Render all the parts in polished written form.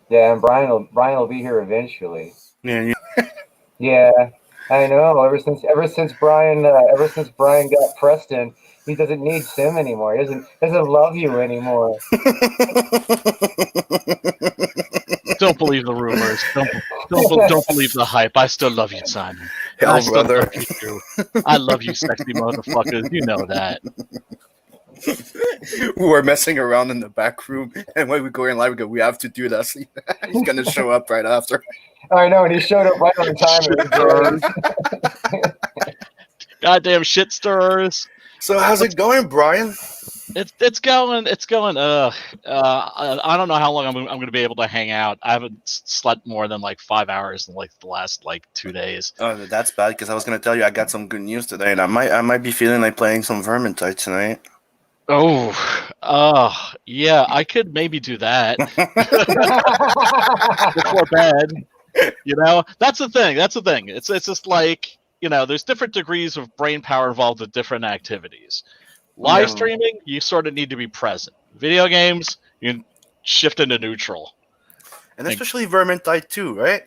Yeah, and Brian will be here eventually. Yeah, Yeah, I know. Ever since Brian got Preston, he doesn't need Sim anymore. He doesn't love you anymore. Don't believe the rumors. Don't believe the hype. I still love you, Simon. I hell, still brother. love you too. I love you, sexy motherfuckers. You know that. We're messing around in the back room, and when we go in live, we go, we have to do this. He's gonna show up right after. I know, and he showed up right on time. It Shit was stirrers. Goddamn shit stirrers. So how's it going, Brian? It's going. I don't know how long I'm going to be able to hang out. I haven't slept more than like 5 hours in like the last like 2 days. Oh, that's bad because I was gonna tell you I got some good news today, and I might be feeling like playing some Vermintide tonight. Yeah, I could maybe do that before great. bed. That's the thing. That's the thing. It's just like there's different degrees of brain power involved with different activities. Live Yeah, streaming, you sort of need to be present. Video games, you shift into neutral. and Like, especially Vermintide too, right?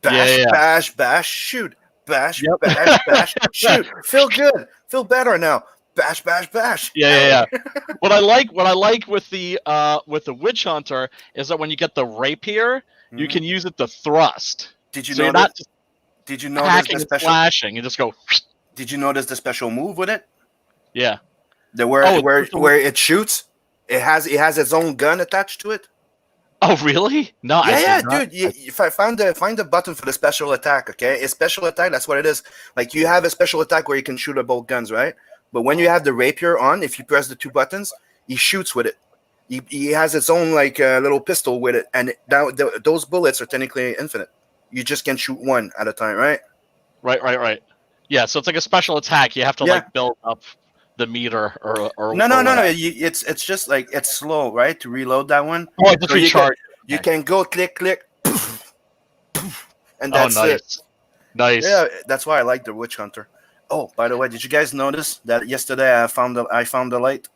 yeah, Bash, yeah, yeah. bash, bash, shoot. Bash, Yep. bash, bash, shoot. Feel good. Feel better now. Bash, bash, bash. Yeah, yeah, yeah. What I like with the witch hunter is that when you get the rapier, you Mhm. can use it to thrust. Did you So you're notice? not just Did you notice the hacking and special? slashing. You just go, Did you notice the special move with it? yeah. The where Oh, where where it shoots, it has its own gun attached to it. oh, really? No, I Yeah, yeah, did not. dude. If I find the button for the special attack, okay, it's special attack. That's what it is. Like you have a special attack where you can shoot at both guns, right? But when you have the rapier on, if you press the two buttons, he shoots with it. He has its own like little pistol with it, and those bullets are technically infinite. You just can shoot one at a time, right? Right, right, right. Yeah, so it's like a special attack. You have to Yeah. like build up the meter or No, no, or no, no. whatever. It's just like it's slow, right? To reload that one, Oh, I just so you can recharge. you Okay. can go click click, and Oh, that's it. nice, nice. Yeah, that's why I like the Witch Hunter. Oh, by the way, did you guys notice that yesterday I found the light?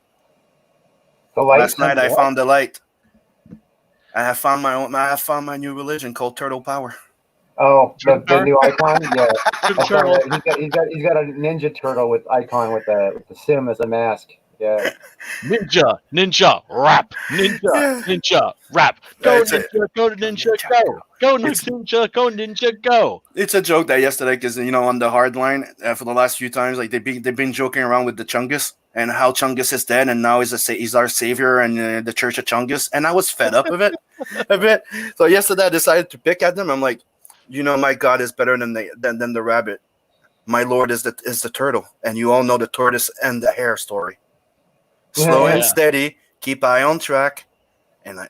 The light Last night something I what? found the light. I have found my new religion called Turtle Power. Oh, Turtle the power. new icon. Yeah, I saw Turtle. that. He's got a Ninja Turtle with icon with the Sim as a mask. Yeah. Ninja, rap, Yeah, rap. Go it's a ninja, go go ninja, ninja go. Go it's ninja, go ninja, go. it's a joke that yesterday because on the hard line for the last few times like they've been joking around with the Chungus and how Chungus is dead and now he's our savior and the Church of Chungus, and I was fed up of it a bit. So yesterday I decided to pick at them. I'm like, my God is better than the rabbit. My lord is the turtle, and you all know the tortoise and the hare story. Slow and Yeah. steady, keep eye on track, and I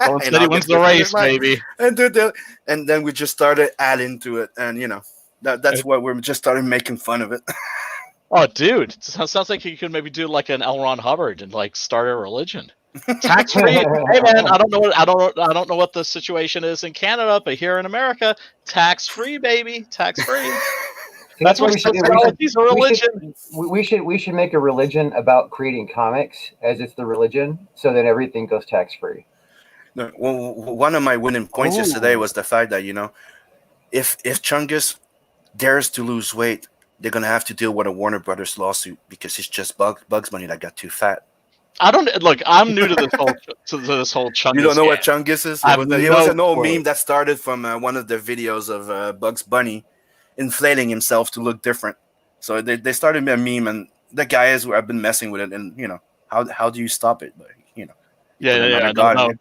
Well, and instead he I'll get wins the to the finish race, line. baby. And then we just started adding to it, and that's what we're just started making fun of it. Oh, dude, sounds like you could maybe do like an L. Ron Hubbard and like start a religion. Tax free. Hey man, I don't know what the situation is in Canada, but here in America, tax free, baby, tax free. See, That's that's what what we should do. We should sociology's a we should religion. we should make a religion about creating comics as it's the religion, so that everything goes tax free. No, well, one of my winning points yesterday Oh, was the fact that if Chungus dares to lose weight, they're gonna have to deal with a Warner Brothers lawsuit because it's just Bugs Bunny that got too fat. I don't look. I'm new to this whole You don't Chungus know game. what Chungus is? I It have was it was no an old clue. meme that started from one of the videos of Bugs Bunny inflating himself to look different. So they started a meme, and the guy is where I've been messing with it, and how do you stop it? But you Yeah, put yeah, another yeah. No, god in no. it.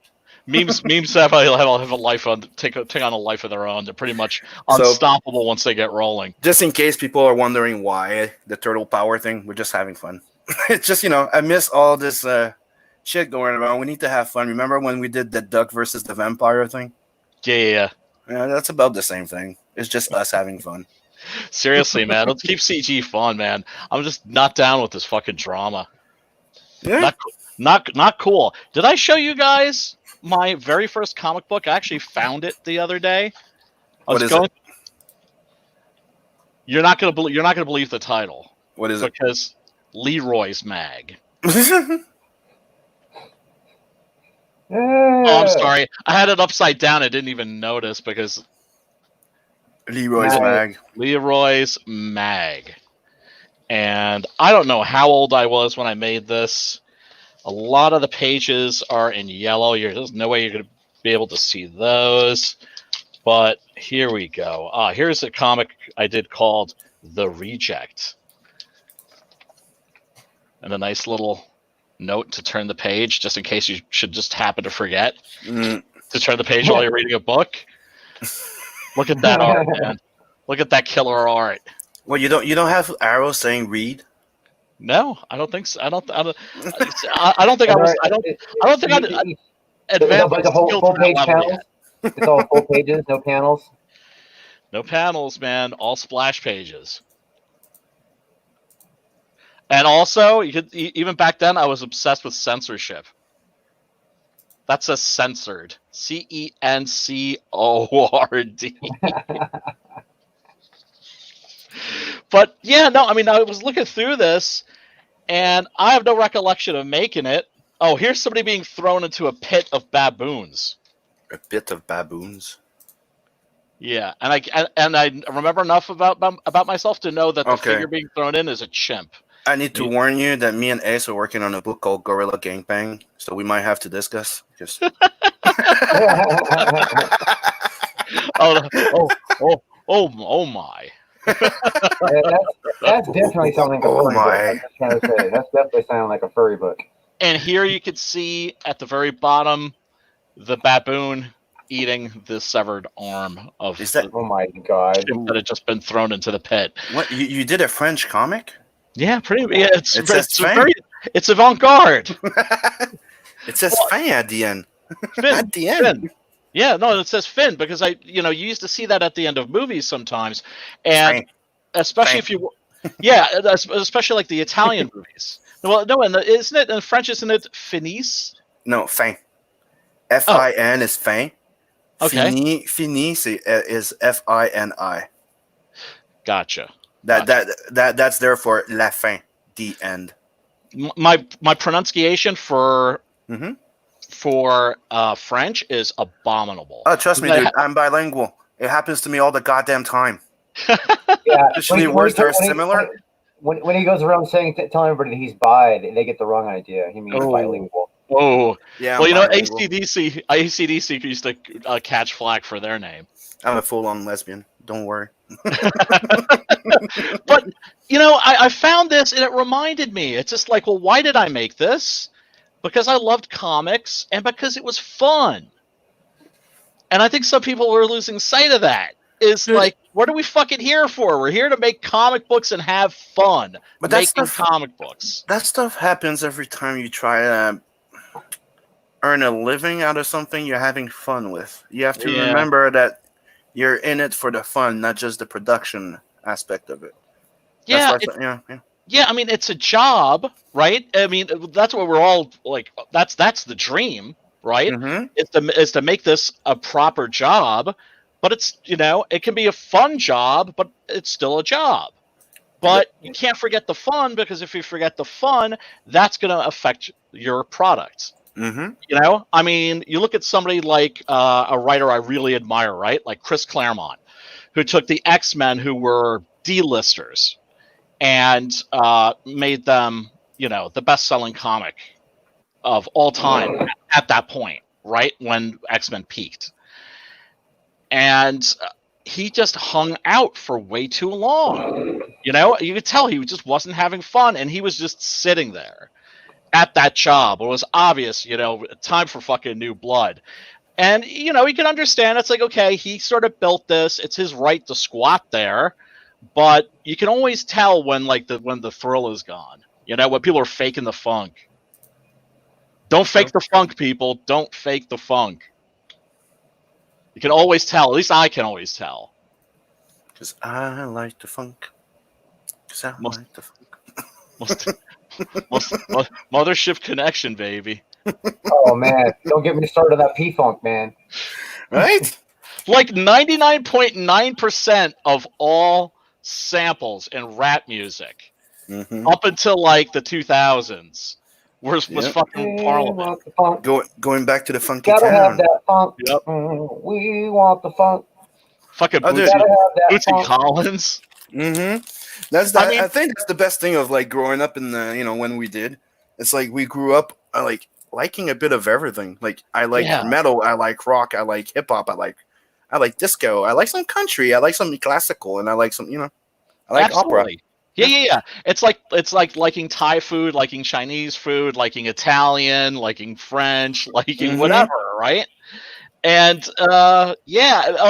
Memes have a life on take on a life of their own. They're pretty much So unstoppable once they get rolling. just in case people are wondering why the turtle power thing, we're just having fun. It's just I miss all this shit going around. We need to have fun. Remember when we did the duck versus the vampire thing? Yeah, yeah, yeah. Yeah, that's about the same thing. It's just us having fun. Seriously, man. Let's keep CG fun, man. I'm just not down with this fucking drama. Yeah. Not cool. Did I show you guys my very first comic book? I actually found it the other day. I What was is it? going. You're not gonna believe the title What is it? because Leroy's Mag. Oh, I'm sorry. I had it upside down. I didn't even notice because Leroy's mag. Leroy's mag. And I don't know how old I was when I made this. A lot of the pages are in yellow. There's no way you're going to be able to see those. But here we go. Here's a comic I did called The Reject. And a nice little note to turn the page, just in case you should just happen to forget to turn the page while you're reading a book. Look at that art, man. Look at that killer art. Well, you don't have arrows saying read? No, I don't think so. I don't think I was. I don't think I advanced like the full page panels. yet. It's all full pages, no panels. No panels, man. All splash pages. And also, you could even back then, I was obsessed with censorship. That says censored. CENCORD. But yeah, no, I mean, I was looking through this, and I have no recollection of making it. Oh, here's somebody being thrown into a pit of baboons. A pit of baboons. Yeah, and I remember enough about myself to know that the figure being thrown in is a chimp. I need to warn you that me and Ace are working on a book called Gorilla Gangbang, so we might have to discuss. Just... oh my. That's definitely something like a furry book. I'm just trying to say. That's definitely sounding like a furry book. And here you can see at the very bottom the baboon eating the severed arm of oh my god, that had just been thrown into the pit. What you did a French comic? Yeah, pretty. Yeah, it's avant-garde. It says fin at the end. Fin, at the end. Fin. Yeah, no, it says fin because you used to see that at the end of movies sometimes, and fin. especially if you, especially like the Italian movies. Well, no, isn't it in French? Isn't it finis? No, fin. Fin is fin. Okay. Finis is FINI. Gotcha. That's there for la fin, the end. My pronunciation for French is abominable. Oh, trust me, dude. I'm bilingual. It happens to me all the goddamn time. Yeah, especially words that are similar. When he goes around telling everybody that he's bi, they get the wrong idea. He means bilingual. Oh, yeah. Well, AC/DC used to catch flack for their name. I'm a full-on lesbian. Don't worry. But I found this and it reminded me. It's just like, well, why did I make this? Because I loved comics and because it was fun. And I think some people are losing sight of that. Is like, what are we fucking here for? We're here to make comic books and have fun. But making comic books. That stuff happens every time you try to earn a living out of something you're having fun with. You have to remember that you're in it for the fun, not just the production aspect of it. Yeah, I mean, it's a job, right? I mean, that's what we're all like. That's the dream, right? Mm-hmm. It's to make this a proper job, but it's it can be a fun job, but it's still a job. But you can't forget the fun, because if you forget the fun, that's going to affect your product. Mm-hmm. I mean, you look at somebody like a writer I really admire, right? Like Chris Claremont, who took the X-Men, who were D-listers, and made them, the best-selling comic of all time at that point, right? When X-Men peaked. And he just hung out for way too long. You could tell he just wasn't having fun, and he was just sitting there at that job. It was obvious, time for fucking new blood. And, you can understand. It's like, okay, he sort of built this. It's his right to squat there. But you can always tell when the thrill is gone. When people are faking the funk. Don't fake the funk, people. Don't fake the funk. You can always tell. At least I can always tell. Because I like the funk. Mothership connection, baby. Oh man, don't get me started on that P-Funk, man. Right? Like 99.9% of all samples in rap music up until like the 2000s was Yep. fucking We Parliament. want the funk. Going back to the funky Gotta have town. that funk. Yep. We want the funk. Fucking Oh, dude. Bootsy, Gotta have that Bootsy funk. Collins. Mm-hmm. That's I that. mean- I think that's the best thing of like growing up in the when we did. It's like we grew up like liking a bit of everything. Like I like Yeah. metal, I like rock, I like hip hop, I like disco, I like some country, I like some classical, and I like some I like opera. Absolutely. Yeah. It's like liking Thai food, liking Chinese food, liking Italian, liking French, liking Mhm. whatever, right? And I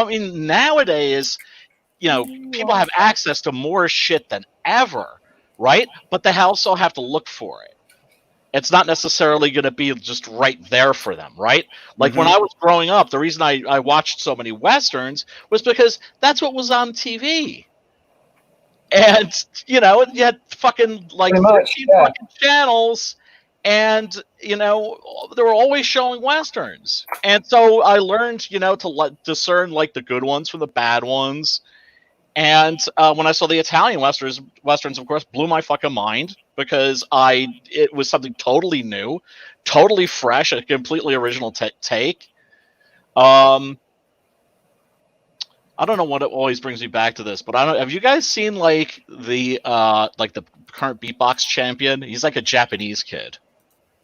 mean nowadays, people have access to more shit than ever, right? But they also have to look for it. It's not necessarily going to be just right there for them, right? Like when I was growing up, the reason I watched so many Westerns was because that's what was on TV. And, you had fucking like Pretty much, 13 yeah. fucking channels, and, they were always showing Westerns. And so I learned, to discern like the good ones from the bad ones. And when I saw the Italian westerns, of course, blew my fucking mind because it was something totally new, totally fresh, a completely original take. I don't know what it always brings me back to this, but have you guys seen like the current beatbox champion? He's like a Japanese kid.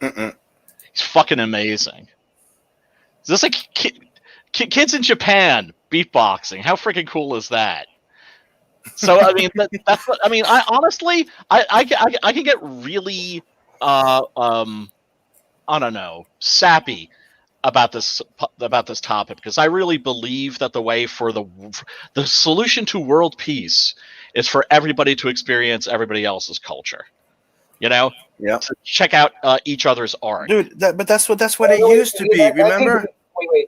Mm-mm. He's fucking amazing. Is this like kids in Japan beatboxing? How freaking cool is that? So I mean, that's what I mean. I honestly, I can get really, I don't know, sappy about this topic because I really believe that the way for the solution to world peace is for everybody to experience everybody else's culture. Yeah. To check out each other's art. Dude, but that's what it used to be. Remember?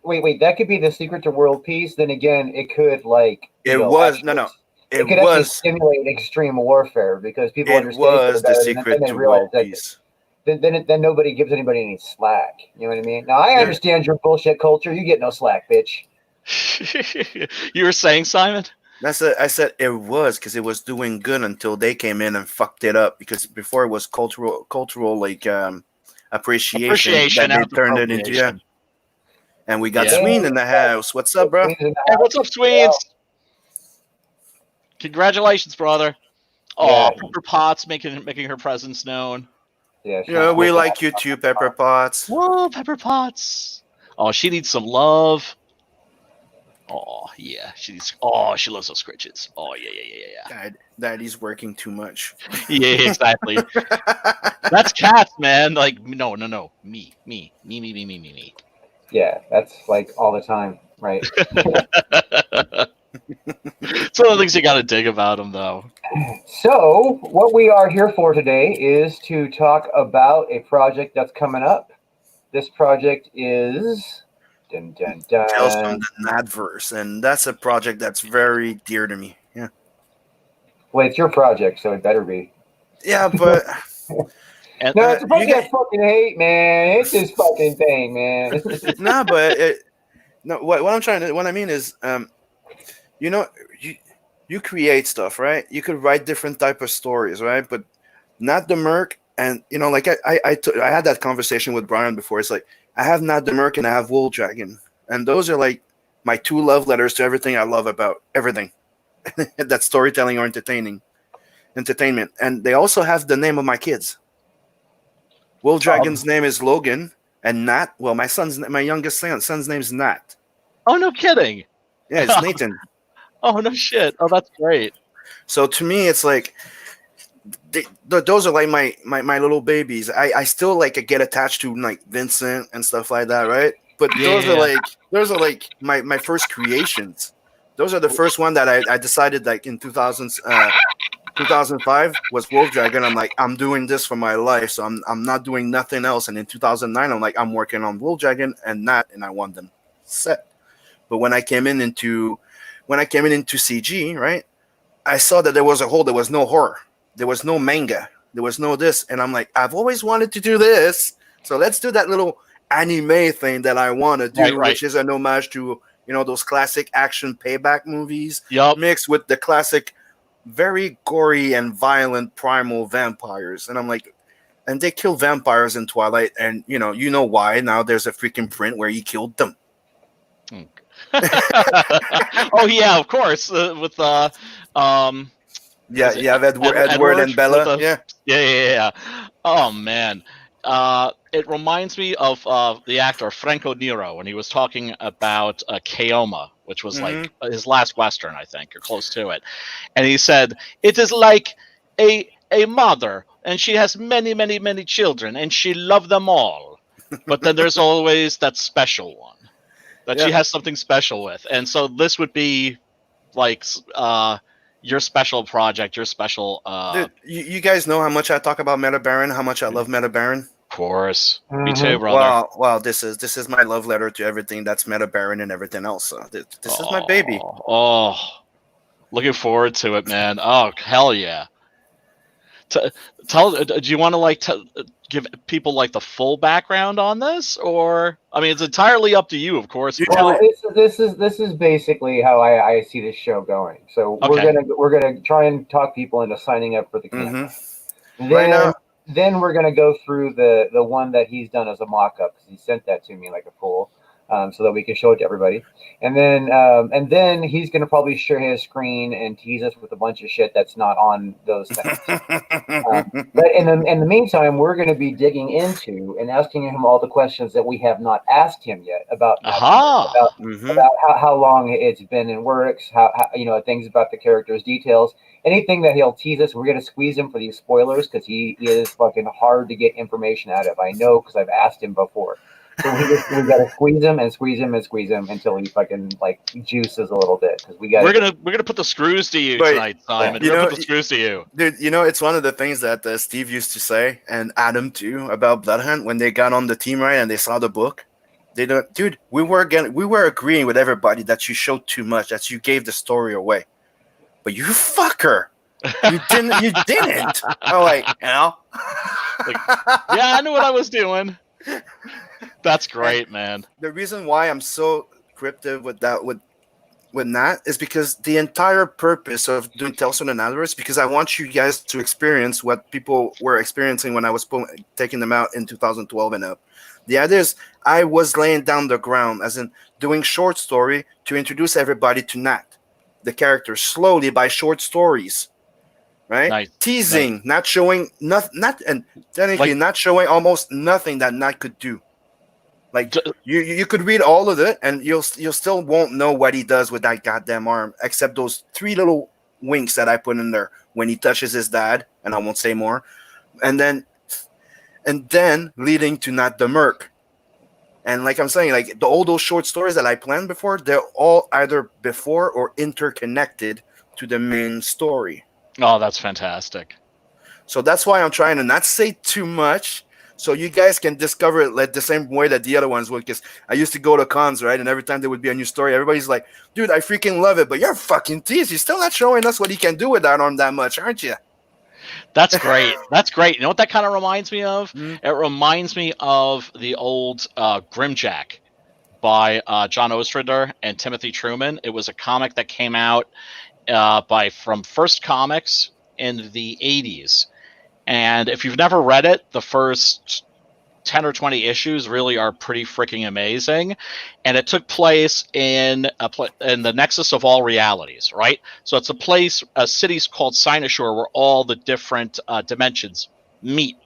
Wait. That could be the secret to world peace. Then again, it could like. It was no. It could actually stimulate extreme warfare because people understand each other better, and then they realize that then nobody gives anybody any slack. You know what I mean? Now I understand your bullshit culture. You get no slack, bitch. You were saying, Simon? I said it was because it was doing good until they came in and fucked it up. Because before it was cultural like appreciation that they turned it into And we got Sween in the house. What's up, bro? Hey, what's up, Sweens? Congratulations, brother. Oh, Pepper Potts making her presence known. Yeah, we like you too, Pepper Potts. Whoa, Pepper Potts. Oh, she needs some love. Oh, yeah. She loves those scritches. Oh, yeah. Daddy's working too much. Yeah, exactly. That's cats, man. Like, no. Me. Yeah, that's like all the time, right? It's one of the things you got to dig about them, though. So, what we are here for today is to talk about a project that's coming up. This project is Tales From The Natverse, and that's a project that's very dear to me. Yeah. Well, it's your project, so it better be. Yeah, but no, it's a project I fucking hate, man. It's this fucking thing, man. No, but what I mean is, you create stuff, right? You could write different type of stories, right? But not the Merc, and like I had that conversation with Brian before. It's like I have Not the Merc and I have Wool Dragon, and those are like my two love letters to everything I love about everything that's storytelling or entertainment. And they also have the name of my kids. Wool Dragon's name is Logan, and Nat. Well, my youngest son's name is Nat. Oh, no kidding. Yeah, it's Nathan. Oh, no shit. Oh, that's great. So to me, it's like those are like my little babies. I still like get attached to like Vincent and stuff like that, right? But those are like my first creations. Those are the first one that I decided like in 2005 was Wolf Dragon. I'm like, I'm doing this for my life, so I'm not doing nothing else. And in 2009, I'm like, I'm working on Wolf Dragon and that, and I want them set. But when I came into CG, right, I saw that there was a hole. There was no horror. There was no manga. There was no this. And I'm like, I've always wanted to do this. So let's do that little anime thing that I want to do, which is an homage to, those classic action payback movies mixed with the classic, very gory and violent primal vampires. And I'm like, And they kill vampires in Twilight, and you know why. Now there's a freaking print where he killed them. Oh yeah, of course. With yeah, you have Edward and Bella. Yeah. Oh man, it reminds me of the actor Franco Nero when he was talking about Keoma, which was like his last Western, I think, or close to it. And he said, "It is like a mother, and she has many children, and she loves them all. But then there's always that special one that she has something special with." And so this would be like your special project, your special. Dude, you guys know how much I talk about Meta Baron, how much I love Meta Baron. Of course, me too, brother. Wow, this is my love letter to everything that's Meta Baron and everything else. So this is my baby. Oh, looking forward to it, man. Oh, hell yeah. Do you want to give people like the full background on this, or I mean, it's entirely up to you, of course. Well, this is basically how I see this show going. So we're gonna try and talk people into signing up for the camp. Then we're gonna go through the one that he's done as a mock-up, because he sent that to me like a fool, so that we can show it to everybody. And then he's gonna probably share his screen and tease us with a bunch of shit that's not on those things. But in the meantime, we're going to be digging into and asking him all the questions that we have not asked him yet about how long it's been in works, how things about the characters, details, anything that he'll tease us. We're going to squeeze him for these spoilers, because he is fucking hard to get information out of. I know, because I've asked him before. So we got to squeeze him until he fucking juices a little bit, because we're gonna put the screws to you tonight, Simon. We're gonna put the screws to you, dude. It's one of the things that Steve used to say, and Adam too, about Bloodhunt when they got on the team, right, and they saw the book. They don't, dude. We were agreeing with everybody that you showed too much, that you gave the story away, but you fucker. You didn't. I'm like, yeah, I knew what I was doing. That's great, man. The reason why I'm so cryptic with that is because the entire purpose of doing Tales from the Natverse, because I want you guys to experience what people were experiencing when I was taking them out in 2012 and up. The idea is I was laying down the ground, as in doing short story to introduce everybody to Nat, the character, slowly by short stories. Right? Nice. Teasing, not showing not showing almost nothing that Nat could do. You could read all of it, and you'll still won't know what he does with that goddamn arm, except those 3 little winks that I put in there when he touches his dad, and I won't say more. And then leading to Nat the Merc. And like I'm saying, all those short stories that I planned before, they're all either before or interconnected to the main story. Oh, that's fantastic. So that's why I'm trying to not say too much, so you guys can discover it like the same way that the other ones would. Because I used to go to cons, right? And every time there would be a new story, everybody's like, dude, I freaking love it, but you're fucking teased. You're still not showing us what he can do with that arm that much, aren't you? That's great. That's great. You know what that kind of reminds me of? It reminds me of the old Grimjack by John Ostrander and Timothy Truman. It was a comic that came out from First Comics in the 80s. And if you've never read it, the first 10 or 20 issues really are pretty freaking amazing. And it took place in the nexus of all realities, right? So it's a city called Cynosure, where all the different dimensions meet.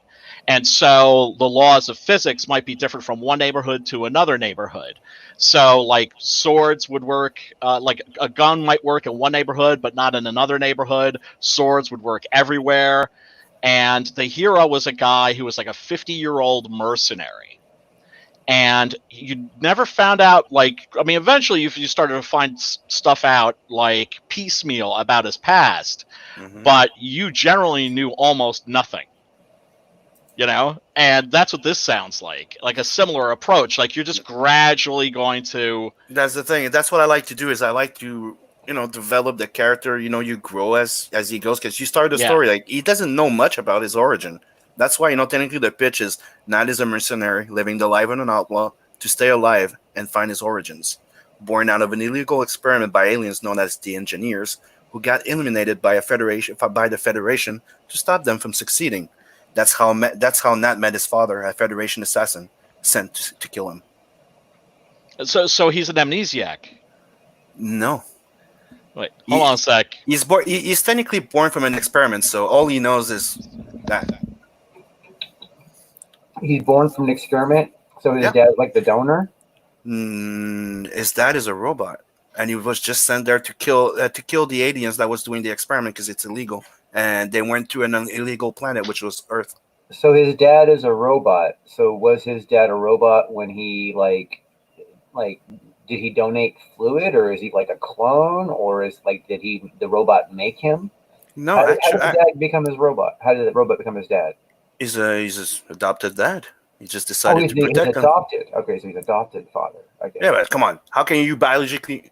And so the laws of physics might be different from one neighborhood to another neighborhood. So swords would work, like a gun might work in one neighborhood, but not in another neighborhood. Swords would work everywhere. And the hero was a guy who was like a 50-year-old mercenary. And you never found out, eventually you started to find stuff out, piecemeal about his past. Mm-hmm. But you generally knew almost nothing. And that's what this sounds like a similar approach. You're just gradually going to. That's the thing. That's what I like to do. Is I like to, develop the character. You grow as he goes, because you start the story he doesn't know much about his origin. That's why technically the pitch is Nat is a mercenary living the life of an outlaw to stay alive and find his origins. Born out of an illegal experiment by aliens known as the Engineers, who got eliminated by the Federation to stop them from succeeding. That's how Nat met his father, a Federation assassin sent to kill him. So he's an amnesiac. No. Wait, hold on a sec. He's technically born from an experiment, so all he knows is that. He's born from an experiment, so his dad's like the donor? His dad is a robot, and he was just sent there to kill the aliens that was doing the experiment because it's illegal, and they went to an illegal planet, which was Earth. So his dad is a robot. So was his dad a robot when he like did he donate fluid, or is he like a clone, or is did the robot make him? No, how did the dad become his robot? How did the robot become his dad? He's his adopted dad. He just decided to protect he's adopted. Okay, so he's adopted father. Okay. Yeah, but come on, how can you biologically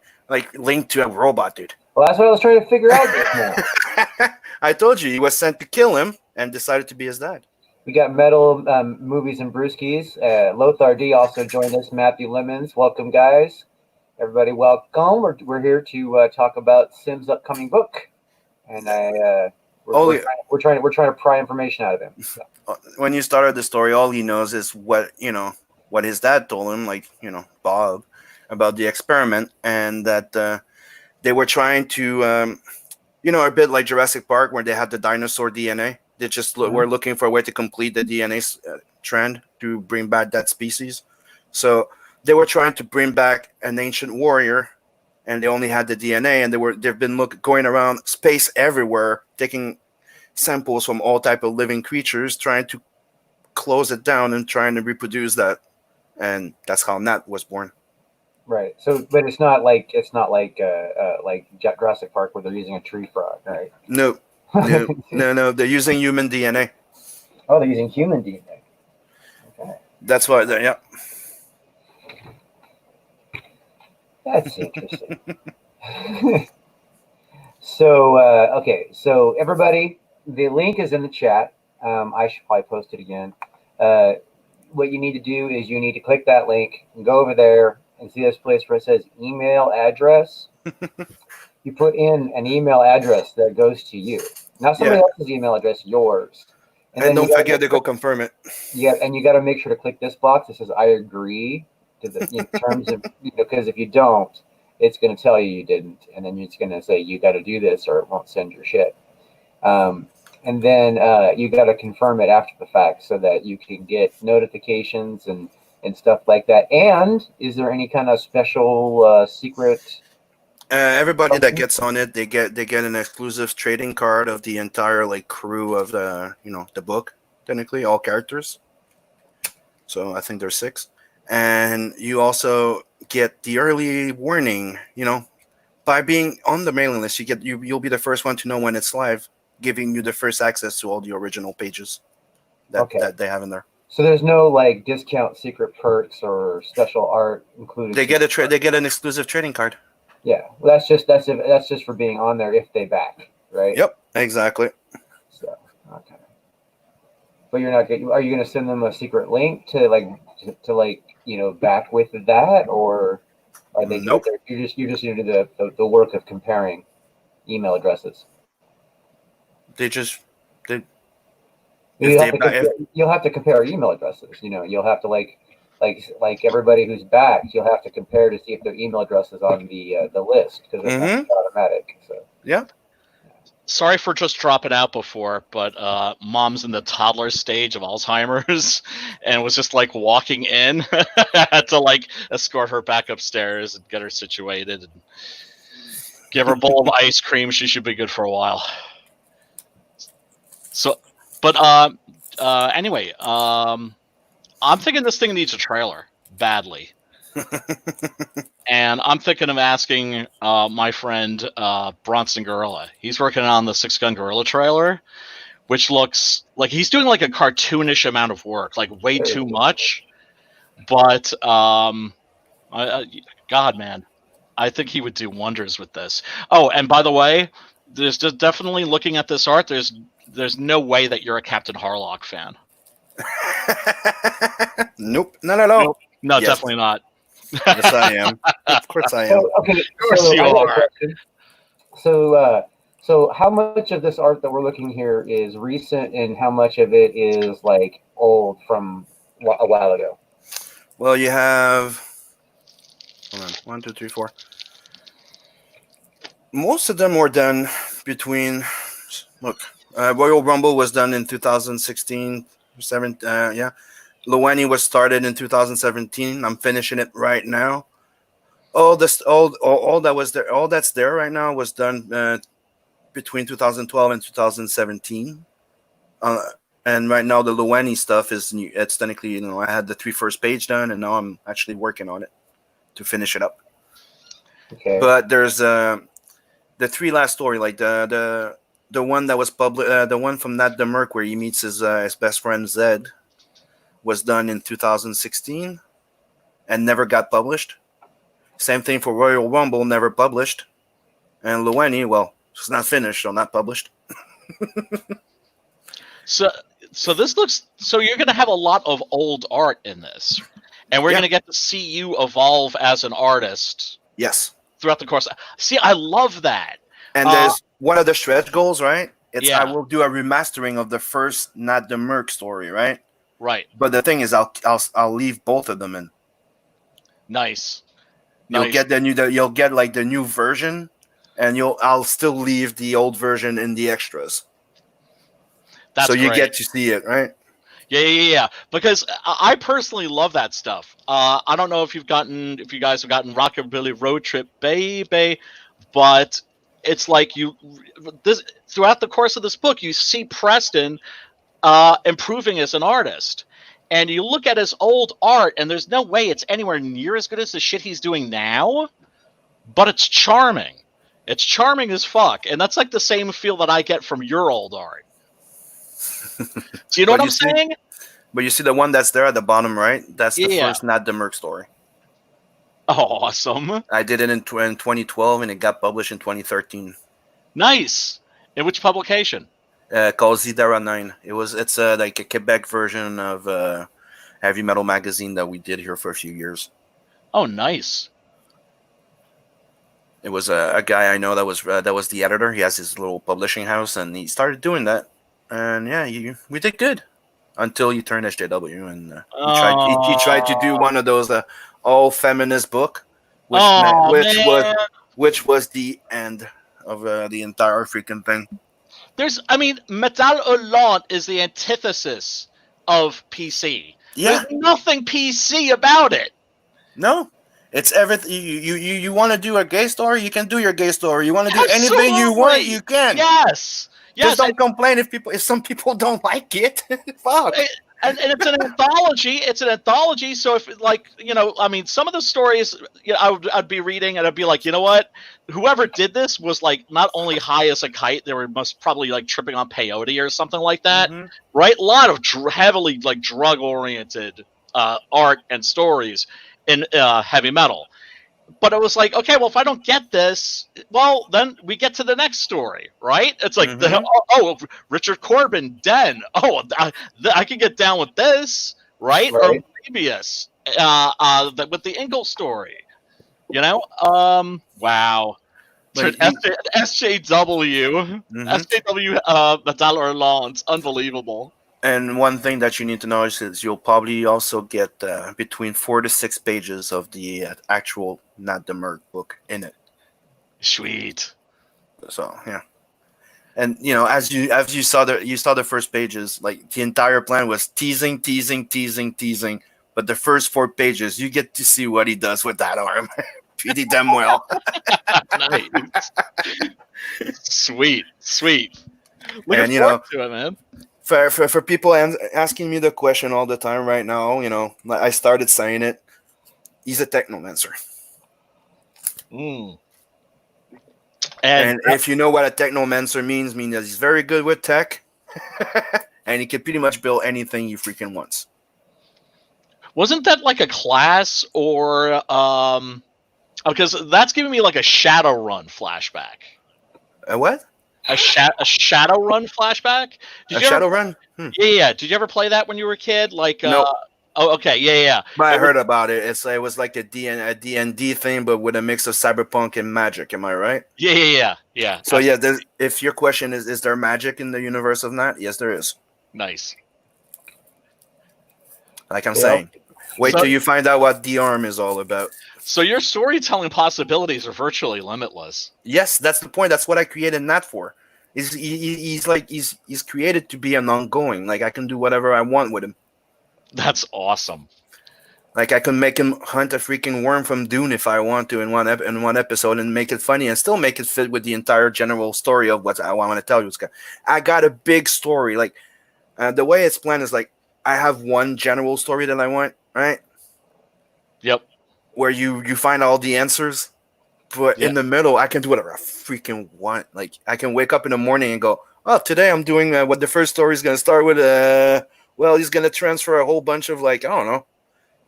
link to a robot, dude? Well, that's what I was trying to figure out this morning. I told you he was sent to kill him and decided to be his dad. We got Metal Movies and Brewskis. Lothar D also joined us. Matthew Lemons, welcome, guys. Everybody, welcome. We're here to talk about Sim's upcoming book, and we're trying to pry information out of him. So. When you started the story, all he knows is what his dad told him, Bob, about the experiment, and that they were trying to, a bit like Jurassic Park, where they had the dinosaur DNA. They just were looking for a way to complete the DNA trend to bring back that species. So they were trying to bring back an ancient warrior, and they only had the DNA, and they've been going around space everywhere, taking samples from all type of living creatures, trying to close it down and trying to reproduce that, and that's how Nat was born. Right. So, but it's not like Jurassic Park where they're using a tree frog, right? No. No. They're using human DNA. Oh, they're using human DNA. Okay. That's why. Yeah. That's interesting. So, okay. So, everybody, the link is in the chat. I should probably post it again. What you need to do is you need to click that link and go over there and see this place where it says email address. You put in an email address that goes to you. Not somebody else's email address, yours. And then don't forget to go confirm it. Yeah, and you got to make sure to click this box that says I agree to the terms of, because if you don't, it's going to tell you didn't, and then it's going to say you got to do this or it won't send your shit. And then you got to confirm it after the fact so that you can get notifications and stuff like that. And is there any kind of special secret? Everybody that gets on it, they get an exclusive trading card of the entire crew of the the book. Technically, all characters. So I think there's 6, and you also get the early warning. By being on the mailing list, you'll be the first one to know when it's live, giving you the first access to all the original pages that they have in there. So there's no discount secret perks or special art included. They get an exclusive trading card. Yeah, well, that's just for being on there if they back, right? Yep, exactly. So okay, but you're not getting. Are you going to send them a secret link to back with that, or are they? Nope. You're just going to do the work of comparing email addresses. You'll have to compare email addresses. You'll have to like everybody who's backed, you'll have to compare to see if their email address is on the list because it's not automatic. So yeah. Sorry for just dropping out before, but mom's in the toddler stage of Alzheimer's and was just walking in. I had to escort her back upstairs and get her situated and give her a bowl of ice cream. She should be good for a while. So, but anyway, I'm thinking this thing needs a trailer badly. And I'm thinking of asking my friend Bronson Gorilla. He's working on the 6 Gun Gorilla trailer, which looks like he's doing a cartoonish amount of work, way too much. But God, man, I think he would do wonders with this. Oh, and by the way, there's just definitely looking at this art. There's no way that you're a Captain Harlock fan. Nope, not at all. Nope. No, yes. Definitely not. Yes, I am. Of course I am. Okay, of course you are. So So how much of this art that we're looking here is recent, and how much of it is like old from a while ago? Well, you have, hold on, 1, 2, 3, 4. Most of them were done between. Look, Royal Rumble was done in 2016, 7. Yeah, Lueni was started in 2017. I'm finishing it right now. All that was there, all that's there right now was done between 2012 and 2017. And right now the Lueni stuff is new. It's technically, I had the 3 first page done, and now I'm actually working on it to finish it up. Okay. But there's the 3 last story, like the one that was published, the one from Nat the Merc where he meets his best friend Zed, was done in 2016 and never got published. Same thing for Royal Rumble, never published. And Lueni, well, it's not finished, so not published. So this looks, so you're going to have a lot of old art in this, and we're going to get to see you evolve as an artist. Yes. Throughout the course. See, I love that. And there's one of the stretch goals, right? Yeah. I will do a remastering of the first Not the Merc story, right? Right. But the thing is, I'll leave both of them in. Nice. You'll get you'll get like the new version, and I'll still leave the old version in the extras. That's so you great. Get to see it, right? Yeah. Because I personally love that stuff. I don't know if you guys have gotten Rockabilly Road Trip, baby, but it's like throughout the course of this book, you see Preston improving as an artist, and you look at his old art, and there's no way it's anywhere near as good as the shit he's doing now, but it's charming. It's charming as fuck, and that's like the same feel that I get from your old art. Do you know what I'm saying? But you see the one that's there at the bottom right? That's the first Not the Merc story. Oh, awesome. I did it in 2012, and it got published in 2013. Nice. In which publication? Called Zidara 9. It's like a Quebec version of Heavy Metal magazine that we did here for a few years. Oh, nice. It was a guy I know that was the editor. He has his little publishing house, and he started doing that. And yeah, we did good until you turned SJW, and he tried to do one of those all feminist book, which was the end of the entire freaking thing. Metal Hurlant is the antithesis of PC. Yeah. There's nothing PC about it. No. It's everything. You want to do a gay story, you can do your gay story. You want to do anything you want, you can. Yes. Just don't complain if some people don't like it. Fuck. And it's an anthology. It's an anthology. So if some of the stories, I'd be reading and I'd be like, you know what? Whoever did this was like not only high as a kite, they were most probably like tripping on peyote or something like that, right? A lot of heavily like drug oriented art and stories in heavy metal. But it was like, okay, well, if I don't get this, well, then we get to the next story, right? It's like, Richard Corbin, Den. Oh, I can get down with this, right? Or Moebius, with the Ingle story, Wow. SJW, Metal Hurlant, unbelievable. And one thing that you need to know is you'll probably also get between 4 to 6 pages of the actual Not the Merc book in it. Sweet. So yeah, and as you saw the first pages, like the entire plan was teasing, but the first 4 pages you get to see what he does with that arm. Pretty damn well. Nice. Sweet. Looking forward to it, man. For people asking me the question all the time right now, I started saying it. He's a technomancer. And if you know what a technomancer means that he's very good with tech, and he can pretty much build anything he freaking wants. Wasn't that like a class or because that's giving me like a Shadowrun flashback. A what? A Shadowrun flashback? Shadowrun? Yeah. Did you ever play that when you were a kid? Like, no. Oh, okay, yeah. But I heard about it. It was like a D&D thing, but with a mix of cyberpunk and magic. Am I right? Yeah. So if your question is there magic in the universe of Nat? Yes, there is. Nice. Like I'm saying, wait till you find out what the arm is all about. So your storytelling possibilities are virtually limitless. Yes, that's the point. That's what I created Nat for. He's created to be an ongoing. Like I can do whatever I want with him. That's awesome. Like I can make him hunt a freaking worm from Dune if I want to in one episode and make it funny and still make it fit with the entire general story of what I want to tell you. I got a big story. Like the way it's planned is like I have one general story that I want, right? Yep. Where you find all the answers, but in the middle I can do whatever I freaking want. Like I can wake up in the morning and go, oh, today I'm doing what the first story is going to start with. Well, he's going to transfer a whole bunch of like, I don't know,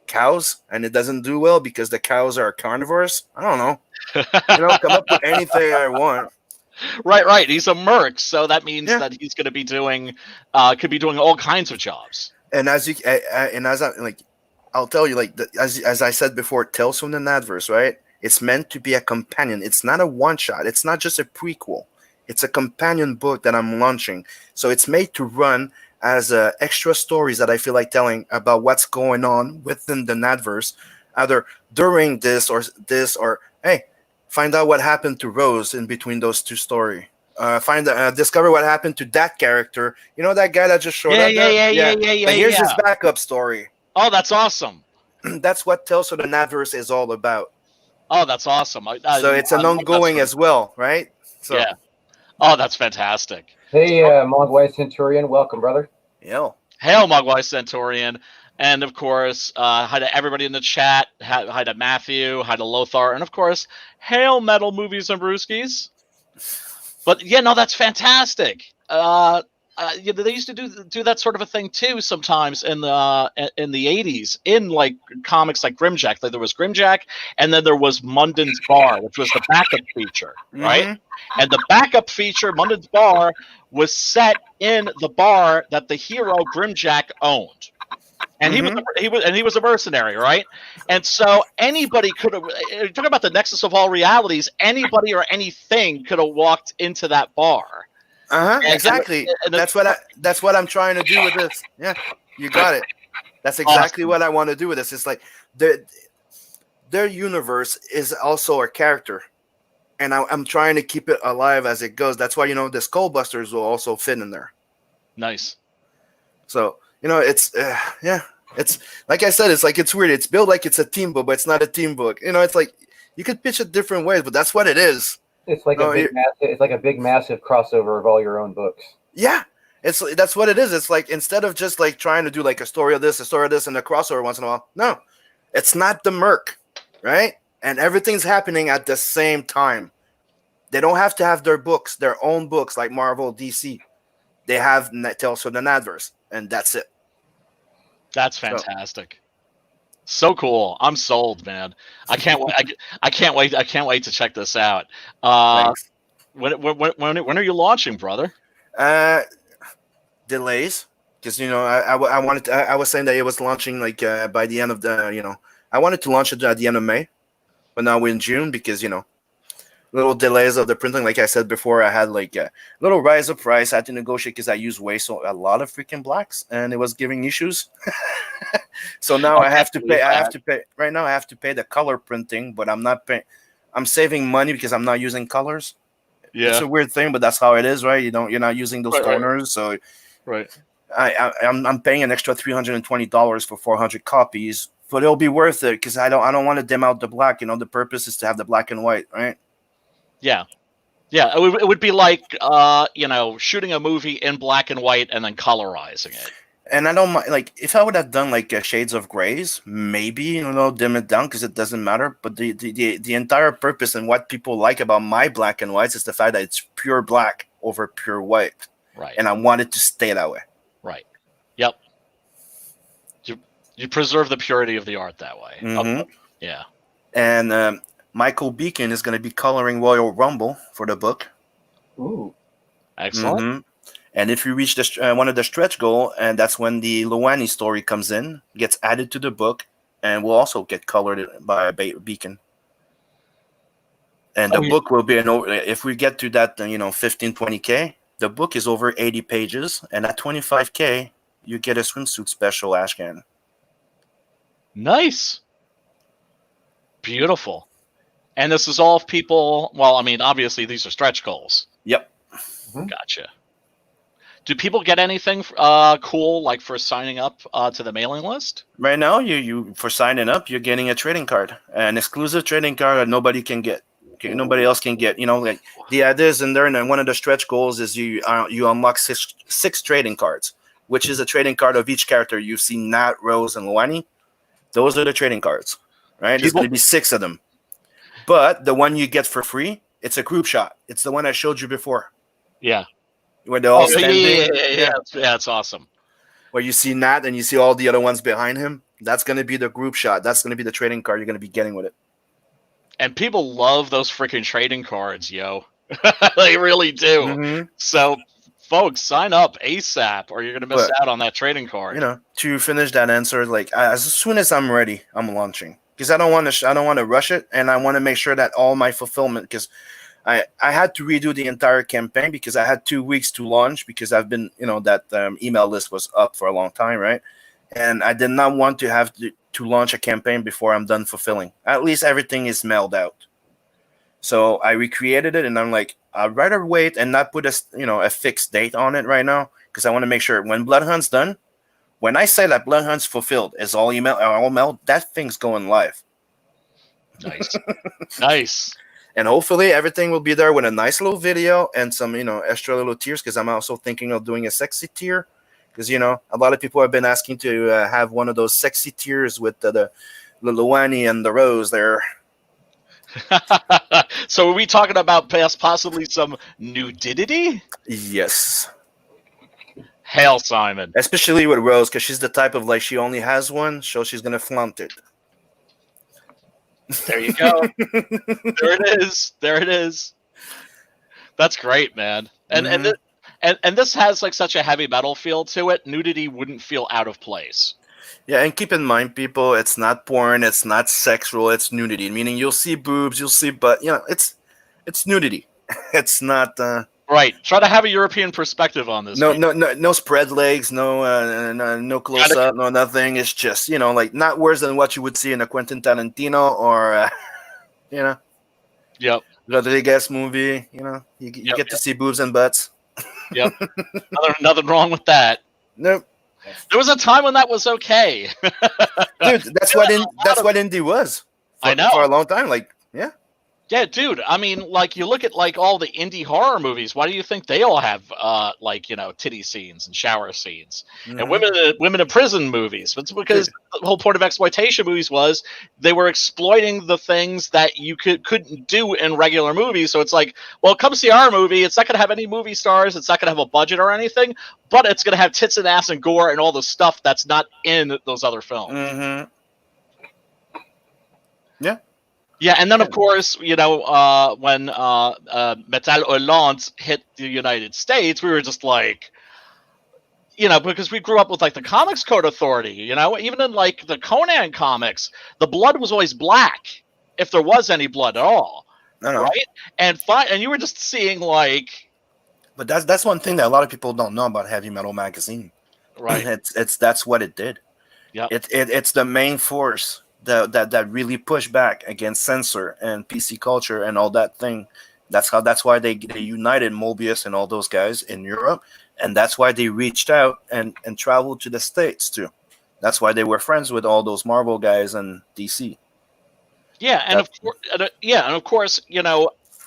cows, and it doesn't do well because the cows are carnivores. I don't know. Come up with anything I want. Right. He's a merc, so that means that he's going to be doing, could be doing all kinds of jobs. And I'll tell you, like as I said before, Tales from the Natverse, right? It's meant to be a companion. It's not a one shot. It's not just a prequel. It's a companion book that I'm launching. So it's made to run as extra stories that I feel like telling about what's going on within the Natverse, either during this or hey, find out what happened to Rose in between those two stories. Discover what happened to that character. You know that guy that just showed up there? Yeah. But here's his backup story. Oh, that's awesome. That's what Tales from the Natverse is all about. Oh, that's awesome. So it's an ongoing as well, right? So. Yeah. Oh, that's fantastic. Hey, Mogwai Centurion, welcome, brother. Yo. Hail, Mogwai Centurion. And, of course, hi to everybody in the chat. Hi to Matthew. Hi to Lothar. And, of course, hail Metal Movies and Brewskis. But, yeah, no, that's fantastic. They used to do that sort of a thing, too, sometimes in the 80s in, like, comics like Grimjack. Like, there was Grimjack, and then there was Munden's Bar, which was the backup feature, right? Mm-hmm. And the backup feature, Munden's Bar, was set in the bar that the hero Grimjack owned. And he was a mercenary, right? And so anybody could have, talking about the nexus of all realities, anybody or anything could have walked into that bar. Exactly. And that's what I'm trying to do with this. Yeah, you got it. That's exactly what I want to do with this. It's like their universe is also a character, and I'm trying to keep it alive as it goes. That's why the Skullbusters will also fit in there. Nice. So it's it's like I said, it's weird. It's built like it's a team book, but it's not a team book. It's like you could pitch it different ways, but that's what it is. It's like a big massive crossover of all your own books. Yeah, that's what it is. It's like instead of just like trying to do like a story of this, and a crossover once in a while. No, it's not the Merc, right? And everything's happening at the same time. They don't have to have their own books like Marvel, DC. They have Tales from the Natverse, and that's it. That's fantastic. So cool! I'm sold, man. I can't wait. I can't wait. I can't wait to check this out. When are you launching, brother? Delays, because I was saying that it was launching like by the end of the I wanted to launch it at the end of May, but now we're in June because little delays of the printing. Like I said before, I had like a little rise of price. I had to negotiate because I use a lot of freaking blacks, and it was giving issues. So now I have to pay. I have to pay right now. I have to pay the color printing, but I'm not paying. I'm saving money because I'm not using colors. Yeah, it's a weird thing, but that's how it is, right? You're not using those toners, so right. I'm paying an extra $320 for 400 copies, but it'll be worth it because I don't want to dim out the black. The purpose is to have the black and white, right? Yeah. It would be like shooting a movie in black and white and then colorizing it. And I don't mind, like, if I would have done like shades of grays, maybe dim it down because it doesn't matter. But the entire purpose and what people like about my black and whites is the fact that it's pure black over pure white. Right. And I want it to stay that way. Right. Yep. You preserve the purity of the art that way. Mm-hmm. Yeah. And Michael Beacon is going to be coloring Royal Rumble for the book. Ooh. Excellent. Mm-hmm. And if you reach one of the stretch goal, and that's when the Loani story comes in, gets added to the book, and will also get colored by a beacon. And the book will be if we get to that, 15, 20K, the book is over 80 pages, and at 25K, you get a swimsuit special Ashcan. Nice. Beautiful. And this is all of people, well, I mean, obviously these are stretch goals. Yep. Gotcha. Do people get anything cool, like for signing up to the mailing list? Right now, you for signing up, you're getting a trading card, an exclusive trading card that nobody can get. Okay, nobody else can get. Like the idea is in there, and one of the stretch goals is you unlock six trading cards, which is a trading card of each character. You've seen Nat, Rose, and Luani. Those are the trading cards, right? There's going to be 6 of them. But the one you get for free, it's a group shot. It's the one I showed you before. Yeah. Where they're all standing. Yeah, it's awesome. Where you see Nat and you see all the other ones behind him. That's going to be the group shot. That's going to be the trading card you're going to be getting with it. And people love those freaking trading cards, yo. They really do. Mm-hmm. So, folks, sign up ASAP, or you're gonna miss out on that trading card. To finish that answer, like as soon as I'm ready, I'm launching because I don't want to rush it, and I want to make sure that all my fulfillment, because I had to redo the entire campaign because I had 2 weeks to launch because I've been that email list was up for a long time, right? And I did not want to have to launch a campaign before I'm done fulfilling. At least everything is mailed out. So I recreated it, and I'm like, I'd rather wait and not put a fixed date on it right now because I want to make sure when Bloodhunt's done, when I say that Bloodhunt's fulfilled, is all mail, that thing's going live. Nice, nice. And hopefully everything will be there with a nice little video and some extra little tiers because I'm also thinking of doing a sexy tier. Because, a lot of people have been asking to have one of those sexy tiers with the Luani and the Rose there. So are we talking about possibly some nudity? Yes. Hail, Simon. Especially with Rose, because she's the type of, she only has one, so she's going to flaunt it. There you go. There it is. There it is. That's great, man. And this has such a heavy metal feel to it. Nudity wouldn't feel out of place. Yeah, and keep in mind, people, it's not porn, it's not sexual, it's nudity. Meaning you'll see boobs, you'll see butt. It's nudity. It's not. Right. Try to have a European perspective on this. No spread legs, no close up, no nothing. It's just not worse than what you would see in a Quentin Tarantino or Yep. Rodriguez movie. You get to see boobs and butts. Yep. Nothing wrong with that. Nope. There was a time when that was okay. Dude, that's what indie was. I know. For a long time. Yeah. Yeah, dude. I mean, you look at all the indie horror movies. Why do you think they all have titty scenes and shower scenes and women in prison movies? It's because the whole point of exploitation movies was they were exploiting the things that you couldn't do in regular movies. So it's like, well, come see our movie. It's not going to have any movie stars. It's not going to have a budget or anything, but it's going to have tits and ass and gore and all the stuff that's not in those other films. Mm-hmm. Yeah. Yeah, and then of course, when Metal Hurlant hit the United States, we were just like, because we grew up with the Comics Code Authority, even in the Conan comics, the blood was always black, if there was any blood at all, right? And you were just seeing But that's one thing that a lot of people don't know about Heavy Metal Magazine, right? That's what it did. Yeah, it's the main force that really pushed back against censor and PC culture and all that thing. That's why they united Mobius and all those guys in Europe, and that's why they reached out and traveled to the States too. That's why they were friends with all those Marvel guys and DC. Yeah, and of course,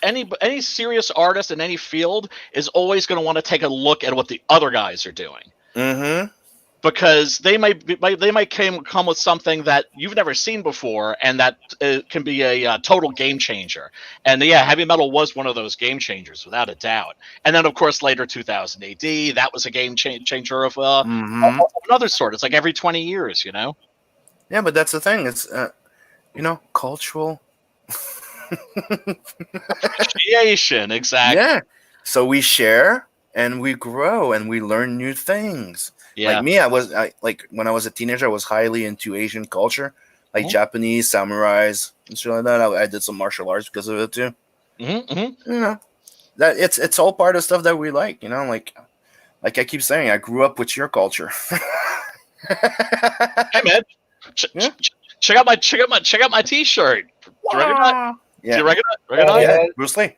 any serious artist in any field is always going to want to take a look at what the other guys are doing. Mm-hmm. Because they might come with something that you've never seen before, and that can be a total game changer. And heavy metal was one of those game changers, without a doubt. And then, of course, later 2000 AD, that was a game changer of another sort. It's every 20 years, Yeah, but that's the thing. It's cultural appreciation, exactly. Yeah. So we share and we grow and we learn new things. Yeah. Like me, like when I was a teenager, I was highly into Asian culture, like Japanese samurais and shit like that. I did some martial arts because of it too. You know, that it's all part of stuff that we like. You know, like I keep saying, I grew up with your culture. Hey man, check out my T-shirt. Do you recognize? Yeah. Do you recognize? Yeah. Bruce Lee.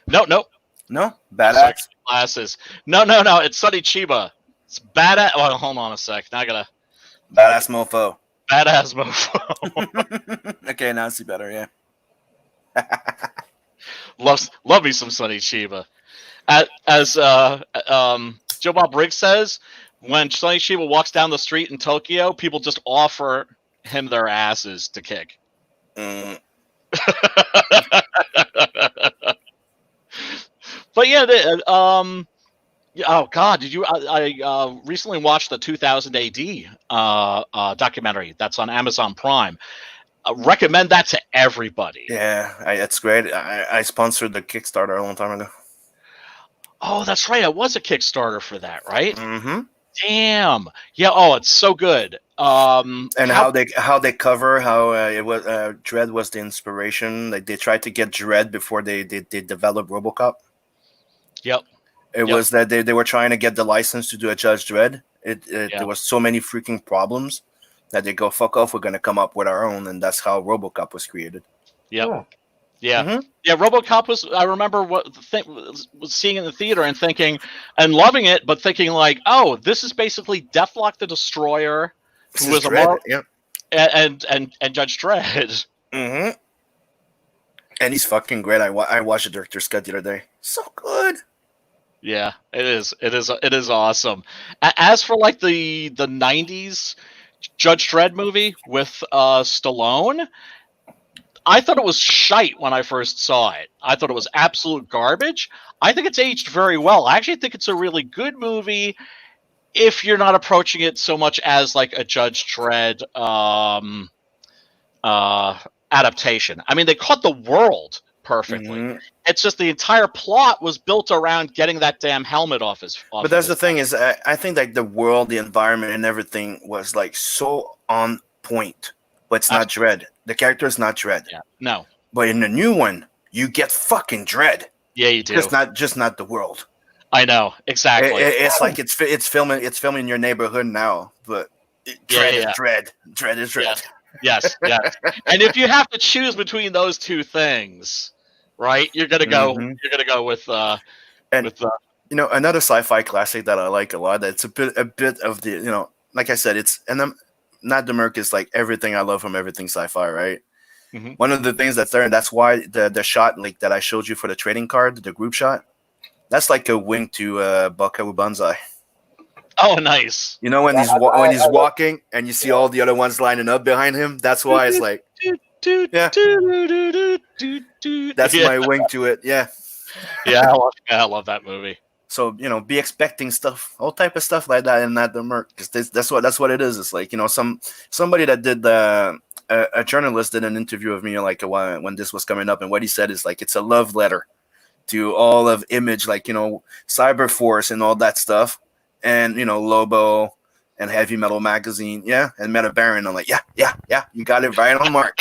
No. Badass. Glasses. No. It's Sonny Chiba. It's badass. Oh, hold on a sec. Now I gotta. Badass mofo. Badass mofo. Okay, now I see better. Yeah. Love me some Sonny Chiba. As Joe Bob Briggs says, when Sonny Chiba walks down the street in Tokyo, people just offer him their asses to kick. But yeah, oh god, did you? I recently watched the 2000 AD documentary that's on Amazon Prime. Recommend that to everybody. Yeah, it's great. I sponsored the Kickstarter a long time ago. Oh, that's right. I was a Kickstarter for that, right? Mm-hmm. Damn. Yeah. Oh, it's so good. And how they cover how it was Dredd was the inspiration. Like they tried to get Dredd before they developed RoboCop. Yep. It was that they were trying to get the license to do a Judge Dredd. There was so many freaking problems that they go, fuck off, we're going to come up with our own. And that's how RoboCop was created. Yep. Yeah. Yeah. Mm-hmm. Yeah. RoboCop was, I remember was seeing in the theater and thinking and loving it, but thinking like, oh, this is basically Deathlock the Destroyer, who was Dredd, and Judge Dredd. Mm-hmm. And he's fucking great. I watched the director's cut the other day. So good. Yeah, it is awesome. As for like the 90s Judge Dredd movie with Stallone, I thought it was shite when I first saw it. I thought it was absolute garbage. I think it's aged very well. I actually think it's a really good movie if you're not approaching it so much as like a Judge Dredd adaptation. I mean, they caught the world perfectly. Mm-hmm. It's just the entire plot was built around getting that damn helmet off his. But that's the thing is, I think like the world, the environment, and everything was like so on point. But it's not Dredd. The character is not Dredd. Yeah. No. But in the new one, you get fucking Dredd. Yeah, you do. Just not the world. I know exactly. It's like it's filming in your neighborhood now, but Dredd is Dredd. Dredd is Dredd. Yes. And if you have to choose between those two things, right, you're gonna go. Mm-hmm. You're gonna go with. You know, another sci-fi classic that I like a lot. It's a bit of the like I said, it's Not the Merc is like everything I love from everything sci-fi, right? Mm-hmm. One of the things that's there, and that's why the shot like that I showed you for the trading card, the group shot, that's like a wink to Buckaroo Banzai. Oh, nice. You know when he's walking and you see all the other ones lining up behind him. That's why it's like, that's my wink to it. Yeah. Yeah, I love that movie. So be expecting stuff, all type of stuff like that, and not the Merc, because that's what it is. It's like somebody that did a journalist did an interview of me like when this was coming up, and what he said is like it's a love letter to all of Image, like Cyberforce and all that stuff, and Lobo and Heavy Metal Magazine, and Meta Baron. I'm like, yeah, you got it right on mark.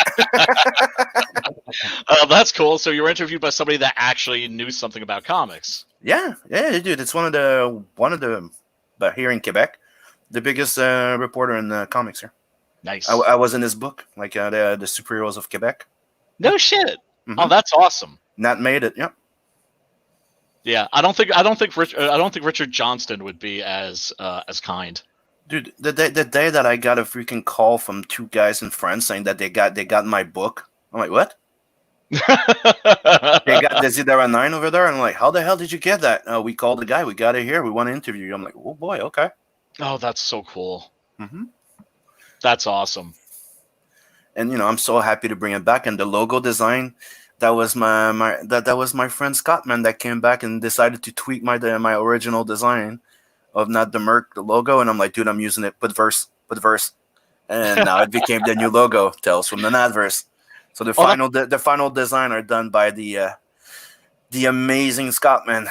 That's cool. So you were interviewed by somebody that actually knew something about comics. Yeah, dude. It's one of the but here in Quebec, the biggest reporter in comics here. Nice. I was in his book, like the superheroes of Quebec. No shit. Mm-hmm. Oh, that's awesome. Nat made it. Yep. Yeah, I don't think Richard Johnston would be as kind. Dude, the day that I got a freaking call from two guys in France saying that they got my book, I'm like, what? They got Desidera 9 over there, and I'm like, how the hell did you get that? We called the guy, we got it here, we want to interview you. I'm like, oh boy, okay. Oh, that's so cool. Mm-hmm. That's awesome. And I'm so happy to bring it back. And the logo design, that was my friend Scott, man, that came back and decided to tweak my original design of Not the Merc, the logo, and I'm like, dude, I'm using it. Put verse, and now it became the new logo, Tales from the Natverse. So the final design are done by the amazing Scott, man.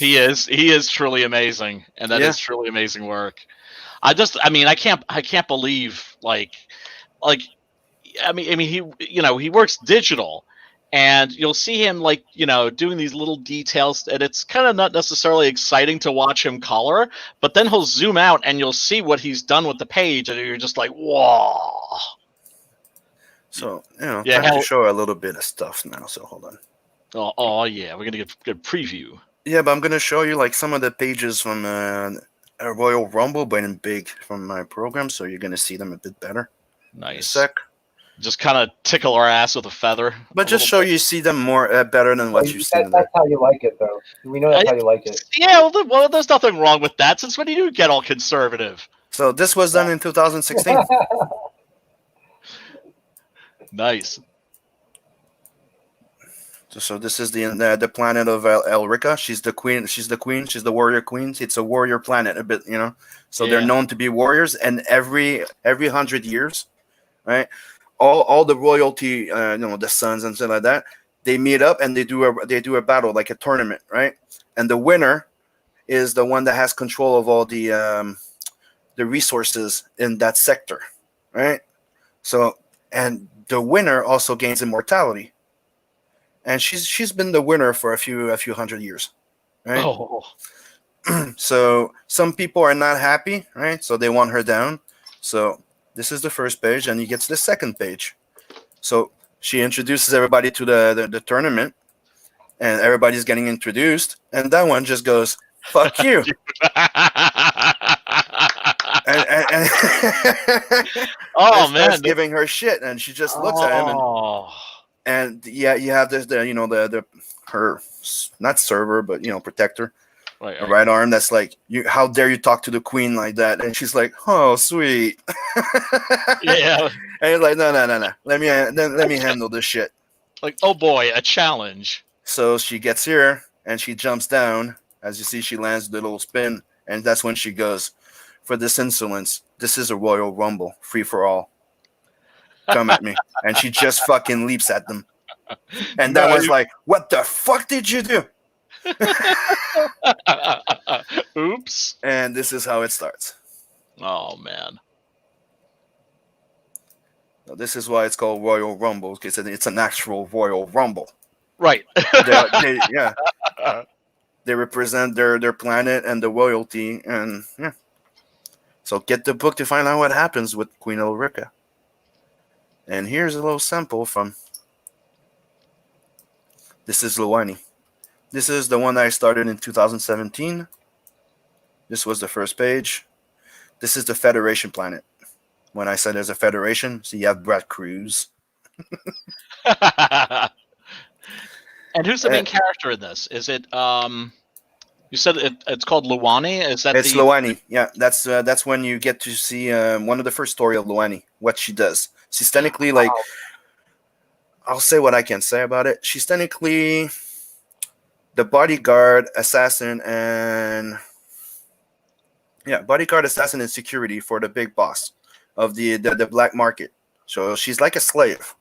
He is truly amazing, and that is truly amazing work. I can't believe he works digital, and you'll see him doing these little details, and it's kind of not necessarily exciting to watch him color, but then he'll zoom out and you'll see what he's done with the page, and you're just like, whoa. So, time to show a little bit of stuff now, so hold on. Oh yeah, we're gonna get a preview. Yeah, but I'm gonna show you some of the pages from a Royal Rumble, but in big from my program, so you're gonna see them a bit better. Nice. A sec. Just kind of tickle our ass with a feather. But just so you see them more better than what you've seen. That's how you like it, though. We know that's how you like it. Yeah, well, there's nothing wrong with that. Since when do you get all conservative? So this was done in 2016. Nice. So this is the planet of Elrica. She's the queen. She's the queen. She's the warrior queen. It's a warrior planet, a bit, So they're known to be warriors, and every 100 years, right? All the royalty, the sons and stuff like that, they meet up and they do a battle, like a tournament, right? And the winner is the one that has control of all the resources in that sector, right? So, and the winner also gains immortality. And she's been the winner for a few hundred years, right? Oh. So some people are not happy, right? So they want her down. So this is the first page, and he gets the second page. So she introduces everybody to the tournament, and everybody's getting introduced, and that one just goes, "Fuck you." and oh man, that's giving her shit, and she just looks at him and you have this her not server but protector, right arm that's like, how dare you talk to the queen like that? And she's like, oh sweet. Yeah. And he's like, no, let me handle this shit. Like, oh boy, a challenge. So she gets here and she jumps down. As you see, she lands the little spin, and that's when she goes, for this insolence, this is a Royal Rumble, free for all. Come at me. And she just fucking leaps at them. And that was like, what the fuck did you do? Oops. And this is how it starts. Oh, man. So this is why it's called Royal Rumble, because it's an actual Royal Rumble. Right. They represent their planet and the royalty. And yeah. So get the book to find out what happens with Queen Ulrika. And here's a little sample from... This is Luani. This is the one that I started in 2017. This was the first page. This is the Federation planet. When I said there's a Federation, so you have Brad Cruz. And who's the main character in this? Is it... You said it's called Luani? Is that It's Luani. Yeah, that's when you get to see one of the first story of Luani, what she does. She's technically like... I'll say what I can say about it. She's technically the bodyguard, assassin, and... Yeah, bodyguard, assassin, and security for the big boss of the black market. So she's like a slave.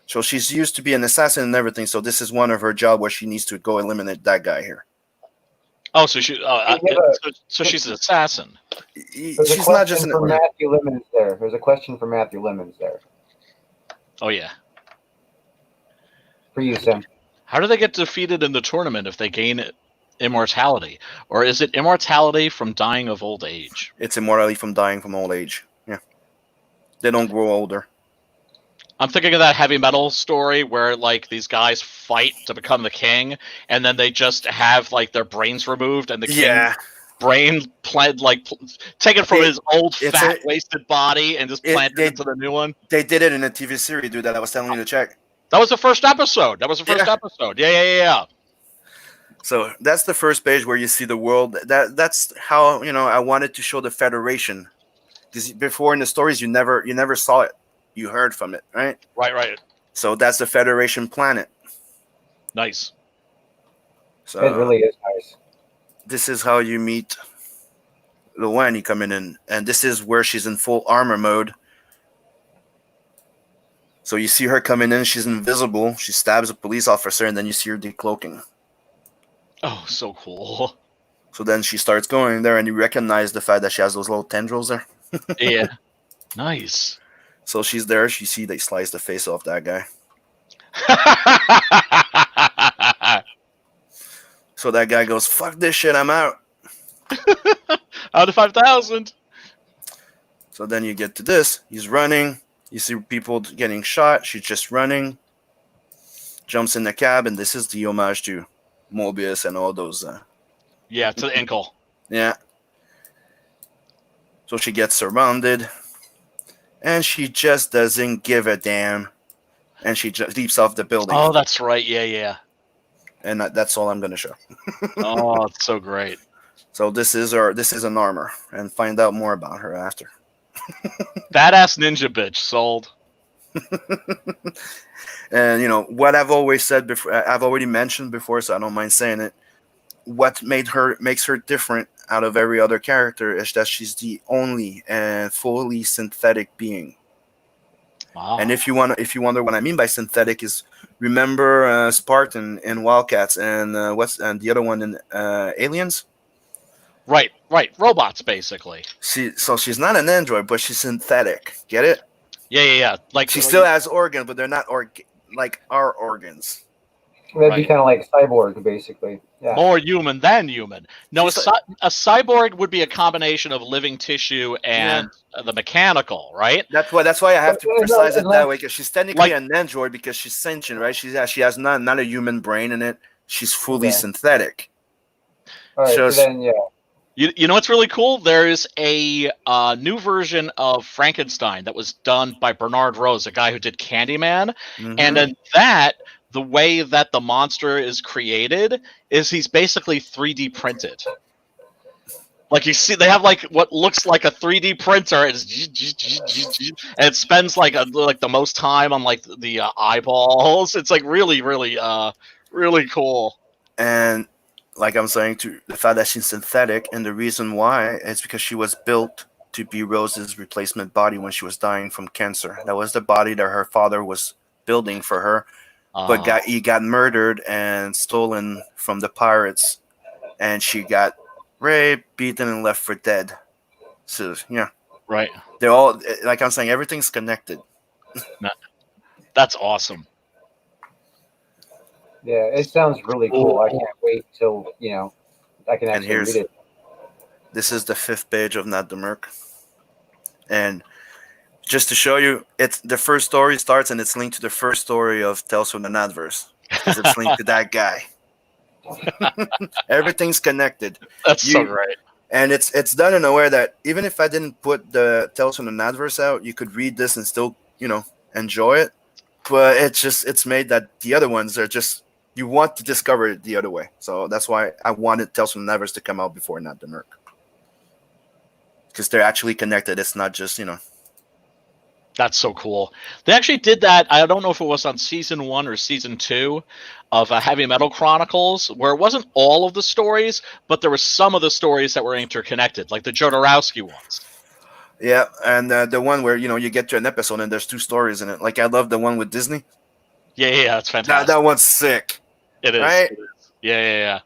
So she's used to be an assassin and everything. So this is one of her job where she needs to go eliminate that guy here. Oh, so she's an assassin. She's not just an... Matthew Lemons there. There's a question for Matthew Lemons there. Oh, yeah. For you, Sam. How do they get defeated in the tournament if they gain immortality? Or is it immortality from dying of old age? It's immortality from dying from old age. Yeah. They don't grow older. I'm thinking of that heavy metal story where like these guys fight to become the king, and then they just have like their brains removed, and the king's brain taken from his old fat wasted body and just planted into the new one. They did it in a TV series, dude, that I was telling you to check. That was the first episode. episode. Yeah. So that's the first page where you see the world. That's how I wanted to show the Federation, because before in the stories you never saw it. You heard from it, right? Right. So that's the Federation planet. Nice. So it really is nice. This is how you meet Luani coming in, and this is where she's in full armor mode. So you see her coming in, she's invisible. She stabs a police officer, and then you see her decloaking. Oh, so cool. So then she starts going there, and you recognize the fact that she has those little tendrils there. Yeah. Nice. So she's there. She see they slice the face off that guy. So that guy goes, "Fuck this shit, I'm out." Out of 5,000. So then you get to this. He's running. You see people getting shot. She's just running. Jumps in the cab, and this is the homage to Mobius and all those. Yeah, to the ankle. Yeah. So she gets surrounded, and she just doesn't give a damn, and she just leaps off the building. Oh, that's right. Yeah. And that's all I'm gonna show. Oh, it's so great. So this is an armor, and find out more about her after. Badass ninja bitch sold. And what I've always said before, I've already mentioned before, so I don't mind saying it. What makes her different out of every other character is that she's the only and fully synthetic being. Wow. And if you wonder what I mean by synthetic, is remember Spartan in Wildcats and the other one in Aliens? Right. Robots, basically. So she's not an android, but she's synthetic. Get it? Yeah. Like she still has organs, but they're not like our organs. That'd be kind of like Cyborg, basically. Yeah. More human than human. No, a cyborg would be a combination of living tissue and the mechanical, right? That's why I have to precise it that way, because she's technically an android because she's sentient, right? She has not a human brain in it. She's fully synthetic. All right, so then, yeah. You know what's really cool? There's a new version of Frankenstein that was done by Bernard Rose, a guy who did Candyman. Mm-hmm. And in that, the way that the monster is created is he's basically 3D printed. Like you see, they have like what looks like a 3D printer, and it spends like the most time on like the eyeballs. It's like really, really, really cool. And like I'm saying, to the fact that she's synthetic, and the reason why is because she was built to be Rose's replacement body when she was dying from cancer. That was the body that her father was building for her, but he got murdered and stolen from the pirates, and she got raped, beaten, and left for dead. So yeah, right. They're all, like I'm saying, everything's connected. That's awesome. Yeah, it sounds really cool. I can't wait till I can actually read it. This is the 5th page of Not the Merc, and just to show you, it's the first story starts and it's linked to the first story of Tales from the Natverse because it's linked to that guy. Everything's connected. That's so great. And it's done in a way that even if I didn't put the Tales from the Natverse out, you could read this and still enjoy it. But it's made that the other ones are just, you want to discover it the other way. So that's why I wanted Tales from the Natverse to come out before Not the Merc, because they're actually connected. It's not just That's so cool. They actually did that. I don't know if it was on season 1 or season 2 of Heavy Metal Chronicles, where it wasn't all of the stories, but there were some of the stories that were interconnected, like the Jodorowsky ones. Yeah, and the one where you get to an episode and there's 2 stories in it. Like I love the one with Disney. Yeah, that's fantastic. That one's sick. It is. Right? It is.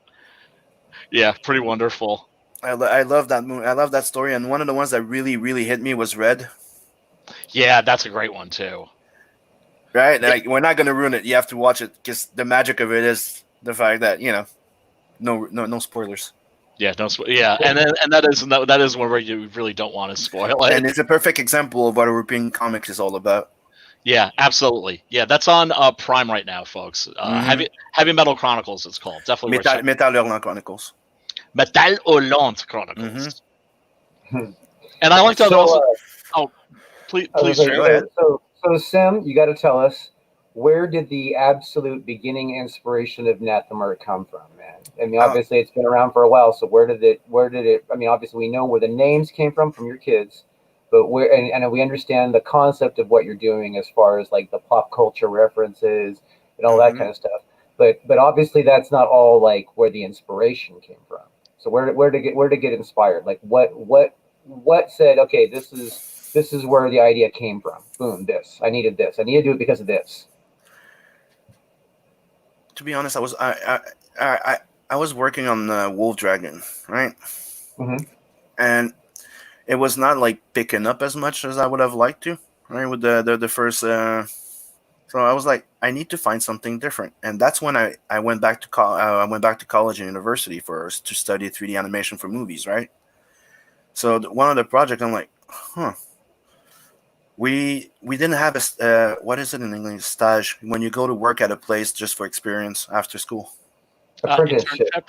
Yeah, pretty wonderful. I love that movie. I love that story, and one of the ones that really, really hit me was Red. Yeah, that's a great one too. Right? Like, we're not going to ruin it. You have to watch it because the magic of it is the fact that no spoilers. Yeah, and that is one where you really don't want to spoil it. And it's a perfect example of what European comics is all about. Yeah, absolutely. Yeah, that's on Prime right now, folks. Heavy Metal Chronicles, it's called. Definitely. Metal Hurlant Chronicles. Metal Hurlant Chronicles. Mm-hmm. And I like to also. Please go ahead. So Sim, you got to tell us, where did the absolute beginning inspiration of Nat the Merc come from, man? I mean, obviously it's been around for a while. So where did it? I mean, obviously we know where the names came from your kids. But and we understand the concept of what you're doing as far as like the pop culture references and all that kind of stuff. But obviously that's not all like where the inspiration came from. So where to get inspired? Like what said, okay, this is where the idea came from. Boom, this. I needed this. I need to do it because of this. To be honest, I was working on Wolf Dragon, right? Mm-hmm. And it was not like picking up as much as I would have liked to, right? With the first, so I was like, I need to find something different, and that's when I went back to I went back to college and university to study 3D animation for movies, right? So one of the projects, I'm like, we didn't have a what is it in English, stage, when you go to work at a place just for experience after school. Apprenticeship. Internship.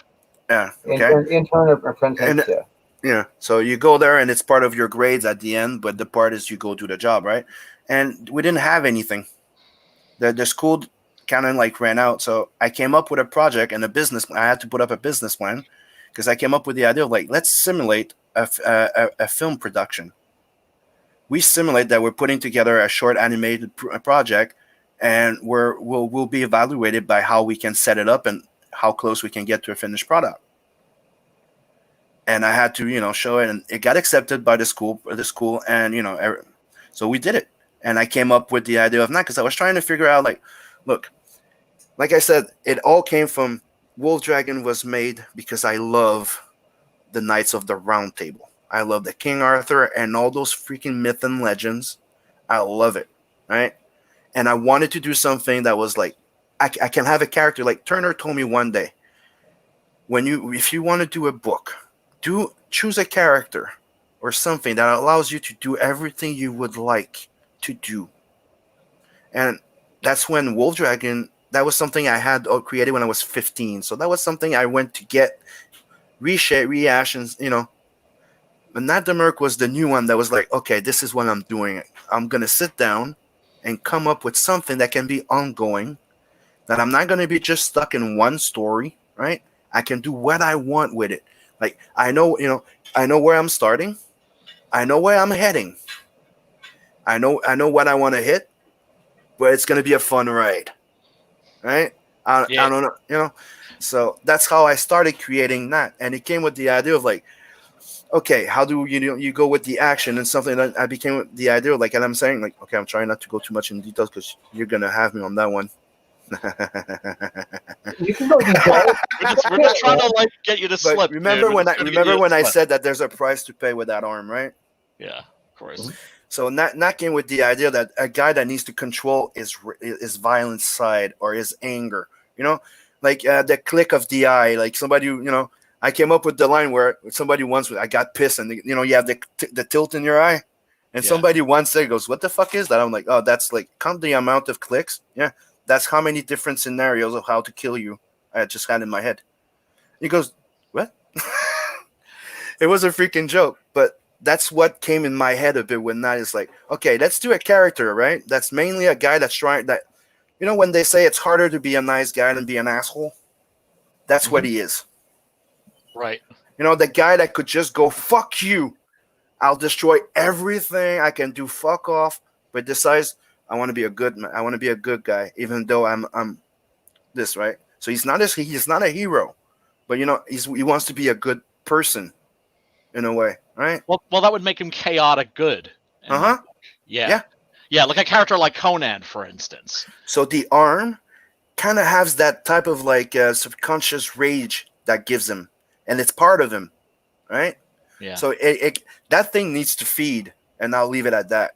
Yeah. Okay. Intern or apprentice. And, yeah. Yeah. So you go there and it's part of your grades at the end, but the part is you go do the job, right? And we didn't have anything. The school kind of like ran out. So I came up with a project and a business. I had to put up a business plan because I came up with the idea of like, let's simulate a film production. We simulate that we're putting together a short animated project, and we'll be evaluated by how we can set it up and how close we can get to a finished product. And I had to, show it, and it got accepted by the school, and so we did it. And I came up with the idea of not, because I was trying to figure out, like, look, like I said, it all came from Wolf Dragon was made because I love the Knights of the Round Table. I love the King Arthur and all those freaking myth and legends. I love it, right? And I wanted to do something that was like, I can have a character. Like Turner told me one day, if you want to do a book, choose a character or something that allows you to do everything you would like to do. And that's when Wolf Dragon, that was something I had created when I was 15. So that was something I went to get reactions, But Not the Merc was the new one that was like, okay, this is what I'm doing. I'm going to sit down and come up with something that can be ongoing, that I'm not going to be just stuck in one story, right? I can do what I want with it. Like, I know where I'm starting. I know where I'm heading. I know what I want to hit, but it's going to be a fun ride, right? I don't know, So that's how I started creating that. And it came with the idea of like, okay, how do you go with the action and something that I became with the idea of like, and I'm saying like, okay, I'm trying not to go too much in details because you're going to have me on that one. You can go details. We're just trying to like get you to slip. Remember when I said that there's a price to pay with that arm, right? Yeah, of course. So not came with the idea that a guy that needs to control his violent side or his anger, like the click of the eye, like somebody, I came up with the line where somebody once, I got pissed and you have the tilt in your eye, and somebody once said, goes, what the fuck is that? I'm like, oh, that's like, count the amount of clicks. Yeah. That's how many different scenarios of how to kill you I just had in my head. He goes, what? It was a freaking joke, but that's what came in my head a bit when that is like, okay, let's do a character, right? That's mainly a guy that's trying that, when they say it's harder to be a nice guy than be an asshole, that's what he is. Right. The guy that could just go, fuck you. I'll destroy everything. I can do fuck off, but decides, I want to be a good man. I want to be a good guy, even though I'm this, right? So he's not a hero, but he wants to be a good person, in a way, right? Well, that would make him chaotic good. Yeah, like a character like Conan, for instance. So the arm kind of has that type of like subconscious rage that gives him, and it's part of him, right? Yeah. So that thing needs to feed, and I'll leave it at that.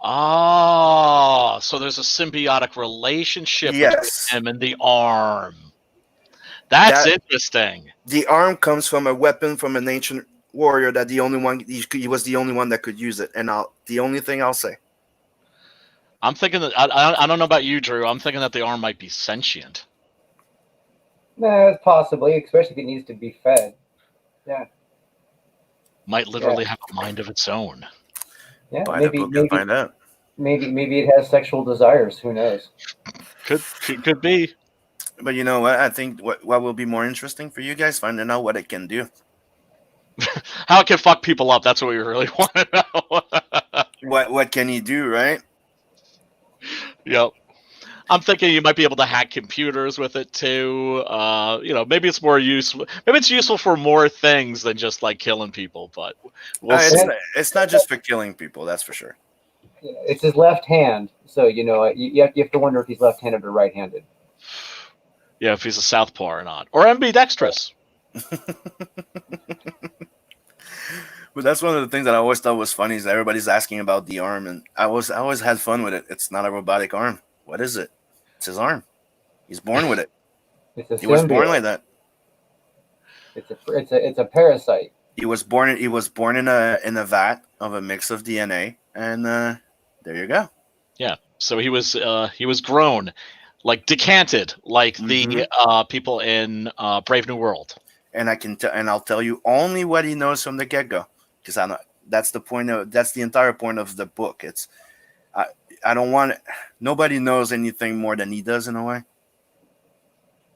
Oh, so there's a symbiotic relationship between him and the arm. That's interesting. The arm comes from a weapon from an ancient warrior that he was the only one that could use it. And the only thing I'll say. I'm thinking that, I don't know about you, Drew. I'm thinking that the arm might be sentient. No, possibly, especially if it needs to be fed. Yeah. Might literally have a mind of its own. Yeah, maybe find out. Maybe it has sexual desires. Who knows? Could be. But you know what? I think what will be more interesting for you guys, finding out what it can do. How it can fuck people up. That's what we really want to know. What can he do, right? Yep. I'm thinking you might be able to hack computers with it too. Maybe it's more useful. Maybe it's useful for more things than just like killing people. But it's not just for killing people. That's for sure. It's his left hand, so you have to wonder if he's left-handed or right-handed. Yeah, if he's a southpaw or not, or ambidextrous. But that's one of the things that I always thought was funny is that everybody's asking about the arm, and I always had fun with it. It's not a robotic arm. What is it? It's his arm. He's born with it. He was born like that. It's a parasite. He was born in a vat of a mix of DNA, and there you go. Yeah. So he was grown, like decanted, like the people in Brave New World. And I'll tell you only what he knows from the get-go, because that's the entire point of the book. It's I don't want nobody knows anything more than he does in a way.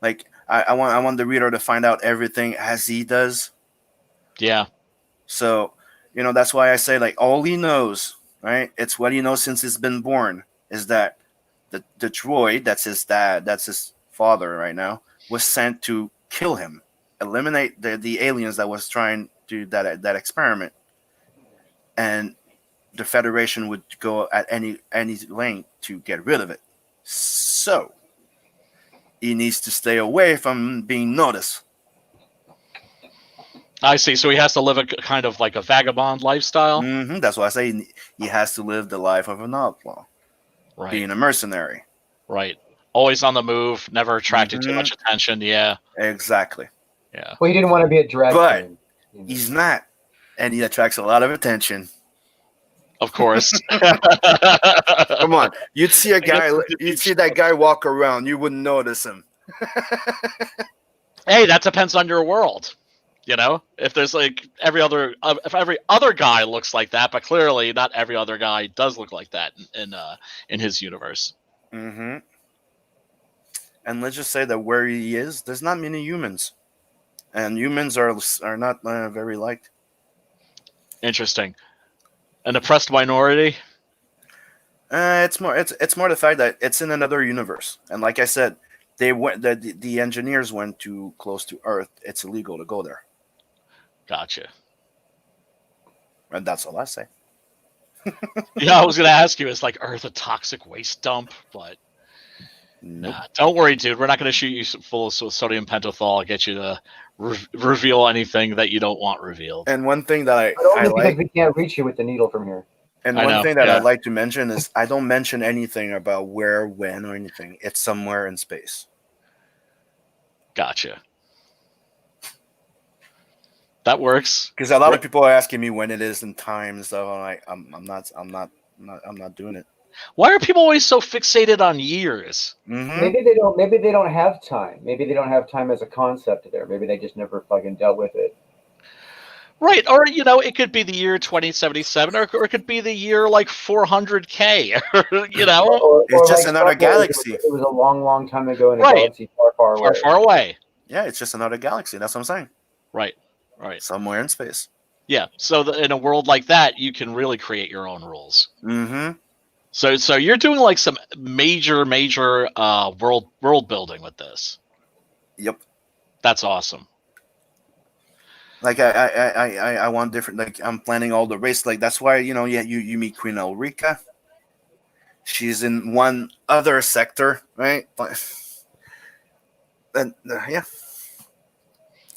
Like I want the reader to find out everything as he does. Yeah. So, that's why I say, like, all he knows, right? It's what he knows since he's been born, is that the droid, that's his dad, that's his father right now, was sent to kill him, eliminate the aliens that was trying to do that experiment. And the Federation would go at any length to get rid of it. So, he needs to stay away from being noticed. I see. So he has to live a kind of like a vagabond lifestyle. Mm-hmm. That's why I say he has to live the life of an outlaw, right? Being a mercenary, right? Always on the move, never attracting too much attention. Yeah, exactly. Yeah. Well, he didn't want to be a Dredd, but he's not, and he attracts a lot of attention. Of course. Come on, you'd see that guy walk around, you wouldn't notice him. Hey, that depends on your world. If there's like if every other guy looks like that, but clearly not every other guy does look like that in his universe. Mm-hmm. And let's just say that where he is, there's not many humans, and humans are not very liked. Interesting. An oppressed minority. It's more the fact that it's in another universe, and like I said, the engineers went too close to Earth. It's illegal to go there. Gotcha. And that's all I say. Yeah, I was going to ask you, is like Earth a toxic waste dump? But nope. Nah, don't worry, dude. We're not going to shoot you full of sodium pentothal and get you to reveal anything that you don't want revealed. And one thing that I like, we can't reach you with the needle from here. And one thing that I'd like to mention is I don't mention anything about where, when, or anything. It's somewhere in space. Gotcha. That works. Because a lot of people are asking me when it is and time and stuff. I'm like, I'm not doing it. Why are people always so fixated on years? Mm-hmm. Maybe they don't have time. Maybe they don't have time as a concept there. Maybe they just never fucking dealt with it. Right, or it could be the year 2077, or it could be the year like 400K. It's just another galaxy. It was a long, long time ago in a galaxy far, far away. Far away. Yeah, it's just another galaxy. That's what I'm saying. Right. Somewhere in space. Yeah. So in a world like that, you can really create your own rules. Mm-hmm. So you're doing like some major world building with this. Yep. That's awesome. Like I want different. Like I'm planning all the race. Like that's why you meet Queen Ulrika. She's in one other sector, right? And yeah.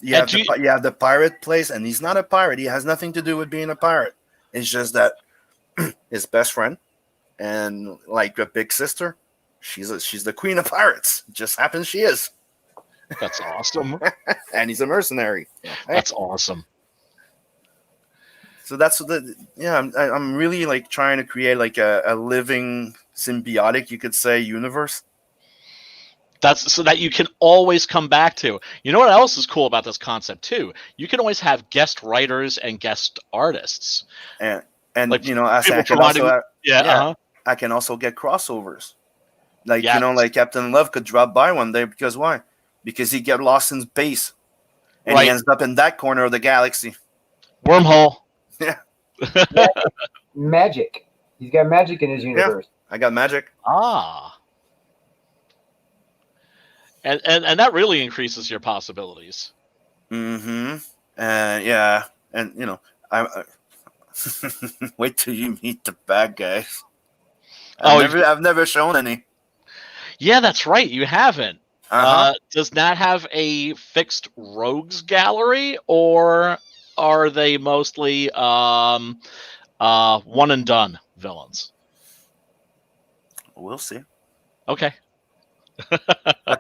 You have the pirate place, and he's not a pirate. He has nothing to do with being a pirate. It's just that his best friend and like a big sister, she's the queen of pirates. It just happens she is. That's awesome. And he's a mercenary. That's awesome. So that's I'm really like trying to create like a living symbiotic, you could say, universe. That's so that you can always come back to. You know what else is cool about this concept too? You can always have guest writers and guest artists. And like, I can also get crossovers. Like like Captain Love could drop by one day because why? Because he get lost in space, and he ends up in that corner of the galaxy. Wormhole. Yeah. Magic. He's got magic in his universe. Yeah, I got magic. Ah. And that really increases your possibilities. Mm-hmm. Yeah. And I wait till you meet the bad guys. I've never shown any. Yeah, that's right. You haven't. Does Nat have a fixed rogues gallery, or are they mostly one and done villains? We'll see. Okay.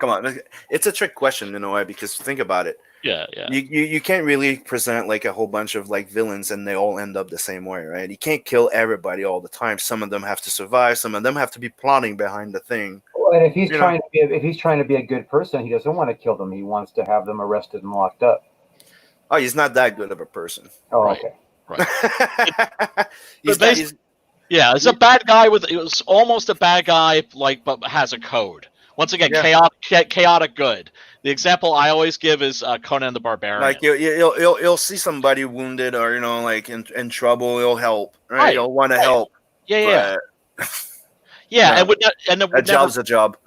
Come on, it's a trick question in a way, because think about it. Yeah. You can't really present like a whole bunch of like villains and they all end up the same way, right? You can't kill everybody all the time. Some of them have to survive. Some of them have to be plotting behind the thing. Well, and if he's trying to be a good person, he doesn't want to kill them. He wants to have them arrested and locked up. Oh, he's not that good of a person. Oh, right. Okay. Right. It's a bad guy it was almost a bad guy, like, but has a code. Once again, chaotic good. The example I always give is Conan the Barbarian. Like you'll see somebody wounded or like in trouble, he'll help. Right? You'll want to help. Yeah. A job's a job.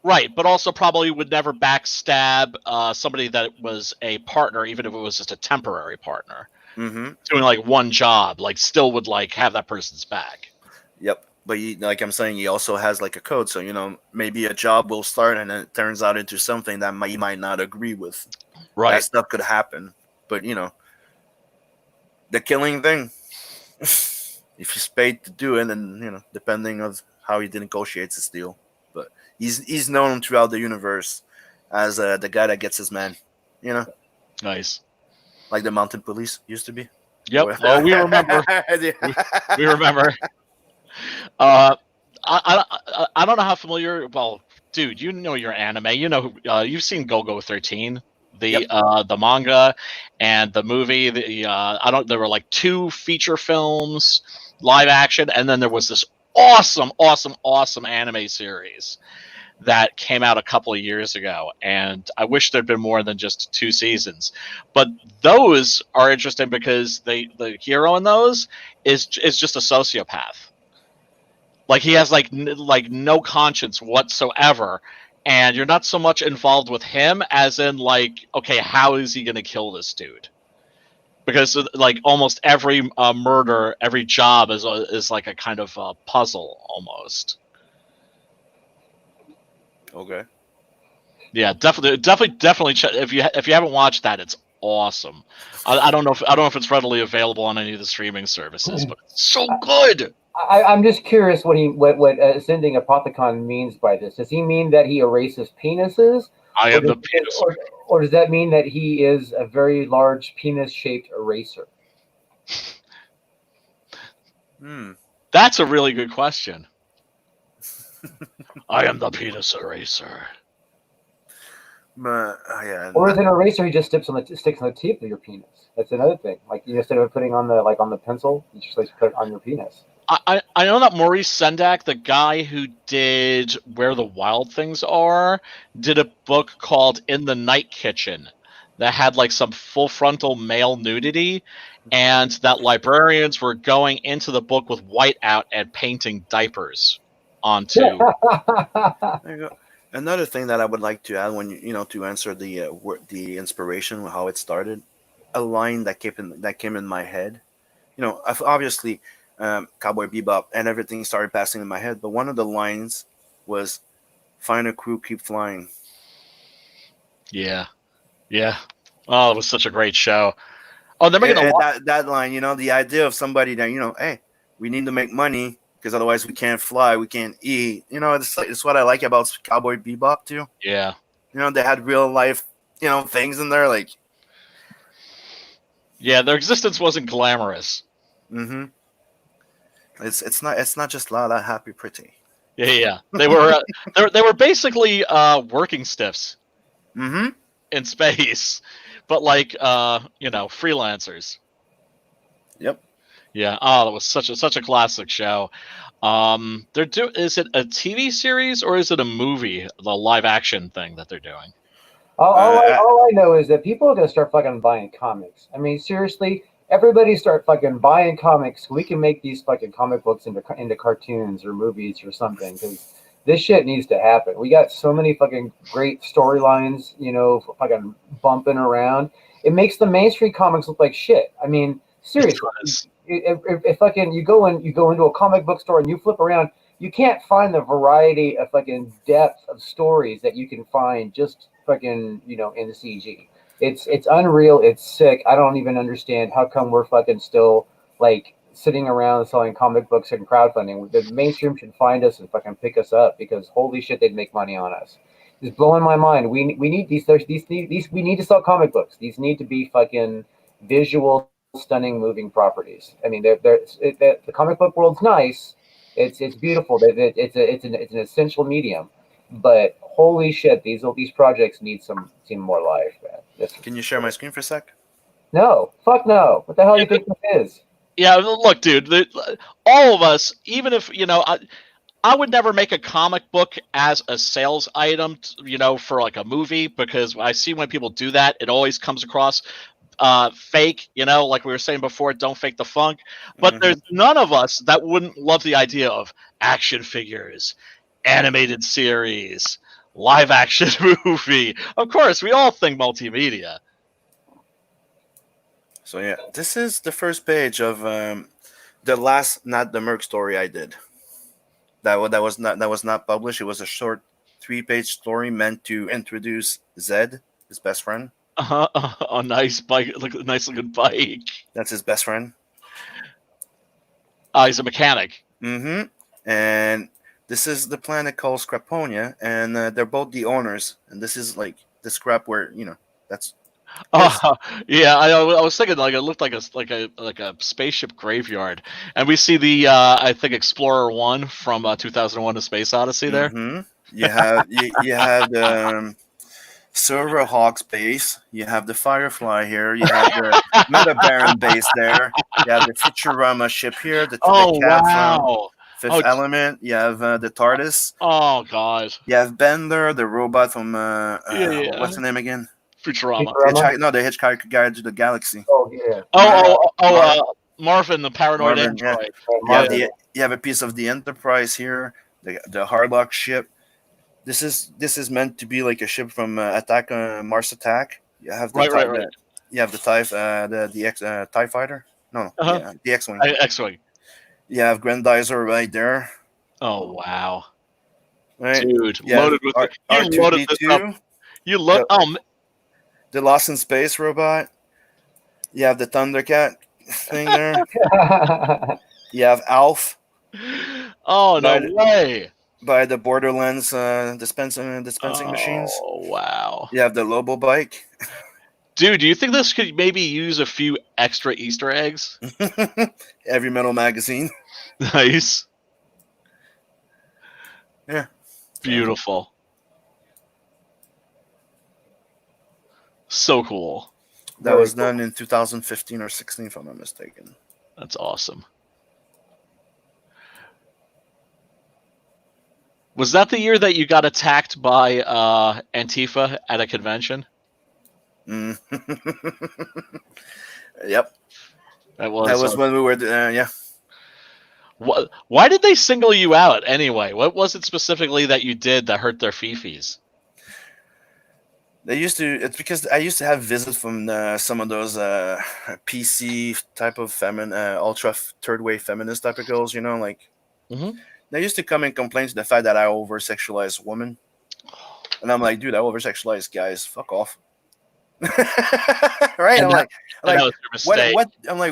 Right, but also probably would never backstab somebody that was a partner, even if it was just a temporary partner. Mm-hmm. Doing like one job, like still would like have that person's back. Yep. But like I'm saying, he also has like a code. So, maybe a job will start and it turns out into something that he might not agree with. Right. That stuff could happen. But, the killing thing, if he's paid to do it, and, depending on how he negotiates his deal. But he's known throughout the universe as the guy that gets his man, Nice. Like the mountain police used to be. Yep. Oh, we remember. we remember. I don't know how familiar. Well, dude, you know your anime. You've seen Go-Go 13, the manga, and the movie. There were like 2 feature films, live action, and then there was this awesome anime series that came out a couple of years ago, and I wish there'd been more than just 2 seasons. But those are interesting because the hero in those is just a sociopath. Like he has like no conscience whatsoever, and you're not so much involved with him as in like, okay, how is he going to kill this dude? Because like almost every murder, every job is like a kind of puzzle almost. Okay. Yeah, definitely. If you haven't watched that, it's awesome. I don't know if it's readily available on any of the streaming services, but it's so good. I'm just curious what ascending Apothicon means by this. Does he mean that he erases penises? I am the penis. Or does that mean that he is a very large penis-shaped eraser? That's a really good question. I am the penis eraser. Or as an eraser, he just sticks on the tip of your penis. That's another thing. Like instead of putting on the pencil, you just put it on your penis. I know that Maurice Sendak, the guy who did Where the Wild Things Are, did a book called In the Night Kitchen that had like some full frontal male nudity, and that librarians were going into the book with whiteout and painting diapers onto. There you go. Another thing that I would like to add when to answer the inspiration, how it started, a line that came in my head. Obviously. Cowboy Bebop and everything started passing in my head, but one of the lines was "Find a crew, keep flying." Yeah. Oh, it was such a great show. Oh, they're making that line. The idea of somebody that hey, we need to make money because otherwise we can't fly, we can't eat. It's what I like about Cowboy Bebop too. Yeah. They had real life things in there like. Yeah, their existence wasn't glamorous. Mm-hmm. It's not just la la happy pretty. Yeah. They were basically working stiffs. Mm-hmm. In space, but like freelancers. Yep. Yeah. Oh, that was such a classic show. Is it a TV series or is it a movie? The live action thing that they're doing. All I know is that people are gonna start fucking buying comics. I mean, seriously. Everybody start fucking buying comics. We can make these fucking comic books into cartoons or movies or something, because this shit needs to happen. We got so many fucking great storylines, fucking bumping around. It makes the mainstream comics look like shit. I mean, seriously. If fucking you go into a comic book store and you flip around, you can't find the variety of fucking depth of stories that you can find just fucking, you know, in the CG. It's unreal. It's sick. I don't even understand how come we're fucking still like sitting around selling comic books and crowdfunding. The mainstream should find us and fucking pick us up, because holy shit, they'd make money on us. It's blowing my mind. We need these we need to sell comic books. These need to be fucking visual, stunning, moving properties. I mean, the comic book world's nice. It's beautiful. It's an essential medium. But holy shit, these projects need some more life, man. Can you share my screen for a sec? No, fuck no. What the hell do you think this is? Yeah, look, dude. All of us, even if you know, I would never make a comic book as a sales item, you know, for like a movie, because I see when people do that, it always comes across fake, you know, like we were saying before, don't fake the funk. But there's none of us that wouldn't love the idea of action figures, animated series, live action movie. Of course, we all think multimedia. So yeah, this is the first page of the last Not the Merc story I did. That was not published. It was a short 3-page story meant to introduce Zed, his best friend. A nice bike, like a nice looking bike. That's his best friend. He's a mechanic. And this is the planet called Scraponia, and they're both the owners. And this is like the scrap where, you know, that's. Yeah, I was thinking like it looked like a spaceship graveyard, and we see the I think Explorer 1 from 2001: A Space Odyssey there. You have you have the Server Hawks base. You have the Firefly here. You have the Meta Baron base there. You have the Futurama ship here. The cat from Fifth Element. You have the TARDIS. Oh god. You have Bender, the robot from what's the name again? Futurama. The Hitchhiker Guide to the Galaxy. Oh yeah. Marvin, the paranoid android. Yeah. You have a piece of the Enterprise here. The Harlock ship. This is meant to be like a ship from Mars Attack. You have the right. You have the TIE fighter. No, the X-wing. X-wing. You have Grendizer right there. Oh wow, right, dude, loaded with you loaded this up. You look the Lost in Space robot. You have the Thundercat thing there. You have Alf. Oh no way! By the Borderlands dispensing machines. Oh wow! You have the Lobo bike. Dude, do you think this could maybe use a few extra Easter eggs? Heavy Metal magazine. Nice. Yeah. Beautiful. So cool. That was done in 2015 or 16, if I'm not mistaken. That's awesome. Was that the year that you got attacked by Antifa at a convention? Yep. That was when we were, yeah. Why did they single you out anyway? What was it specifically that you did that hurt their fifis? It's because I used to have visits from some of those PC type of ultra third wave feminist type of girls, you know, like. They used to come and complain to the fact that I over-sexualize women. And I'm like, dude, I over-sexualize guys. Fuck off. Right?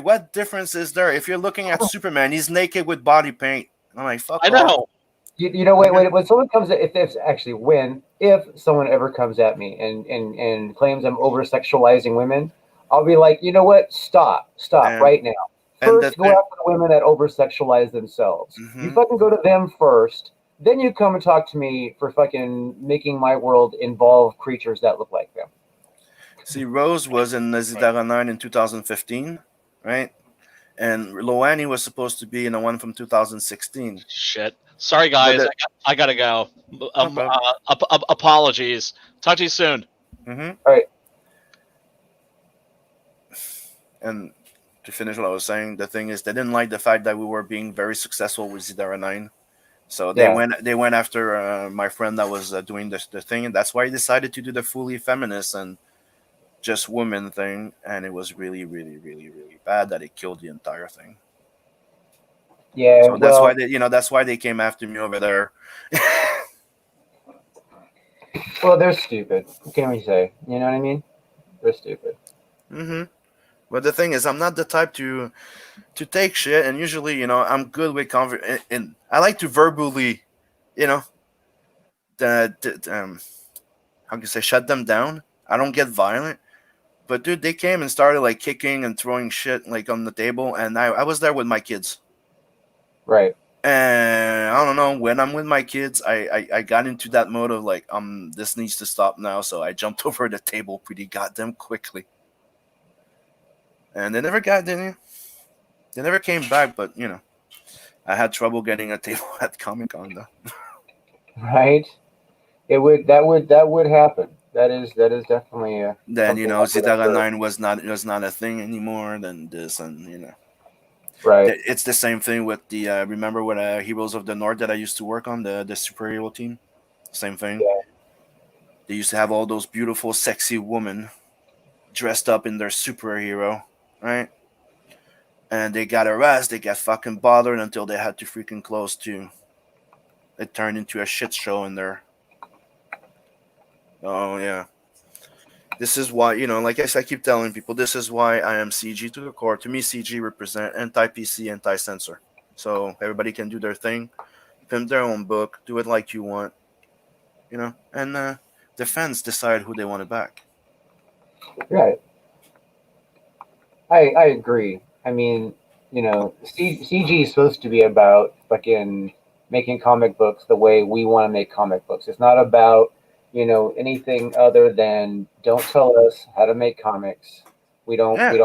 What difference is there? If you're looking at Superman, he's naked with body paint. I'm like, fuck off. I know. You know, wait, when someone comes if someone ever comes at me and claims I'm over-sexualizing women, I'll be like, you know what? Stop right now. First, go after the women that over-sexualize themselves. You fucking go to them first, then you come and talk to me for fucking making my world involve creatures that look like them. See, Rose was in Zidara 9 in 2015, right? And Loani was supposed to be in the one from 2016. Shit. Sorry, guys. I gotta go. Apologies. Talk to you soon. All right. And to finish what I was saying, the thing is, they didn't like the fact that we were being very successful with Zidara 9. So they went after my friend that was doing the thing, and that's why he decided to do the fully feminist and just women thing. And it was really, really, really, really bad that it killed the entire thing. Yeah, So that's why they came after me over there. Well, they're stupid. What can we say? You know what I mean? They're stupid. Mm-hmm. But the thing is, I'm not the type to take shit, and usually, I'm good with and I like to verbally, you know, how can you say, shut them down. I don't get violent, but dude, they came and started like kicking and throwing shit like on the table, and I was there with my kids. Right. And I don't know, when I'm with my kids, I got into that mode of like, this needs to stop now. So I jumped over the table pretty goddamn quickly, and they never came back. But I had trouble getting a table at Comic Con though. Right. That would happen. That is definitely Then something that would Zidara occur. 9 was not a thing anymore. Then this, and Right. it's the same thing with the remember with Heroes of the North that I used to work on, the superhero team. Same thing. Yeah. They used to have all those beautiful, sexy women dressed up in their superhero, right? And they got arrested. They got fucking bothered until they had to freaking close too. It turned into a shit show in there. Oh yeah. This is why, like I keep telling people, this is why I am CG to the core. To me, CG represent anti-PC, anti-censor. So everybody can do their thing, pimp their own book, do it like you want, and the fans decide who they want to back. Right. I agree. I mean, CG is supposed to be about fucking making comic books the way we want to make comic books. It's not about, anything other than don't tell us how to make comics. We don't Yeah. we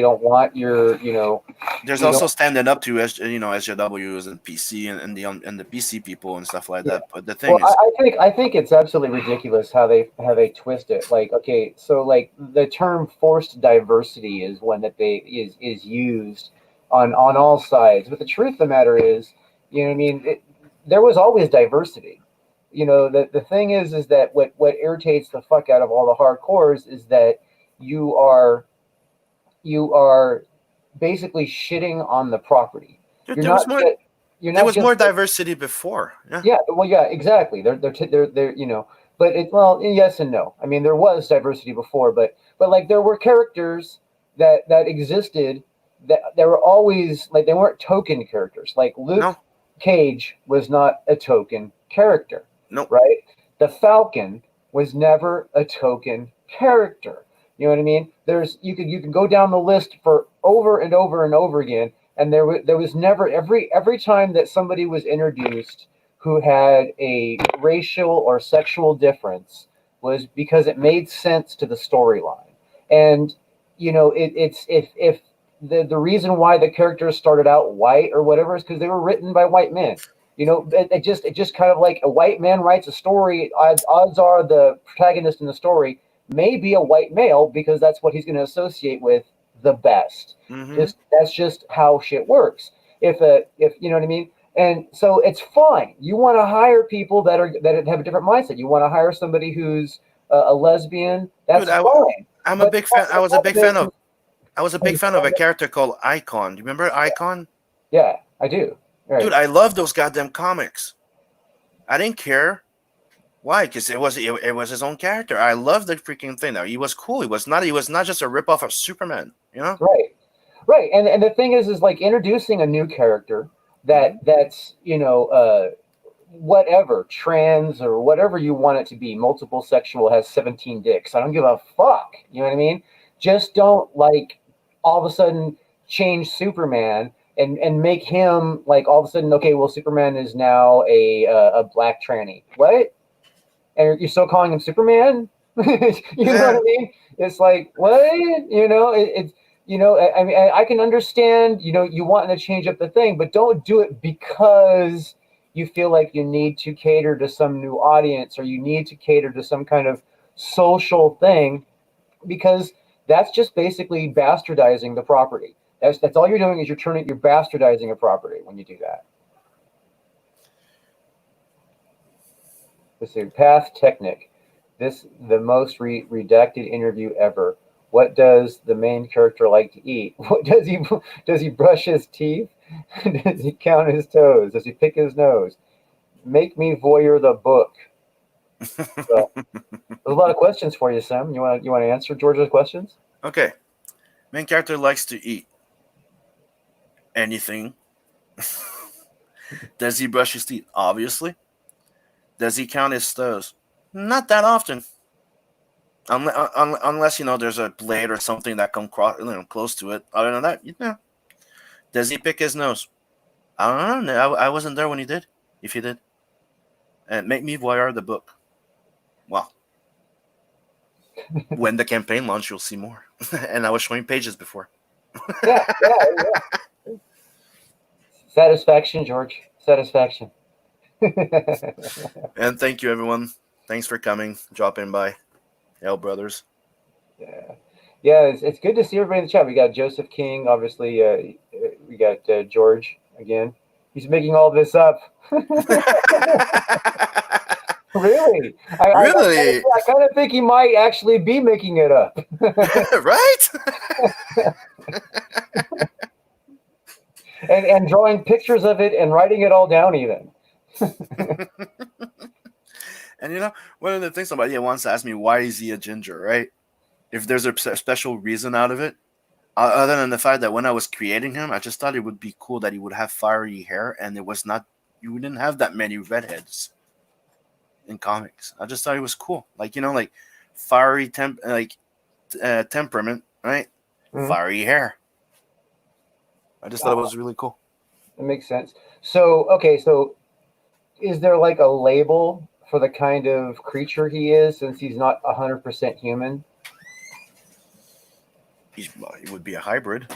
don't want your, There's we also don't standing up to SJWs and PC and the PC people and stuff like yeah. that. But the Well, thing is, I think it's absolutely ridiculous how they twist it. Like, okay, so like the term forced diversity is one that is used on all sides. But the truth of the matter is, what I mean, there was always diversity. The thing is that what irritates the fuck out of all the hardcores is that you are you are basically shitting on the property. dude, You're not just you're there not was just more diversity before. Yeah. yeah, well, yeah, exactly. They're but well, yes and no. I mean, there was diversity before, but like there were characters that existed that there were always like they weren't token characters. Like Luke No. Cage was not a token character, Nope. right? The Falcon was never a token character. You know what I mean? You can go down the list for over and over and over again, and there was never every time that somebody was introduced who had a racial or sexual difference was because it made sense to the storyline. And it's if the reason why the characters started out white or whatever is because they were written by white men. It just kind of like a white man writes a story. Odds are the protagonist in the story may be a white male because that's what he's going to associate with the best. Mm-hmm. That's just how shit works. If you know what I mean. And so it's fine. You want to hire people that have a different mindset. You want to hire somebody who's a lesbian. That's Dude, fine. I'm a big fan. I was a big fan of. I was a big fan of a Yeah. character called Icon. Do you remember Icon? Yeah, I do. Right. Dude, I love those goddamn comics. I didn't care. Why? Because it was his own character. I love the freaking thing. Though he was cool. He was not just a ripoff of Superman. Right. And the thing is like introducing a new character that's whatever trans or whatever you want it to be, multiple sexual, has 17 dicks. I don't give a fuck. You know what I mean? Just don't like all of a sudden change Superman and make him like all of a sudden okay. Well, Superman is now a black tranny. What? And you're still calling him Superman? You know what I mean? It's like what? It's I mean, I can understand. You wanting to change up the thing, but don't do it because you feel like you need to cater to some new audience or you need to cater to some kind of social thing, because that's just basically bastardizing the property. That's all you're doing is you're bastardizing a property when you do that. Let's see, Path Technic. This the most redacted interview ever. What does the main character like to eat? What does he brush his teeth? Does he count his toes? Does he pick his nose? Make me voyeur the book. So, there's a lot of questions for you, Sam. You want to answer George's questions? Okay. Main character likes to eat anything. Does he brush his teeth? Obviously. Does he count his toes? Not that often. Unless there's a blade or something that come close to it. Other than that, Does he pick his nose? I don't know. I wasn't there when he did. If he did, and make me voyeur the book. Well, when the campaign launch, you'll see more. And I was showing pages before. Yeah. Satisfaction, George. Satisfaction. And thank you, everyone. Thanks for coming, dropping by. L Brothers. Yeah. It's good to see everybody in the chat. We got Joseph King, obviously. We got George again. He's making all this up. Really? Really? I kind of think he might actually be making it up. Right? and drawing pictures of it and writing it all down even. And one of the things somebody once asked me, why is he a ginger, right? If there's a special reason out of it, other than the fact that when I was creating him, I just thought it would be cool that he would have fiery hair, and you didn't have that many redheads in comics. I just thought it was cool. Like fiery temperament, right? Mm-hmm. Fiery hair. I just thought it was really cool. It makes sense. So is there like a label for the kind of creature he is, since he's not 100% human? He would be a hybrid.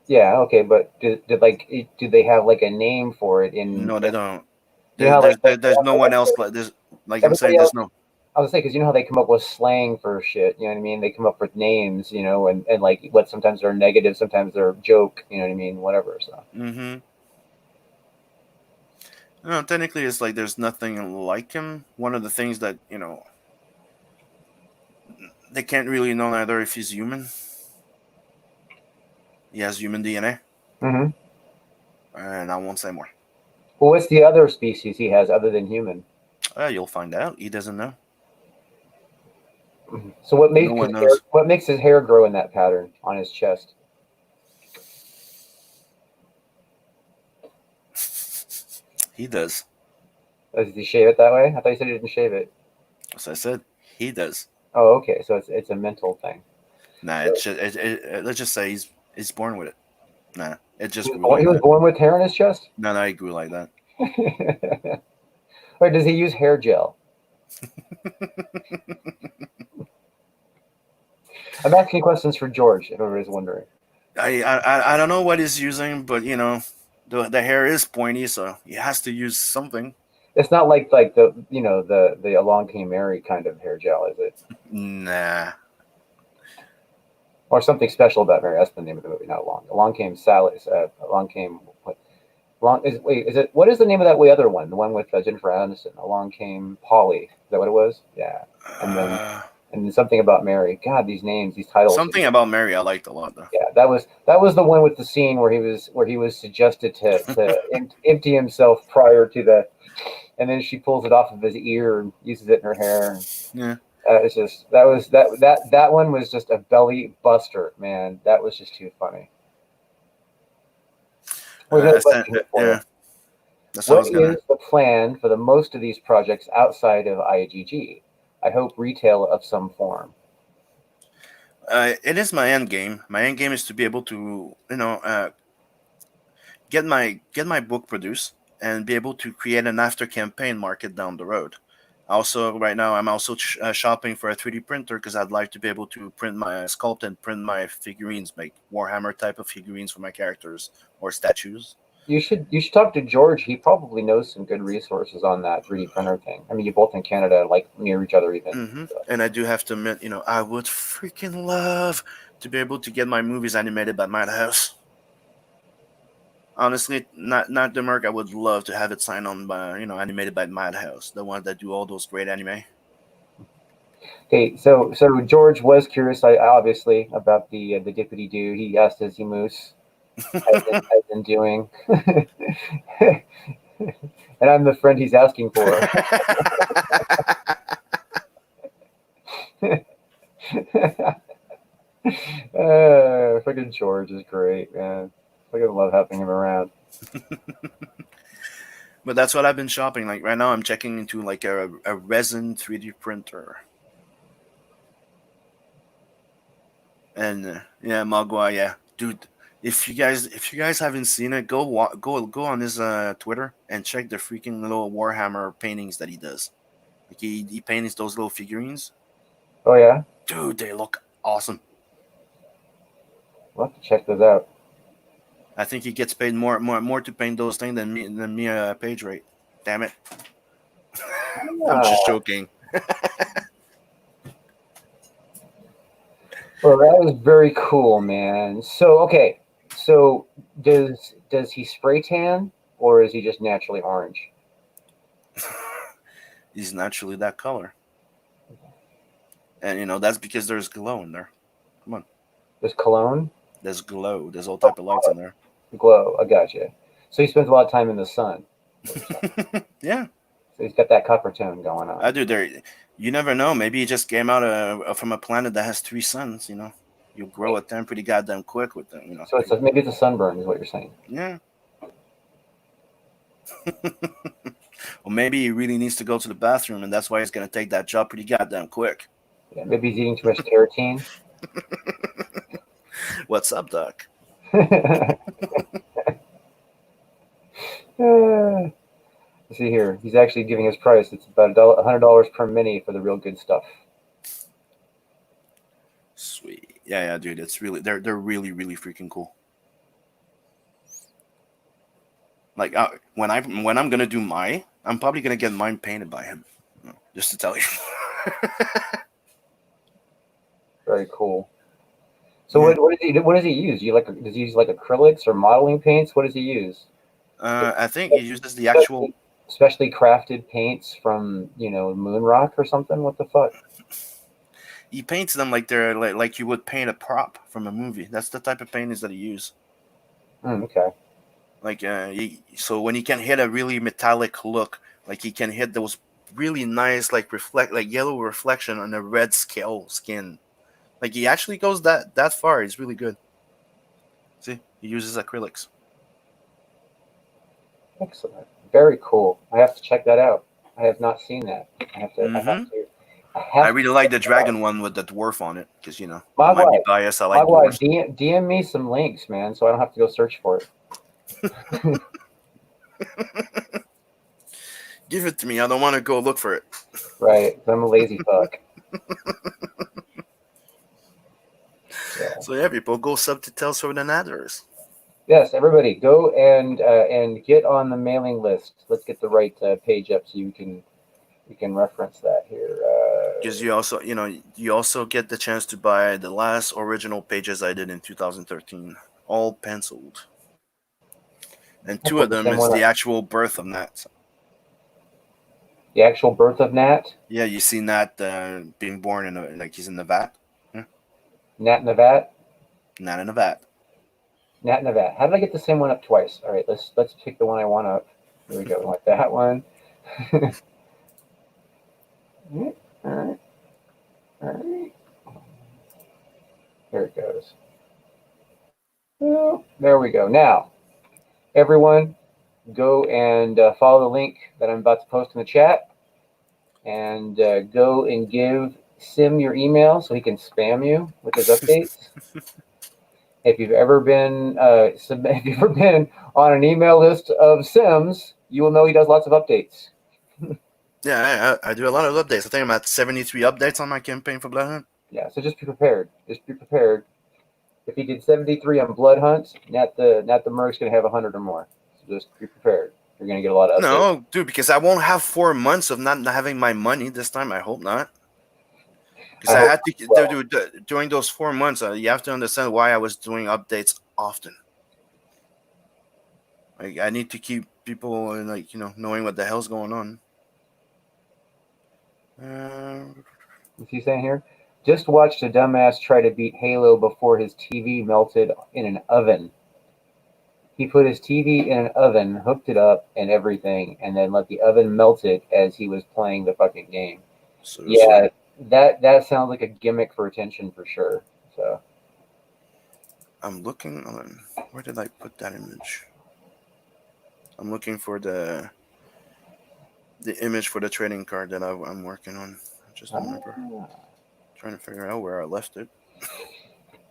Yeah, okay, but do they have like a name for it? No, they don't. There's no one else like this. Like I'm saying, there's no. I was saying, because how they come up with slang for shit. You know what I mean? They come up with names, and like what sometimes they're negative, sometimes they're joke. You know what I mean? Whatever. So. Mm-hmm. No, technically, it's like there's nothing like him. One of the things that they can't really know either if he's human. He has human DNA. Mm-hmm. And I won't say more. Well, what's the other species he has other than human? You'll find out. He doesn't know. So what makes his hair grow in that pattern on his chest? He does. Does he shave it that way? I thought you said he didn't shave it. As I said, he does. Oh, okay. So it's a mental thing. Nah, let's just say he's born with it. Nah, it just grew he was born with hair in his chest? No, he grew like that. Or does he use hair gel? I'm asking questions for George, if everybody's wondering. I don't know what he's using, but the hair is pointy, so he has to use something. It's not like the Along Came Mary kind of hair gel, is it? Nah. Or something special about Mary. That's the name of the movie, not Along. Along Came Sally. Along Came. What is the name of that other one? The one with Jennifer Aniston. Along Came Polly. Is that what it was? Yeah. And then something about Mary. God, these names, these titles. Something about Mary I liked a lot though. Yeah, that was the one with the scene where he was suggested to empty himself prior to the, and then she pulls it off of his ear and uses it in her hair. Yeah. It's just that one was just a belly buster, man. That was just too funny. What is the plan for the most of these projects outside of IGG? I hope retail of some form. It is my end game. My end game is to be able to, get my book produced and be able to create an after campaign market down the road. Also, right now, I'm also shopping for a 3D printer because I'd like to be able to sculpt and print my figurines, make Warhammer type of figurines for my characters or statues. You should talk to George. He probably knows some good resources on that 3D printer thing. I mean, you're both in Canada, like near each other even. Mm-hmm. So. And I do have to admit, I would freaking love to be able to get my movies animated by Madhouse. Honestly, not the Merc. I would love to have it signed on by, animated by Madhouse, the ones that do all those great anime. Okay, so George was curious, obviously, about the Dippity Doo. He asked, "Is he Moose?" has been doing. And I'm the friend he's asking for. Fucking George is great, man. I love having him around. But that's what I've been shopping. Like right now, I'm checking into like a resin 3D printer. And yeah, Magua, yeah, dude. If you guys haven't seen it, go on his Twitter and check the freaking little Warhammer paintings that he does. Like he paints those little figurines. Oh yeah, dude, they look awesome. We'll have to check those out. I think he gets paid more to paint those things than me page rate. Damn it. I'm just joking. Well, that was very cool, man. So okay, so does he spray tan or is he just naturally orange? He's naturally that color, and that's because there's glow in there. Come on. There's cologne. There's glow. There's all type of lights in there. Glow. I gotcha. So he spends a lot of time in the sun. Yeah. So he's got that copper tone going on. Dude, you never know. Maybe he just came out from a planet that has 3 suns. You'll grow it then pretty goddamn quick with them. So maybe it's a sunburn, is what you're saying. Yeah. Or maybe he really needs to go to the bathroom, and that's why he's gonna take that job pretty goddamn quick. Yeah, maybe he's eating too much carotene. What's up, Doc? Let's see here. He's actually giving his price. It's about $100 per mini for the real good stuff. Sweet. Yeah, dude. It's really they're really, really freaking cool. Like when I'm gonna do I'm probably gonna get mine painted by him, just to tell you. Very cool. So what does he use? Does he use like acrylics or modeling paints? What does he use? I think he uses the actual specially crafted paints from moon rock or something. What the fuck? He paints them like they're like you would paint a prop from a movie. That's the type of paintings that he uses. Okay. Like so when he can hit a really metallic look, like he can hit those really nice like yellow reflection on a red scale skin. Like he actually goes that far. He's really good. See, he uses acrylics. Excellent. Very cool. I have to check that out. I have not seen that. I have to. I really like the dragon one with the dwarf on it because I might be biased. I like dwarves. DM me some links, man, so I don't have to go search for it. Give it to me. I don't want to go look for it. Right. I'm a lazy fuck. Yeah. So yeah, people, go sub to Tales From The Natverse. Yes, everybody, go and get on the mailing list. Let's get the right page up so you can reference that here. Because you also get the chance to buy the last original pages I did in 2013, all penciled, and 2 of them is the actual birth of Nat. The actual birth of Nat? Yeah, you see Nat being born he's in the vat. Yeah. Nat in the vat? Nat in the vat. Nat in the vat. How did I get the same one up twice? All right, let's pick the one I want up. Here we go, like that one. All right. Here it goes. Oh, there we go. Now, everyone, go and follow the link that I'm about to post in the chat, and go and give Sim your email so he can spam you with his updates. If you've ever been on an email list of Sims, you will know he does lots of updates. Yeah, I do a lot of updates. I think I'm at 73 updates on my campaign for Blood Hunt. Yeah, so just be prepared. Just be prepared. If he did 73 on Blood Hunt, Nat the Merc's going to have 100 or more. So just be prepared. You're going to get a lot of updates. No, dude, because I won't have 4 months of not having my money this time. I hope not. Because I had to during those 4 months. You have to understand why I was doing updates often. Like I need to keep people knowing what the hell's going on. What's he saying here? Just watched a dumbass try to beat Halo before his TV melted in an oven. He put his TV in an oven, hooked it up and everything, and then let the oven melt it as he was playing the fucking game. Yeah, that sounds like a gimmick for attention for sure. So I'm looking on. Where did I put that image? I'm looking for the image for the trading card that I'm working on. I just don't remember. Trying to figure out where I left it.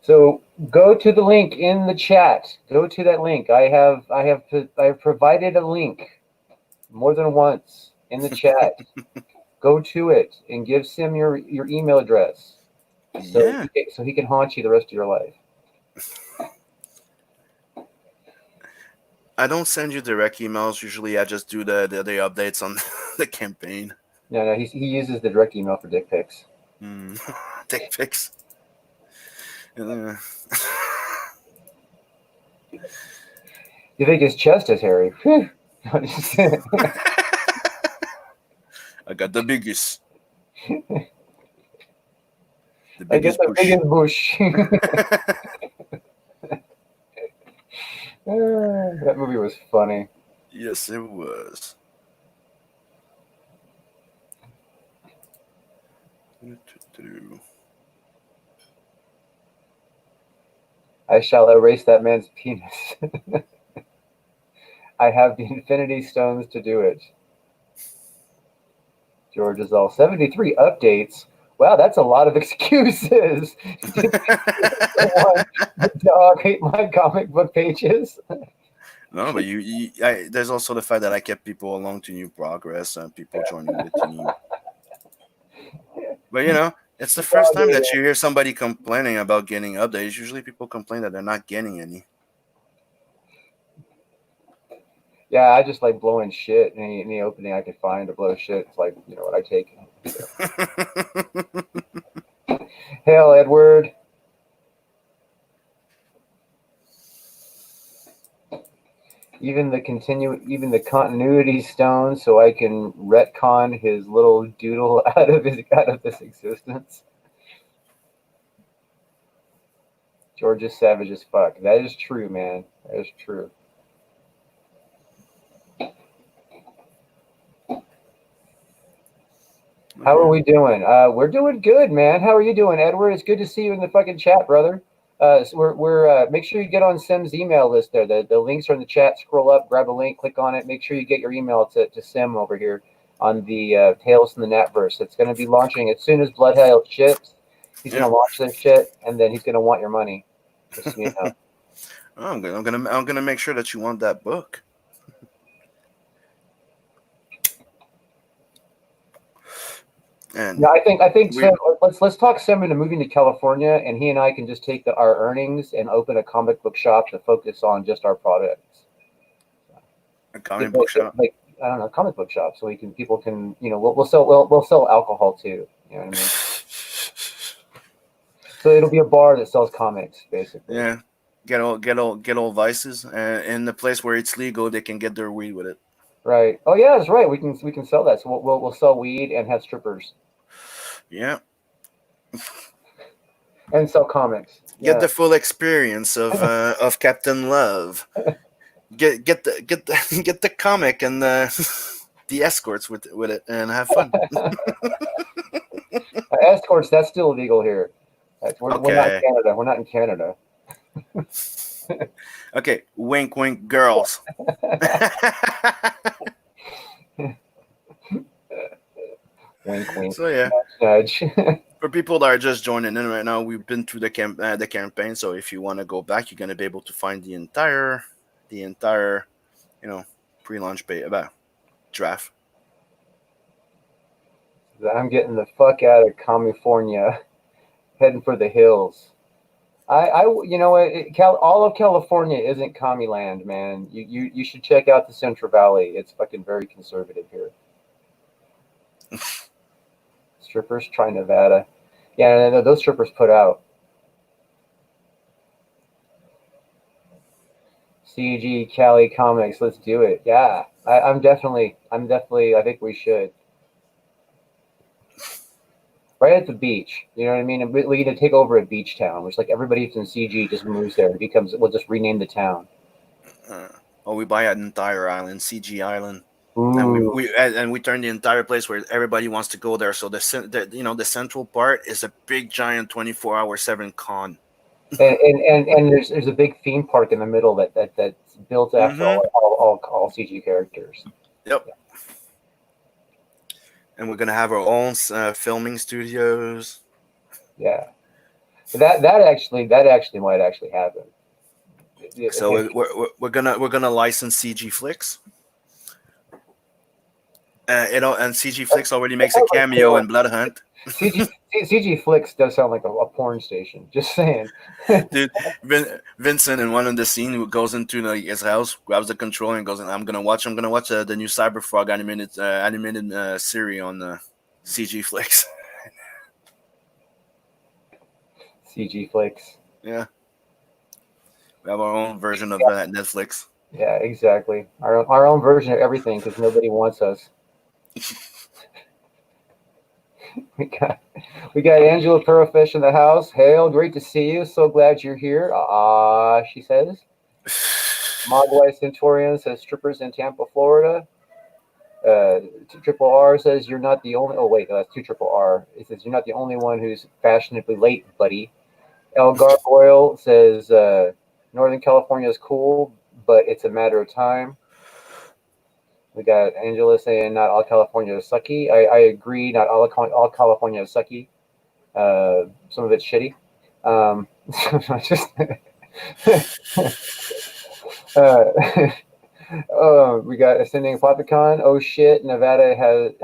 So go to the link in the chat. Go to that link. I have provided a link more than once in the chat. Go to it and give Sim your email address. So he can haunt you the rest of your life. I don't send you direct emails. Usually I just do the updates on the campaign. No, he uses the direct email for dick pics. Dick pics. You think his chest is hairy? I got the biggest. The biggest bush. That movie was funny. Yes, it was. I shall erase that man's penis. I have the Infinity Stones to do it. George is all 73 updates. Wow, that's a lot of excuses. The dog ate my comic book pages. No, but there's also the fact that I kept people along to New Progress and people joining the team. But it's the first time that you hear somebody complaining about getting updates. Usually people complain that they're not getting any. Yeah, I just like blowing shit. Any opening I could find to blow shit, it's like, you know what, I take. Hail, Edward. Even the continuity stone, so I can retcon his little doodle out of this existence. George is savage as fuck. That is true, man. That is true. How are we doing? We're doing good, man. How are you doing, Edward? It's good to see you in the fucking chat, brother. So we're make sure you get on Sim's email list there. The links are in the chat. Scroll up, grab a link, click on it. Make sure you get your email to Sim over here on the Tales from the Natverse. It's going to be launching as soon as Bloodhail ships. He's going to launch this shit, and then he's going to want your money. Just so you know. I'm gonna make sure that you want that book. And yeah, I think Sim, let's talk Sim into moving to California, and he and I can just take our earnings and open a comic book shop to focus on just our products. A comic book shop, like I don't know, comic book shop, so people can we'll sell alcohol too. You know what I mean? So it'll be a bar that sells comics, basically. Yeah, get all vices, and in the place where it's legal, they can get their weed with it. Right. Oh yeah, that's right. We can sell that. So we'll sell weed and have strippers. Yeah. And sell comics. Get the full experience of Captain Love. Get the comic and the escorts with it and have fun. Escorts, that's still illegal here. We're not in Canada. We're not in Canada. Okay, wink, wink, girls. Wink, wink. So yeah, nudge. for people that are just joining in right now, we've been through the campaign. So if you want to go back, you're gonna be able to find the entire, pre-launch draft. I'm getting the fuck out of California, heading for the hills. All of California isn't commie land, man. You should check out the Central Valley. It's fucking very conservative here. Strippers try Nevada. Yeah, those strippers put out. CG Cali Comics, let's do it. Yeah, I'm definitely. I think we should. Right at the beach, you know what I mean? We need to take over a beach town, which like everybody who's in CG just moves there and we'll just rename the town. Or we buy an entire island, CG island. Ooh. And we turn the entire place where everybody wants to go there. So the central part is a big giant 24/7 con. And there's a big theme park in the middle that's built after all CG characters. Yep. Yeah. And we're gonna have our own filming studios. Yeah, that actually might actually happen. So we're gonna license CG Flicks. And CG Flicks already makes a cameo in Blood Hunt. CG Flicks does sound like a porn station. Just saying. Dude, Vincent in one of the scene goes into his house, grabs the controller, and goes, "I'm gonna watch the new Cyberfrog animated series on CG Flicks." CG Flicks. Yeah, we have our own version of Netflix. Yeah, exactly. Our own version of everything because nobody wants us. We got Angela Purrofish in the house. Hail, great to see you. So glad you're here. She says. Mogwai Centurion says strippers in Tampa, Florida. Triple R says you're not the only. Oh wait, no, that's 2 Triple R. It says you're not the only one who's fashionably late, buddy. El Gargoyle says Northern California is cool, but it's a matter of time. We got Angela saying not all California is sucky. I agree, not all California is sucky. Some of it's shitty. We got Ascending Apothecon. Oh shit, Nevada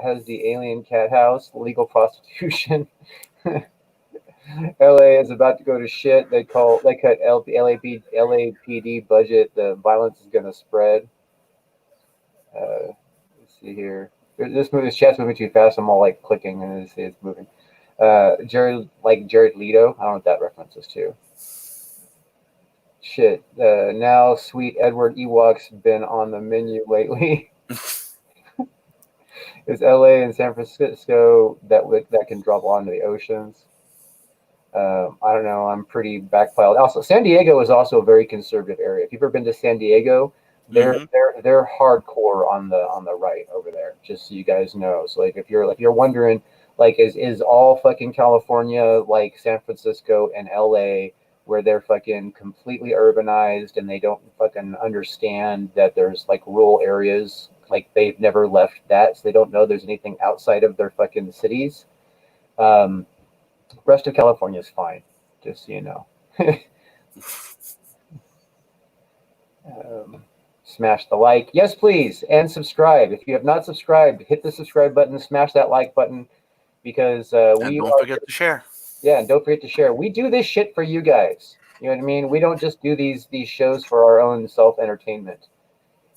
has the alien cat house, legal prostitution. LA is about to go to shit. They cut LAPD budget. The violence is gonna spread. Let's see here. This chat's moving too fast. I'm all like clicking and it's moving. Jared Leto. I don't know what that reference is to. Shit. Now sweet Edward Ewok's been on the menu lately. It's LA and San Francisco that can drop onto the oceans. I don't know. I'm pretty backpiled. Also, San Diego is also a very conservative area. If you've ever been to San Diego, they're hardcore on the right over there. Just so you guys know. So like if you're wondering, like is all fucking California like San Francisco and LA, where they're fucking completely urbanized and they don't fucking understand that there's like rural areas, like they've never left that, so they don't know there's anything outside of their fucking cities. Rest of California is fine, just so you know. Smash the like. Yes, please. And subscribe. If you have not subscribed, hit the subscribe button, smash that like button, because don't forget to share. Yeah, and don't forget to share. We do this shit for you guys. You know what I mean? We don't just do these shows for our own self-entertainment.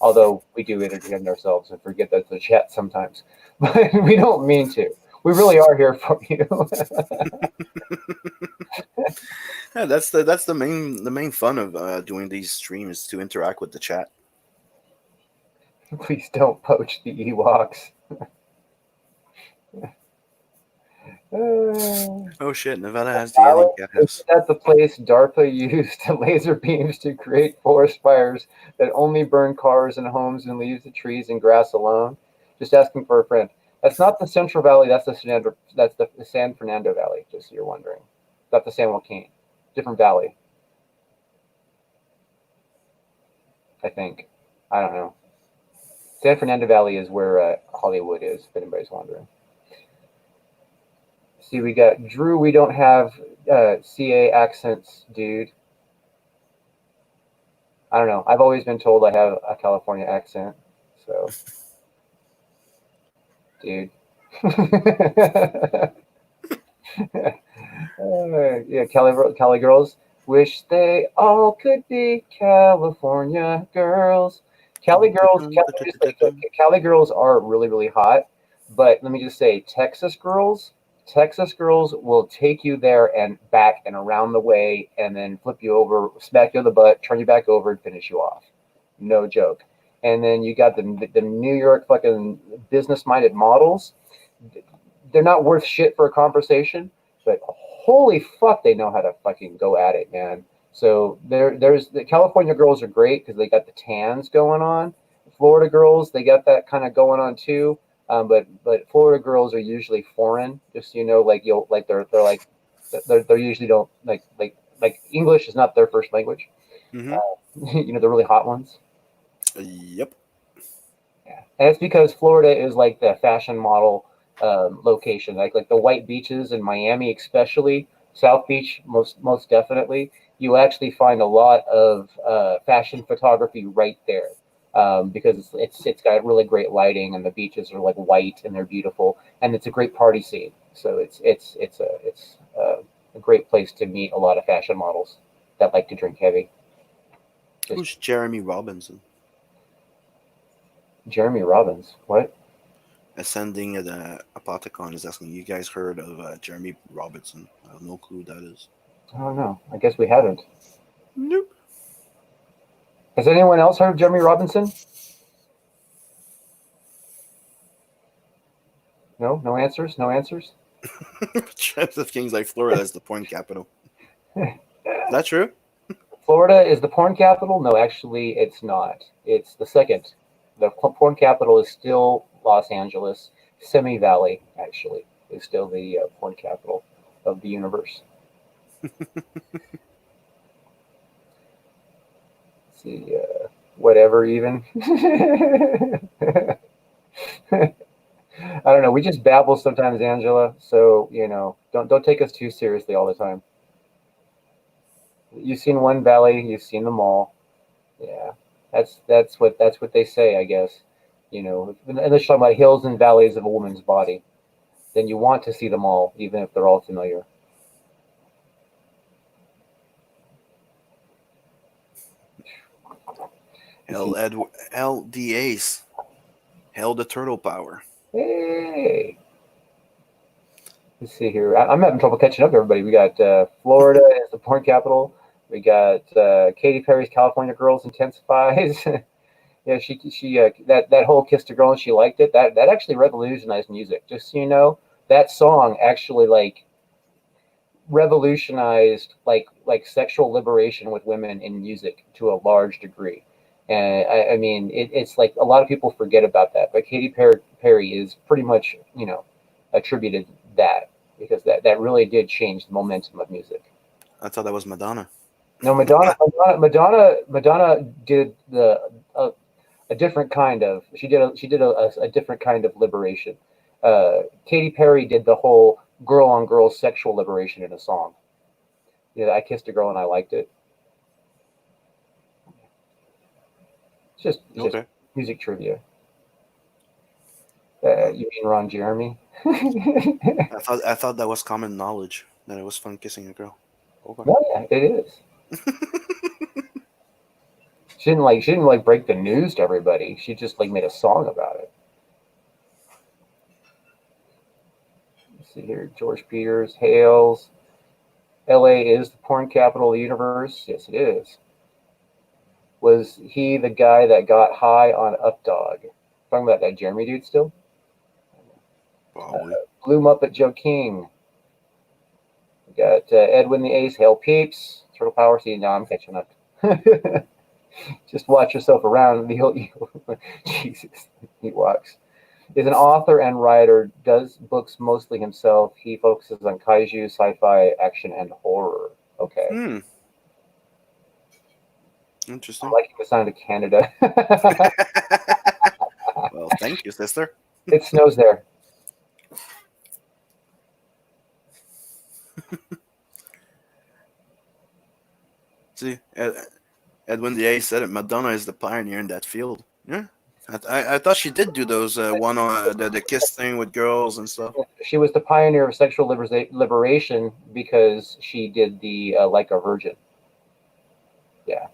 Although we do entertain ourselves and forget that's the chat sometimes. But we don't mean to. We really are here for you. Yeah, that's the main fun of doing these streams, to interact with the chat. Please don't poach the Ewoks. Oh shit, Nevada has the alien cat house. That's the place DARPA used laser beams to create forest fires that only burn cars and homes and leaves the trees and grass alone. Just asking for a friend. That's not the Central Valley. That's the San Fernando Valley. Just so you're wondering, not the San Joaquin. Different valley. I think. I don't know. San Fernando Valley is where Hollywood is. If anybody's wondering. See, we got Drew. We don't have CA accents, dude. I don't know. I've always been told I have a California accent, so. Dude. Yeah, Cali girls wish they all could be California girls. Cali girls are really, really hot. But let me just say, Texas girls will take you there and back and around the way and then flip you over, smack you on the butt, turn you back over, and finish you off. No joke. And then you got the New York fucking business-minded models. They're not worth shit for a conversation, but holy fuck, they know how to fucking go at it, man. So there's the California girls are great because they got the tans going on. Florida girls, they got that kind of going on too. But Florida girls are usually foreign, just so you know, like they're usually don't like English is not their first language. You know, the really hot ones. Yep. Yeah, and it's because Florida is like the fashion model location, like the white beaches in Miami, especially South Beach, most definitely. You actually find a lot of fashion photography right there because it's got really great lighting, and the beaches are like white and they're beautiful, and it's a great party scene. So it's a great place to meet a lot of fashion models that like to drink heavy. Who's Jeremy Robinson? Jeremy Robbins. What? Ascending at the Apothecon is asking, you guys heard of Jeremy Robinson? I have no clue who that is. I don't know. I guess we haven't. Nope. Has anyone else heard of Jeremy Robinson? No answers? No answers? Joseph King's like, Florida is the porn capital. Is that true? Florida is the porn capital? No, actually, it's not. It's the second. The porn capital is still Los Angeles. Simi Valley, actually, is still the porn capital of the universe. Let's see, whatever even. I don't know. We just babble sometimes, Angela. So don't take us too seriously all the time. You've seen one valley. You've seen them all. Yeah, that's what they say, I guess. Unless you're talking about hills and valleys of a woman's body, then you want to see them all, even if they're all familiar. Hell the Ace. Hell the Turtle Power. Hey. Let's see here. I'm having trouble catching up to everybody. We got Florida as the porn capital. We got Katy Perry's California Girls Intensifies. Yeah, she that whole Kissed a Girl and she liked it. That actually revolutionized music. Just so you know, that song actually like revolutionized like sexual liberation with women in music to a large degree. And I mean, it's like a lot of people forget about that, but Katy Perry is pretty much attributed that because that really did change the momentum of music. I thought that was Madonna. No, Madonna did a different kind of. She did a different kind of liberation. Katy Perry did the whole girl on girl sexual liberation in a song. I kissed a girl and I liked it. It's just music trivia. You mean Ron Jeremy? I thought that was common knowledge that it was fun kissing a girl. Okay. No, yeah, it is. She didn't break the news to everybody. She just made a song about it. Let's see here. George Peters, Hales. LA is the porn capital of the universe. Yes, it is. Was he the guy that got high on Updog? Talking about that Jeremy dude still? Probably. Blue Muppet Joe King. We got Edwin the Ace, Hail Peeps, Turtle Power. See, now I'm catching up. Just watch yourself around. Jesus, he walks. Is an author and writer, does books mostly himself. He focuses on kaiju, sci-fi, action, and horror. Okay. Interesting. I'm liking the sound of Canada. Well, thank you, sister. It snows there. See, Edwin the Ace said it. Madonna is the pioneer in that field. Yeah. I thought she did do those one on the kiss thing with girls and stuff. She was the pioneer of sexual liberation because she did the Like a Virgin. Yeah,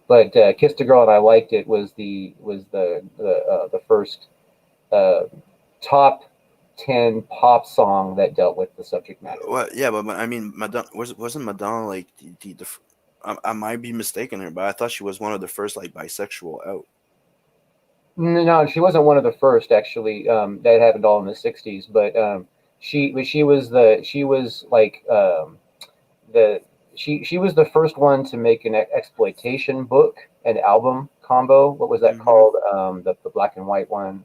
but "Kissed a Girl and I Liked It" was the first top 10 pop song that dealt with the subject matter. Well, yeah, but I mean, Madonna wasn't Madonna like I might be mistaken here, but I thought she was one of the first bisexual out. No, she wasn't one of the first actually. That happened all in the '60s, but she was she was the first one to make an exploitation book and album combo. What was that called? The black and white one.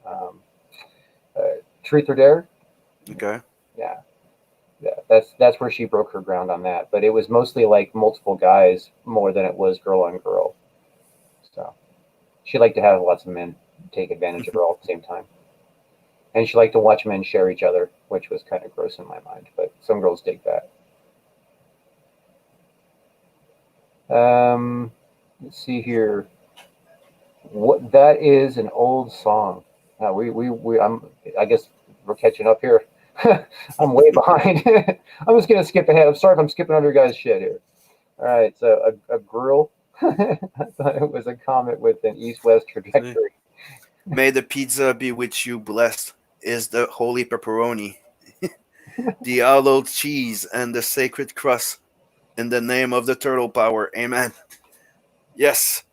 Truth or Dare. Okay. Yeah. That's where she broke her ground on that. But it was mostly like multiple guys more than it was girl on girl. So she liked to have lots of men take advantage of her all at the same time. And she liked to watch men share each other, which was kind of gross in my mind. But some girls dig that. Let's see here. What that is an old song. I guess we're catching up here. I'm way behind. I'm just gonna skip ahead. I'm sorry if I'm skipping under your guys' shit here. All right, so a grill. I thought it was a comet with an east-west trajectory. May the pizza be with you blessed is the holy pepperoni, the hallowed cheese, and the sacred crust. In the name of the turtle power, amen. Yes,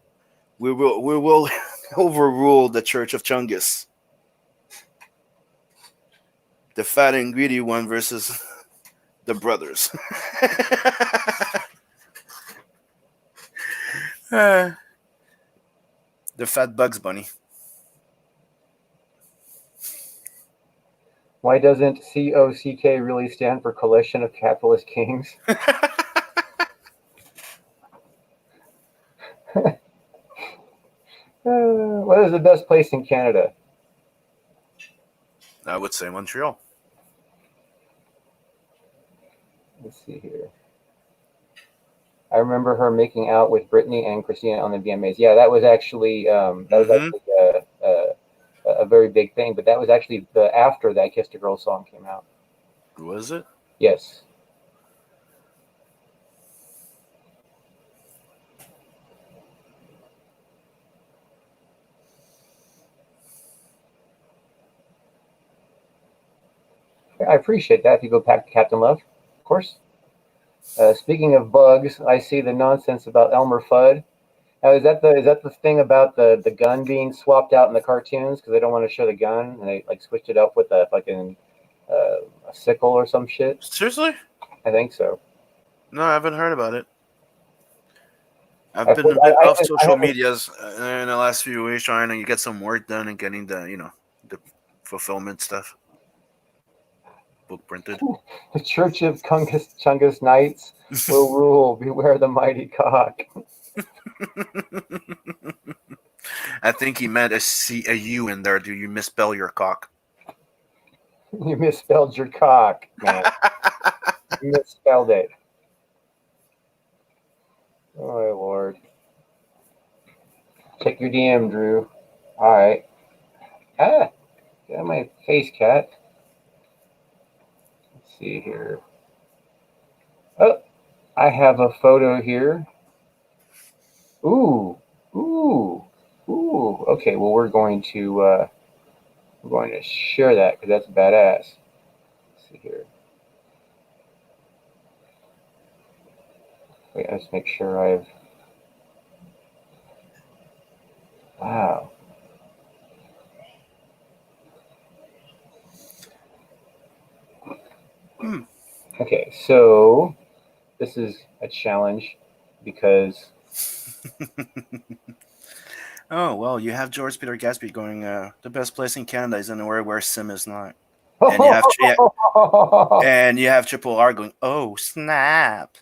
we will overrule the Church of Chungus. The fat and greedy one versus the brothers. The fat Bugs Bunny. Why doesn't COCK really stand for Coalition of Capitalist Kings? What is the best place in Canada? I would say Montreal. Let's see here. I remember her making out with Britney and Christina on the VMAs. Yeah, that was actually a very big thing. But that was actually after that "Kiss the Girl" song came out. Was it? Yes. I appreciate that. If you go back to Captain Love, of course. Speaking of bugs, I see the nonsense about Elmer Fudd. Now, is that the thing about the gun being swapped out in the cartoons because they don't want to show the gun and they like switched it up with a fucking a sickle or some shit? Seriously? I think so. No, I haven't heard about it. I've been a bit off social medias in the last few weeks trying to get some work done and getting the fulfillment stuff book printed. The Church of Chungus Knights will rule. Beware the mighty cock. I think he meant a U in there. Do you misspell your cock? You misspelled your cock, man. You misspelled it. Oh, my Lord. Check your DM, Drew. All right. Ah, get out of my face, cat. Let's see here. Oh, I have a photo here. Ooh. Okay, well, we're going to share that because that's badass. Let's see here. Wait, let's make sure I've. Wow. Okay, so this is a challenge because. Oh, well, you have George Peter Gatsby going, the best place in Canada is anywhere where Sim is not. And you have Triple R going, oh, snap.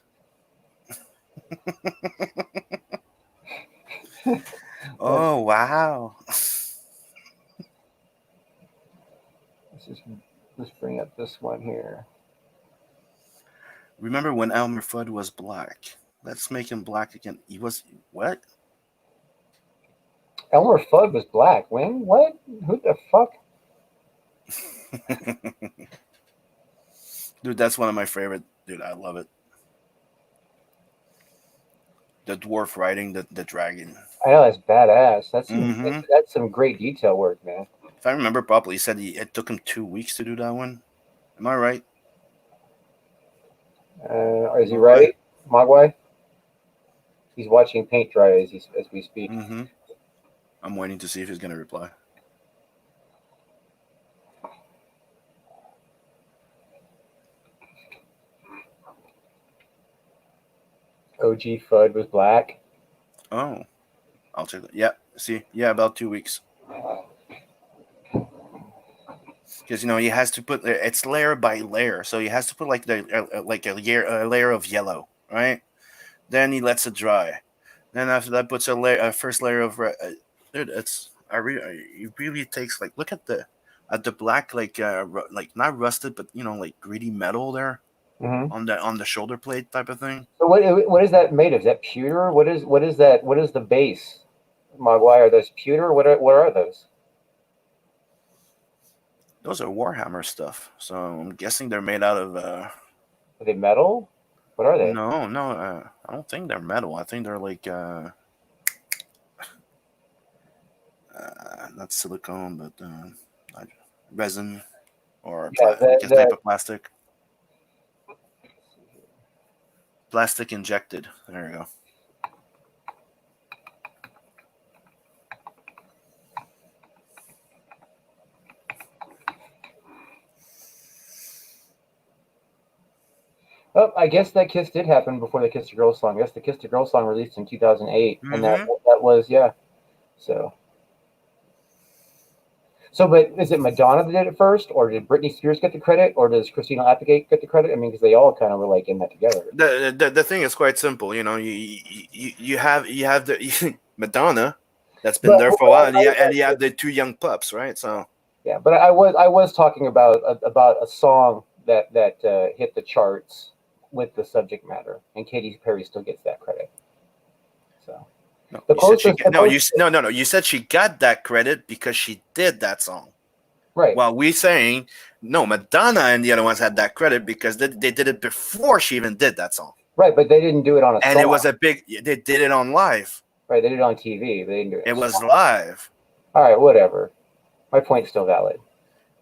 Oh, wow. Let's bring up this one here. Remember when Elmer Fudd was black? Let's make him black again. He was, what? Elmer Fudd was black. When? What? Who the fuck? Dude, that's one of my favorite. Dude, I love it. The dwarf riding the dragon. I know, that's badass. That's some great detail work, man. If I remember properly, he said it took him 2 weeks to do that one. Am I right? Is he right, Mogwai? He's watching paint dry as we speak. Mm-hmm. I'm waiting to see if he's going to reply. OG Fudd was black. Oh, I'll check that. Yeah, see, yeah, about 2 weeks. Because he has to put it's layer by layer, so he has to put like a layer of yellow, right? Then he lets it dry. Then after that, puts a first layer of red. Dude, it really takes like look at the black like not rusted, but like gritty metal there on the shoulder plate type of thing. So what is that made of? Is that pewter? What is that? What is the base? Why are those pewter? What are those? Those are Warhammer stuff. So I'm guessing they're made out of. Are they metal? What are they? No, I don't think they're metal. I think they're like not silicone, but resin or type of plastic. Plastic injected. There you go. Oh, I guess that Kiss did happen before the Kiss the Girl song. I guess the Kiss the Girl song released in 2008, and that was So, but is it Madonna that did it first, or did Britney Spears get the credit, or does Christina Applegate get the credit? I mean, because they all kind of were like in that together. The thing is quite simple. You have the Madonna that's been there for a while, and you have the two young pups, right? So yeah, but I was talking about a song that hit the charts with the subject matter, and Katy Perry still gets that credit. So you said she got that credit because she did that song, right? While we saying no, Madonna and the other ones had that credit because they did it before she even did that song, right? But they didn't do it on a song. And it was they did it on live, right? They did it on TV. They didn't do it. It was live. All right, whatever. My point's still valid.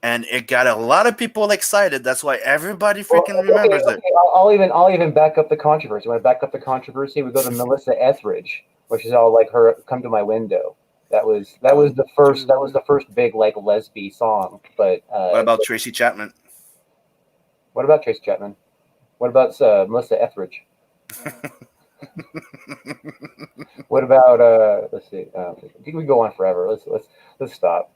And it got a lot of people excited. That's why everybody freaking remembers it. I'll even back up the controversy. When I back up the controversy, we go to Melissa Etheridge, which is all like her "Come to My Window." That was the first big like lesbian song. But what about Tracy Chapman? What about Tracy Chapman? What about Melissa Etheridge? What about let's see. I think we go on forever. Let's stop.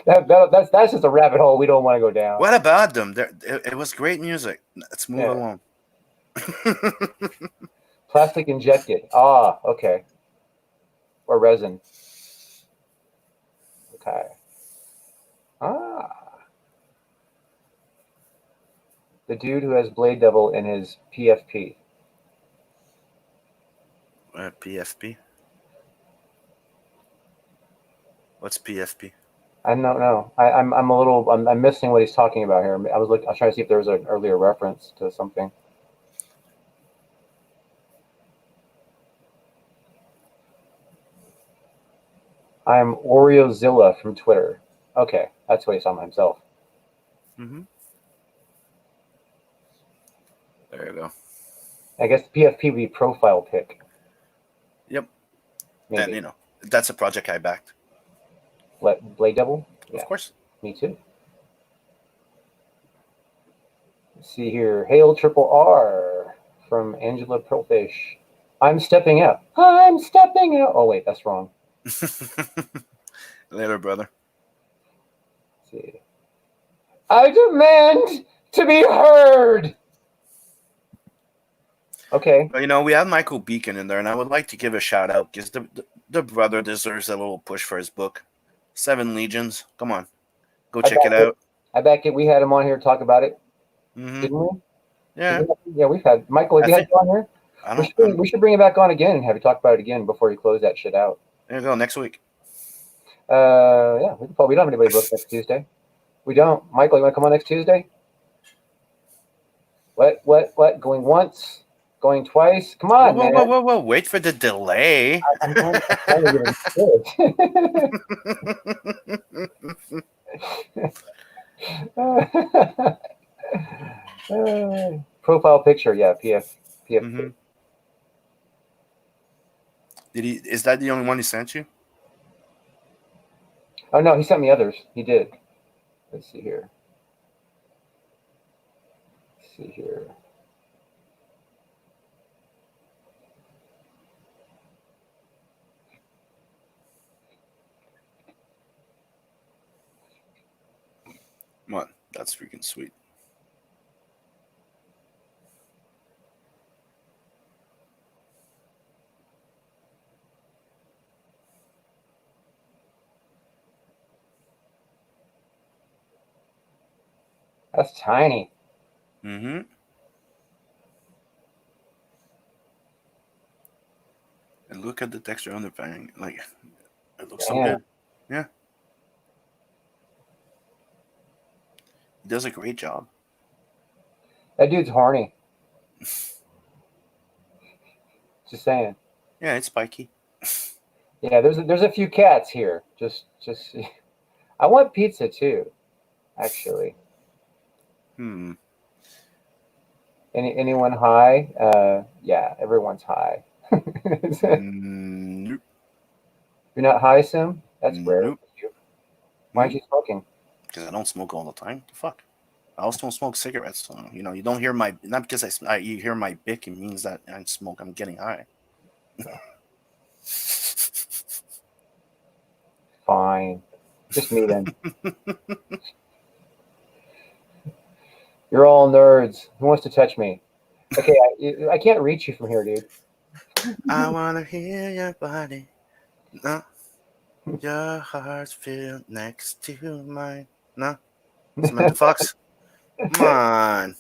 That's just a rabbit hole we don't want to go down. What about them? It was great music. Let's move along. Plastic injected. Ah, okay. Or resin. Okay. Ah. The dude who has Blade Devil in his PFP. PFP? What's PFP? I don't know. I'm missing what he's talking about here. I was trying to see if there was an earlier reference to something. I'm Oreozilla from Twitter. Okay, that's what he's talking about himself. Mm-hmm. There you go. I guess PFP would be profile pic. Yep. Maybe. And that's a project I backed. What, Blade Devil? Yeah. Of course. Me too. Let's see here. Hail Triple R from Angela Pearlfish. I'm stepping out. I'm stepping out. Oh wait, that's wrong. Later, brother. Let's see. I demand to be heard. Okay. Well, we have Michael Beacon in there, and I would like to give a shout out because the brother deserves a little push for his book, 7 Legions. Come on, go check it out. I back it. We had him on here to talk about it, didn't we? Yeah. Yeah, we've had Michael. Have you had him on here? We should bring him back on again and have you talk about it again before you close that shit out. There you go. Next week. Yeah, we don't have anybody booked next Tuesday. We don't. Michael, you want to come on next Tuesday? What? Going once? Going twice? Come on, man. Whoa. Wait for the delay. I'm trying to get him profile picture, yeah, PF. Mm-hmm. Is that the only one he sent you? Oh, no, he sent me others. He did. Let's see here. That's freaking sweet. That's tiny. Mm-hmm. And look at the texture on the fang. Like, it looks so good. Yeah. He does a great job. That dude's horny. Just saying. Yeah, it's spiky. Yeah, there's a few cats here. Just I want pizza too, actually. Anyone high? Yeah, everyone's high. Nope. You're not high, Sim? That's rare. Nope. Why aren't you smoking? Because I don't smoke all the time. The fuck. I also don't smoke cigarettes. So, you know, you don't hear my, not because you hear my bick, it means that I smoke. I'm getting high. Fine. Just me then. You're all nerds. Who wants to touch me? Okay, I can't reach you from here, dude. I want to hear your body. No. Your heart's feel next to mine. No. Samantha Fox. Come on.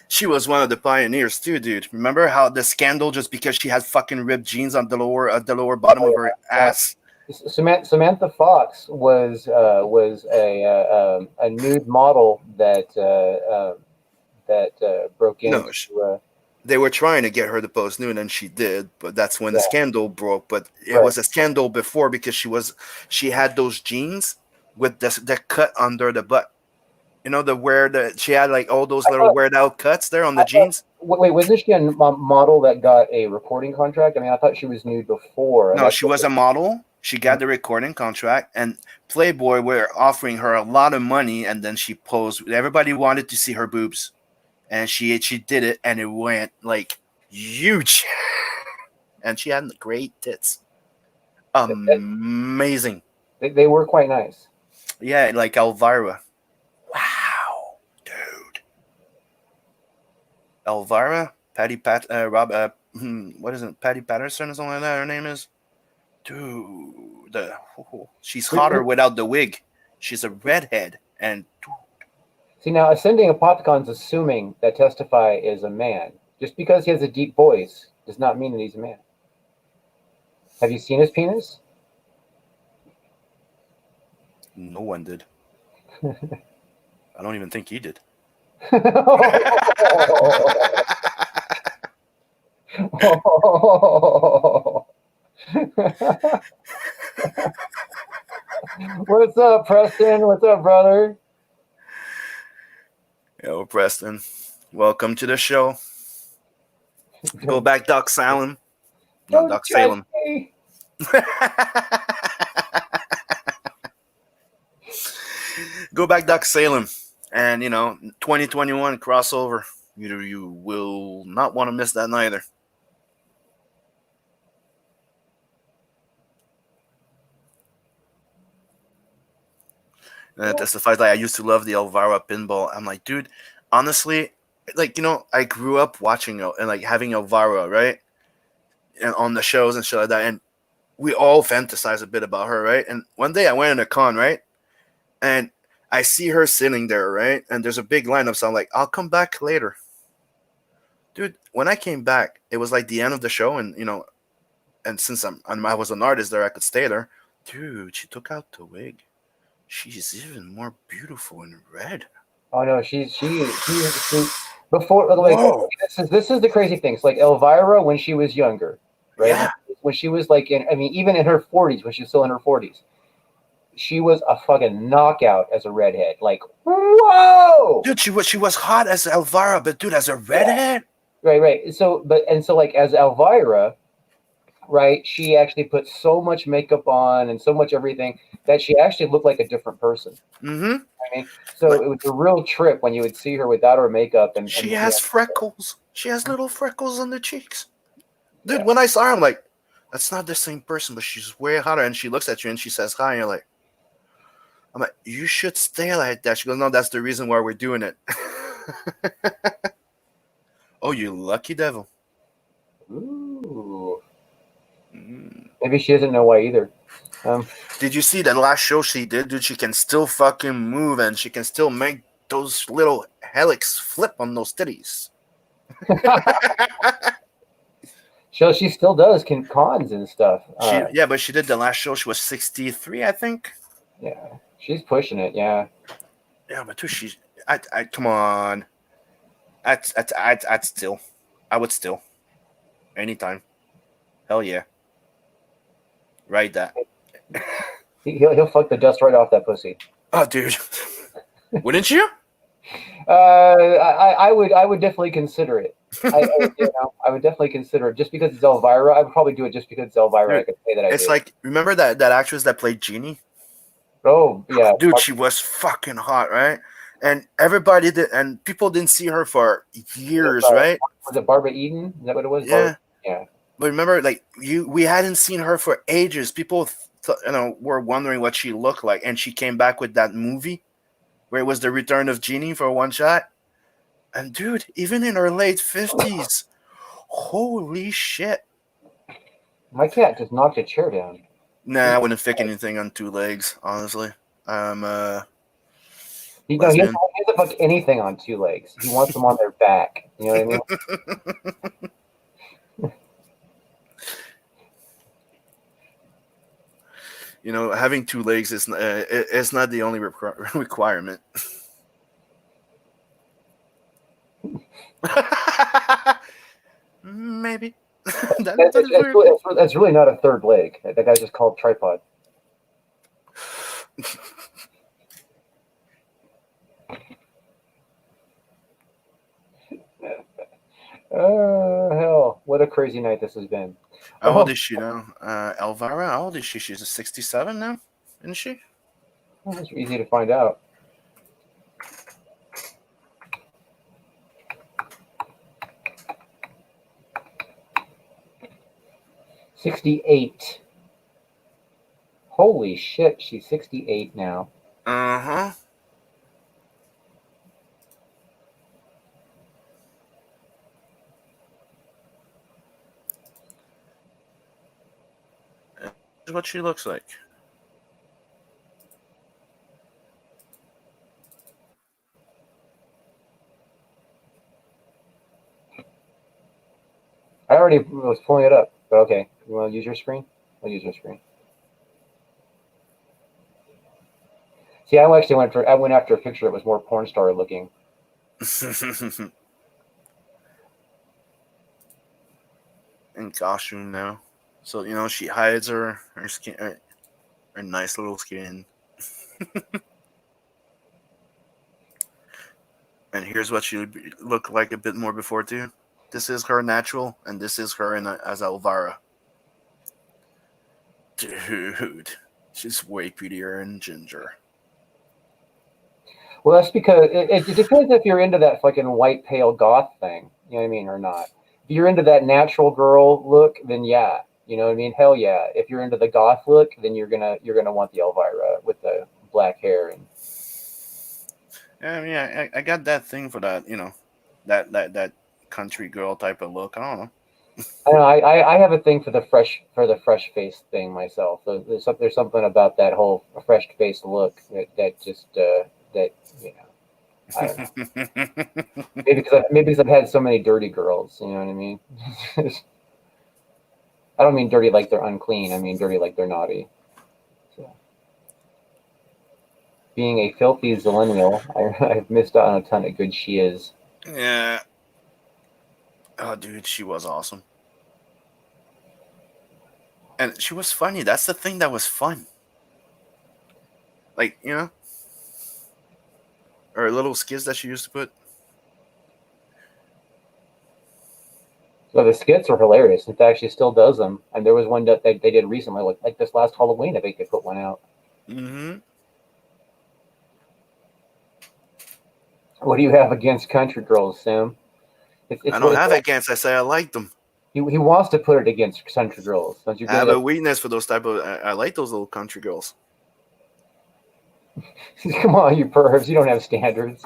She was one of the pioneers too, dude. Remember how the scandal just because she had fucking ripped jeans on the lower bottom of her ass? Samantha Fox was a nude model that broke into. They were trying to get her to post nude, and she did, but that's when the scandal broke. But it was a scandal before because she had those jeans with the cut under the butt. You know, she had like all those little weird out cuts there on the jeans. Wait, wasn't she a model that got a recording contract? I mean, I thought she was nude before. No, she was a model. She got the recording contract, and Playboy were offering her a lot of money, and then she posed. Everybody wanted to see her boobs, and she did it, and it went like huge, and she had great tits. Amazing. They were quite nice. Yeah, like Elvira. Wow, dude. Elvira, what is it? Patty Patterson or something like that. Her name is. Dude, she's hotter without the wig. She's a redhead, and see now, Ascending Apothecon's assuming that Testify is a man. Just because he has a deep voice does not mean that he's a man. Have you seen his penis? No one did. I don't even think he did. What's up, Preston? What's up, brother? Yo, Preston. Welcome to the show. Go back, Doc Salem. No, Doc Salem. Go back, Doc Salem. And, 2021 crossover. You will not want to miss that neither. And it testifies like I used to love the Elvira pinball. I'm like, dude, honestly, like, I grew up watching and like having Elvira, right? And on the shows and shit like that. And we all fantasize a bit about her, right? And one day I went in a con, right? And I see her sitting there, right? And there's a big lineup. So I'm like, I'll come back later. Dude, when I came back, it was like the end of the show. And, and since I was an artist there, I could stay there. Dude, she took out the wig. She's even more beautiful in red. Oh no, she before like this is the crazy thing. It's like Elvira when she was younger, right? Yeah. When she was like even in her 40s, when she's still in her 40s, she was a fucking knockout as a redhead. Like, whoa, dude, she was hot as Elvira, but dude, as a redhead, right. So like as Elvira, right? She actually put so much makeup on and so much everything that she actually looked like a different person. Mm-hmm. I mean, so it was a real trip when you would see her without her makeup. And she has freckles. She has little freckles on the cheeks. Dude, when I saw her, I'm like, that's not the same person, but she's way hotter. And she looks at you and she says hi. And you're like, I'm like, you should stay like that. She goes, no, that's the reason why we're doing it. Oh, you lucky devil. Ooh. Maybe she doesn't know why either. Did you see that last show she did? Dude, she can still fucking move and she can still make those little helix flip on those titties. So she still does cons and stuff. Yeah, but she did the last show. She was 63, I think. Yeah, she's pushing it. Yeah. Yeah, but she's. I come on. I'd still. I would still. Anytime. Hell yeah. Right that. He'll fuck the dust right off that pussy. Oh, dude. Wouldn't you? I would definitely consider it. I would definitely consider it just because it's Elvira. I would probably do it just because it's Elvira. Dude, I could say that. It's like, remember that actress that played Jeannie? Oh yeah, dude, she was fucking hot, right? And everybody did, and people didn't see her for years, right? Was it Barbara Eden? Is that what it was? Yeah, yeah. But remember, like we hadn't seen her for ages. People, were wondering what she looked like, and she came back with that movie where it was the return of Jeannie for one shot. And dude, even in her late 50s, holy shit! My cat just knocked a chair down. Nah, I wouldn't fix anything on two legs, honestly. He doesn't fuck anything on two legs. He wants them on their back. You know what I mean? Having two legs is it's not the only requirement. Maybe. That's really not a third leg. That guy's just called tripod. Hell, what a crazy night this has been. How old is she now? Elvira, how old is she? She's 67 now, isn't she? Well, it's easy to find out. "68. Holy shit, she's 68 now. Uh-huh. That's what she looks like. I already was pulling it up, but okay. You want to use your screen? I'll use your screen. See, I went after a picture that was more porn star looking. In costume now, so she hides her skin, her nice little skin. And here's what she looked like a bit more before too. This is her natural, and this is her as Elvira. Dude, she's way prettier than Ginger. Well, that's because it depends if you're into that fucking white pale goth thing, you know what I mean, or not. If you're into that natural girl look, then yeah, you know what I mean. Hell yeah. If you're into the goth look, then you're gonna want the Elvira with the black hair and. Yeah, I got that thing for that, that country girl type of look. I don't know. I have a thing for the fresh face thing myself. There's something about that whole fresh face look that just I don't know. maybe because I've had so many dirty girls. You know what I mean? I don't mean dirty like they're unclean. I mean dirty like they're naughty. So, being a filthy zillennial, I've missed out on a ton of good shiz. Yeah. Oh, dude, she was awesome. And she was funny. That's the thing that was fun. Like, her little skits that she used to put. So the skits are hilarious. In fact, she still does them. And there was one that they did recently, like this last Halloween. I think they put one out. Mm-hmm. What do you have against country girls, Sam? I don't have it against. I say I like them. He wants to put it against country girls. Don't you? I have a weakness for those type of. I like those little country girls. Come on, you pervs! You don't have standards.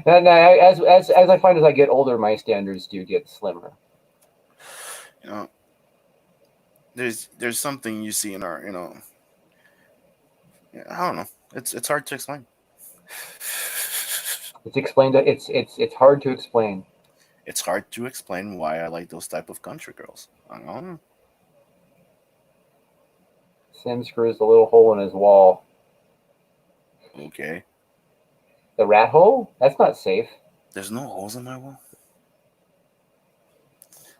And as I find as I get older, my standards do get slimmer. You know, there's something you see in our, I don't know. It's hard to explain. It's explained. It's hard to explain. It's hard to explain why I like those type of country girls. I don't know. Sim screws the little hole in his wall. Okay. The rat hole? That's not safe. There's no holes in my wall.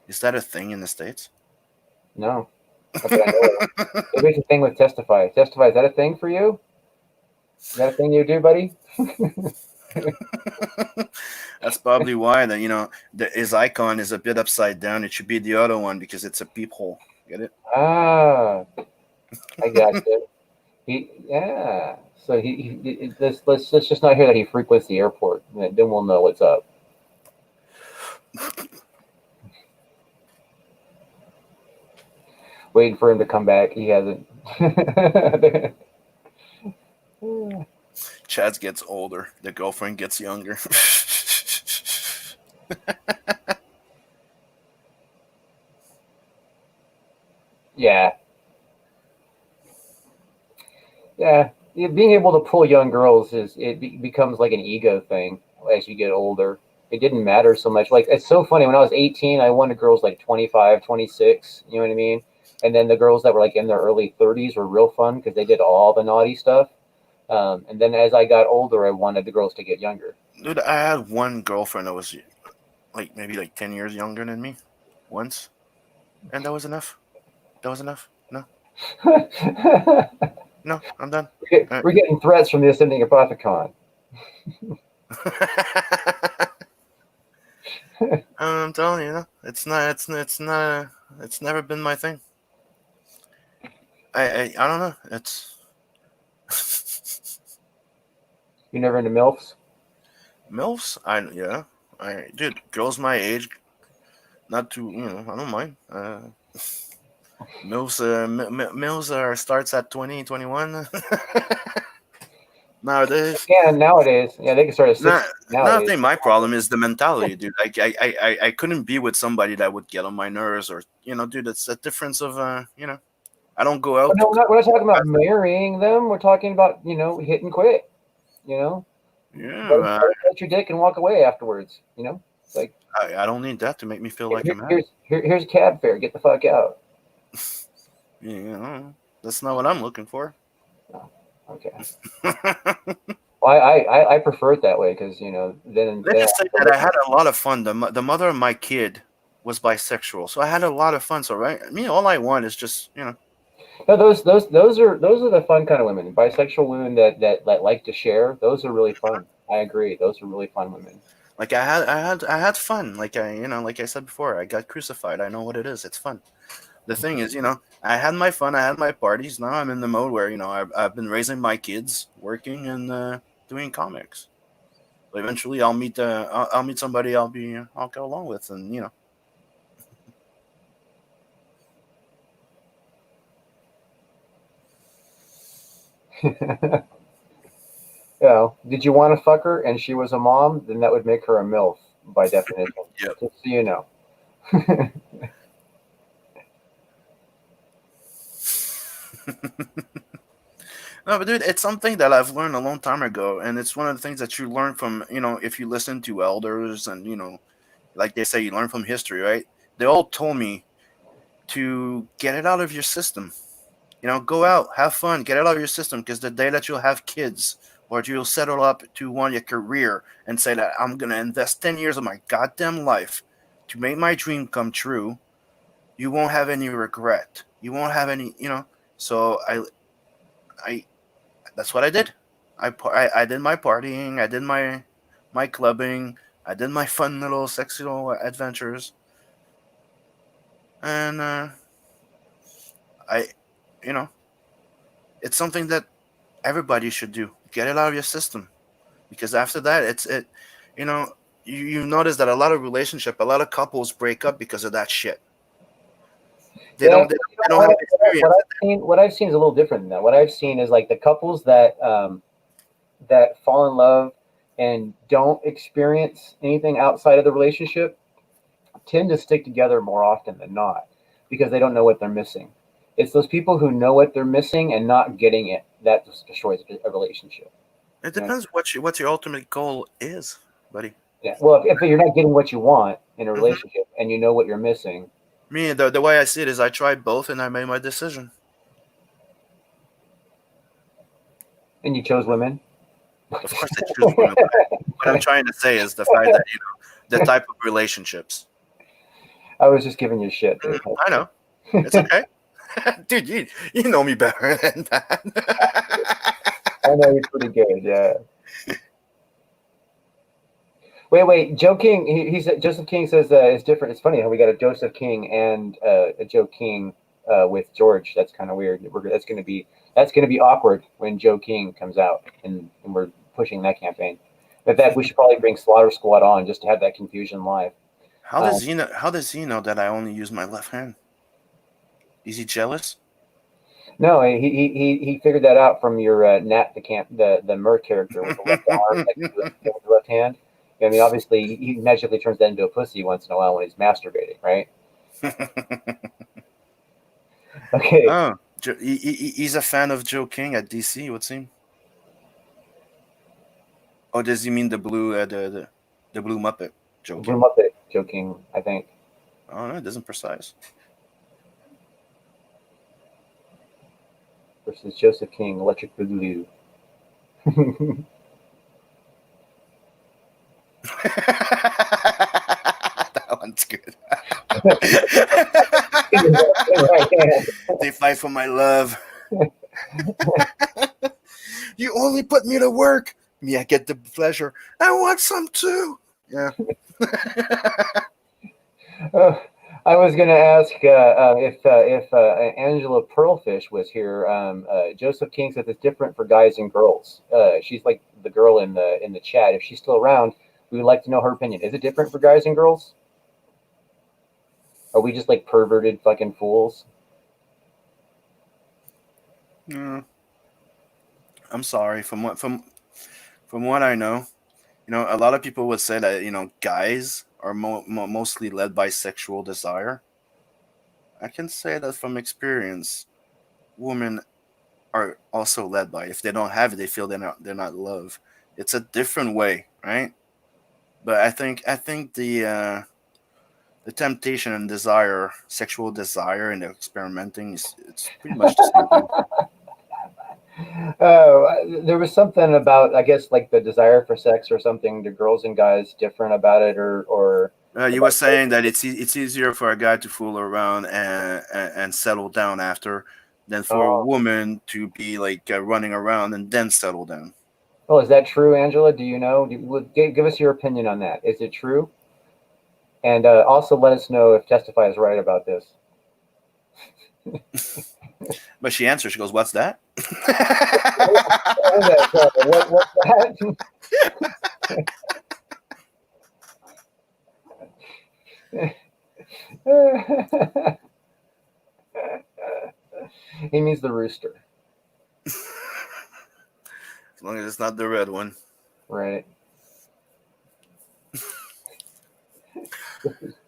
Is that a thing in the States? No. Not that I know of. Maybe it's a thing with Testify. Testify, is that a thing for you? Is that a thing you do, buddy? That's probably why his icon is a bit upside down. It should be the other one because it's a peephole. Get it? Ah, I got you. Yeah. So let's just not hear that he frequents the airport. Then we'll know what's up. Waiting for him to come back. He hasn't. Chad gets older. The girlfriend gets younger. Yeah. Yeah. Being able to pull young girls becomes like an ego thing as you get older. It didn't matter so much. Like, it's so funny. When I was 18, I wanted girls like 25, 26. You know what I mean? And then the girls that were like in their early 30s were real fun because they did all the naughty stuff. And then as I got older, I wanted the girls to get younger. Dude, I had one girlfriend that was maybe 10 years younger than me once. And that was enough. No. No, I'm done. We're getting threats from the Ascending Apothecon. I'm telling you, it's never been my thing. I don't know. It's You never into MILFs? MILFs? Dude, girls my age, not too, I don't mind. MILFs starts at 20, 21. Nowadays. Yeah, nowadays. Yeah, they can start at 60 nowadays. I think my problem is the mentality, dude. I couldn't be with somebody that would get on my nerves, or dude, it's a difference of I don't go out. No, we're not talking about marrying them. We're talking about hit and quit. Yeah. Let your dick and walk away afterwards. It's like I don't need that to make me feel like I'm here's a cab fare. Get the fuck out. That's not what I'm looking for. Oh, okay. Well, I prefer it that way because then. Let's just say that I had a lot of fun. The mother of my kid was bisexual, so I had a lot of fun. So all I want is just No, those are the fun kind of women. Bisexual women that like to share. Those are really fun. I agree. Those are really fun women. Like I had fun. Like like I said before, I got crucified. I know what it is. It's fun. The thing is, I had my fun. I had my parties. Now I'm in the mode where I've been raising my kids, working and doing comics. But eventually, I'll meet somebody I'll go along with, and Did you want to fuck her and she was a mom? Then that would make her a MILF by definition. Yep. Just so you know. No, but dude, it's something that I've learned a long time ago, and it's one of the things that you learn from, if you listen to elders and, like they say, you learn from history, right? They all told me to get it out of your system. Go out, have fun, get it out of your system, because the day that you'll have kids or you'll settle up to want your career and say that I'm going to invest 10 years of my goddamn life to make my dream come true, you won't have any regret. You won't have any, so I that's what I did. I did my partying. I did my clubbing. I did my fun little sexual adventures. And it's something that everybody should do. Get it out of your system, because after that, you notice that a lot of couples break up because of that shit. They don't have experience. What I've seen is a little different than that. What I've seen is like the couples that that fall in love and don't experience anything outside of the relationship tend to stick together more often than not because they don't know what they're missing. It's those people who know what they're missing and not getting it that just destroys a relationship. It depends what your ultimate goal is, buddy. Yeah. Well, if you're not getting what you want in a relationship and you know what you're missing. Me, the way I see it is I tried both and I made my decision. And you chose women? Of course I choose women. What I'm trying to say is the fact that, the type of relationships. I was just giving you shit, dude. I know. It's okay. Dude, you know me better than that. I know you're pretty good, yeah. Wait. Joe King. He said Joseph King says it's different. It's funny how we got a Joseph King and a Joe King with George. That's kind of weird. That's gonna be awkward when Joe King comes out and we're pushing that campaign. But that we should probably bring Slaughter Squad on just to have that confusion live. How does he know that I only use my left hand? Is he jealous? No, he figured that out from your Nat the Mer character with the left arm, with the left hand. I mean, obviously, he magically turns that into a pussy once in a while when he's masturbating, right? Okay. Oh, he's a fan of Joe King at DC. It would seem. Or does he mean the blue the blue Muppet Joe King? Blue Muppet Joe King, I think. Oh no, it isn't precise. Versus Joseph King, Electric Boogaloo. That one's good. They fight for my love. You only put me to work. Me, I get the pleasure. I want some too. Yeah. I was going to ask if Angela Pearlfish was here. Joseph King says it's different for guys and girls. She's like the girl in the chat. If she's still around, we would like to know her opinion. Is it different for guys and girls? Are we just like perverted fucking fools? I'm sorry. From what I know, a lot of people would say that guys are mostly led by sexual desire. I can say that from experience, women are also led by. If they don't have it, they feel they're not loved. It's a different way, right? But I think the temptation and desire, sexual desire, and the experimenting it's pretty much the same thing. There was something about, I guess, like the desire for sex or something. Do girls and guys different about it, or you were saying that it's easier for a guy to fool around and settle down after than for a woman to be like running around and then settle down. Oh, is that true, Angela? Do you know? Give us your opinion on that. Is it true? And also let us know if Testify is right about this. But she answers. She goes, "What's that?" What's that? He means the rooster. As long as it's not the red one. Right.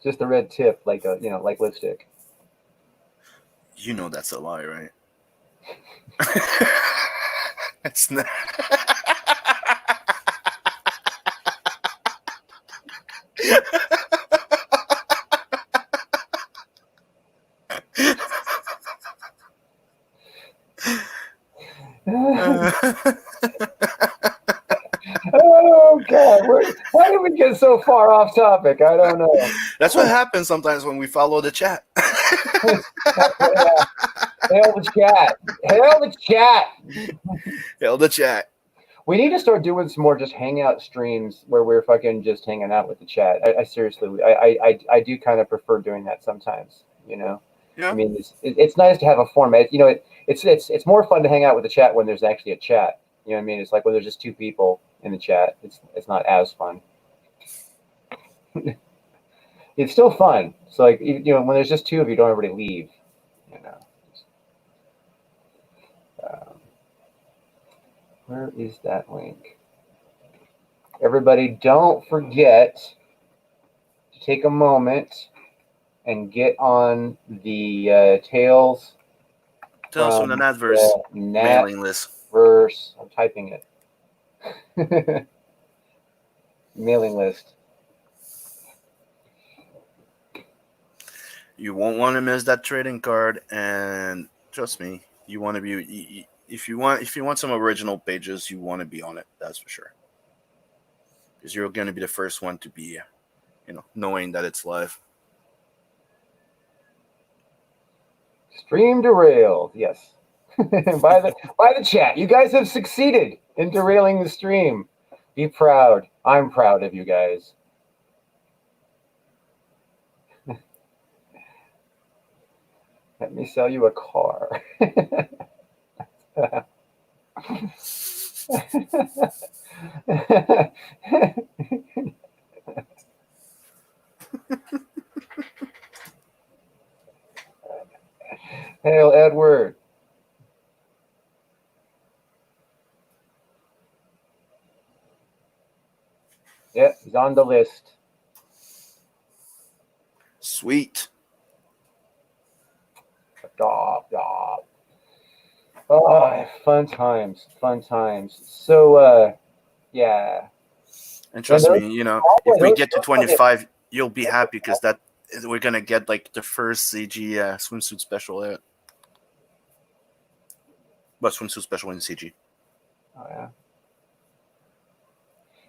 Just the red tip, like like lipstick. You know that's a lie, right? It's not. Oh God! Why did we get so far off topic? I don't know. That's what happens sometimes when we follow the chat. Hail the chat! Hail the chat! Hail the chat! We need to start doing some more just hangout streams where we're fucking just hanging out with the chat. I seriously, I do kind of prefer doing that sometimes. Yeah. I mean, it's nice to have a format. It's more fun to hang out with the chat when there's actually a chat. You know what I mean? It's like when there's just two people in the chat. It's not as fun. it's still fun. So like when there's just two of you, don't everybody leave. Where is that link? Everybody, don't forget to take a moment and get on the Tales from the Natverse mailing list. I'm typing it. Mailing list. You won't want to miss that trading card, and trust me, you want to be. If you want some original pages, you want to be on it. That's for sure. Because you're going to be the first one to be, knowing that it's live. Stream derailed. Yes. by the chat. You guys have succeeded in derailing the stream. Be proud. I'm proud of you guys. Let me sell you a car. Hail, Edward. Yeah, he's on the list. Sweet. Oh, fun times. So, yeah. And trust me, if we get to 25, you'll be happy because we're gonna get like the first CG swimsuit special out. But swimsuit special in CG. Oh yeah.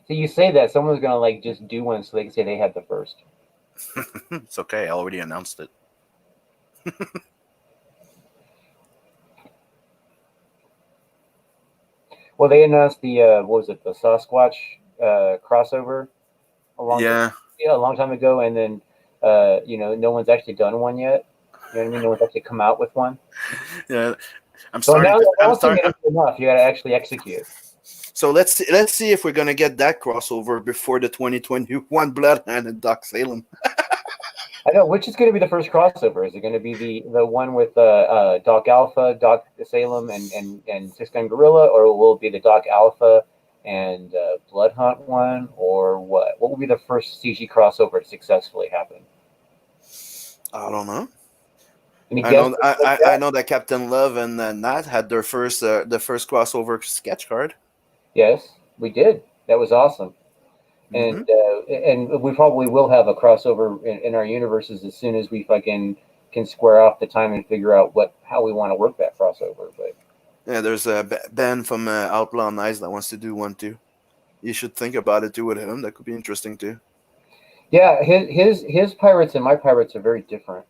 So you say that someone's gonna like just do one so they can say they had the first. It's okay. I already announced it. Well, they announced the what was it, the Sasquatch crossover a long time ago, and then no one's actually done one yet. You know what I mean? No one's actually come out with one. Yeah, I'm so starting. I'm starting. Enough. You got to actually execute. So let's see if we're gonna get that crossover before the 2021 Bloodline and Doc Salem. I know, which is going to be the first crossover? Is it going to be the one with Doc Alpha, Doc Salem, and Six Gun Gorilla, or will it be the Doc Alpha and Blood Hunt one, or what? What will be the first CG crossover to successfully happen? I don't know. I know that Captain Love and Nat had their first crossover sketch card. Yes, we did. That was awesome. And and we probably will have a crossover in our universes as soon as we fucking can square off the time and figure out how we want to work that crossover. But yeah, there's a Ben from Outlaw Nights that wants to do one too. You should think about it too with him. That could be interesting too. Yeah, his pirates and my pirates are very different.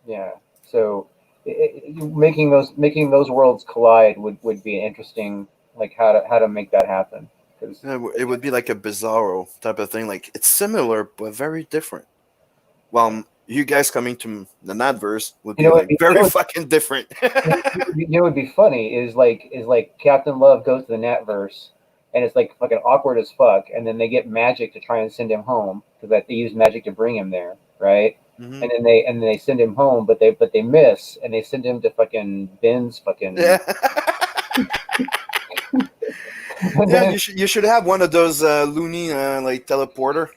Yeah, so making those worlds collide would be interesting. Like how to make that happen. It would be like a Bizarro type of thing. Like it's similar but very different. Well, you guys coming to the Natverse would be very fucking different. What would be funny is like Captain Love goes to the Natverse and it's like fucking awkward as fuck, and then they get magic to try and send him home because they use magic to bring him there, right? Mm-hmm. And then they send him home, but they miss and they send him to fucking Ben's fucking. Yeah. Yeah, you should have one of those loony like teleporter.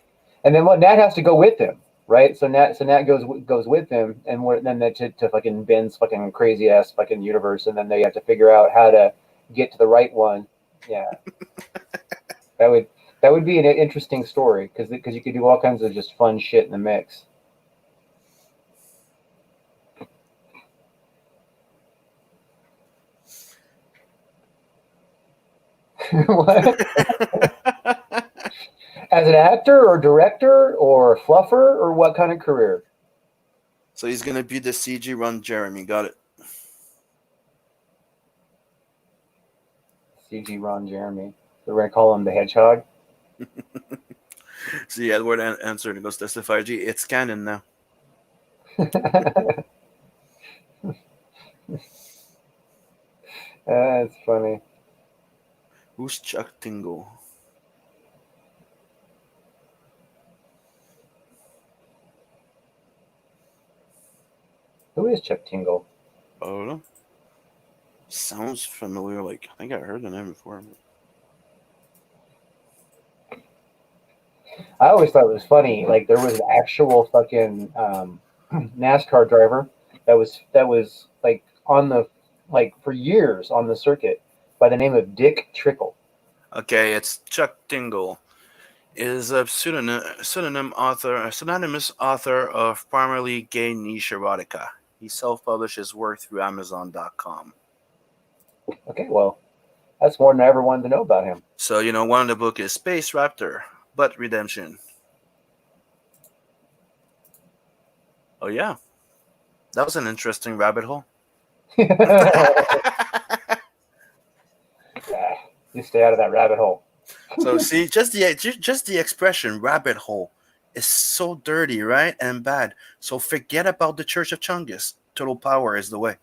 And then Nat has to go with him, right? So Nat goes with him, and then to fucking Ben's fucking crazy ass fucking universe, and then they have to figure out how to get to the right one. Yeah, that would be an interesting story because you could do all kinds of just fun shit in the mix. What? As an actor or director or fluffer or what kind of career? So he's gonna be the CG Ron Jeremy. Got it. CG Ron Jeremy. So we're gonna call him the Hedgehog. See, Edward answered and goes testify. G, it's canon now. That's funny. Who's Chuck Tingle? Who is Chuck Tingle? Oh, sounds familiar. Like I think I heard the name before. I always thought it was funny. Like there was an actual fucking NASCAR driver that was like on the for years on the circuit by the name of Dick Trickle. Okay, it's Chuck Tingle. Is a synonymous author of primarily gay niche erotica. He self-published his work through Amazon.com. Okay, well, that's more than I ever wanted to know about him. So, one of the book is Space Raptor, but Redemption. Oh, yeah. That was an interesting rabbit hole. You stay out of that rabbit hole. So, see, just the expression rabbit hole is so dirty, right? And bad. So forget about the Church of Chungus. Total power is the way.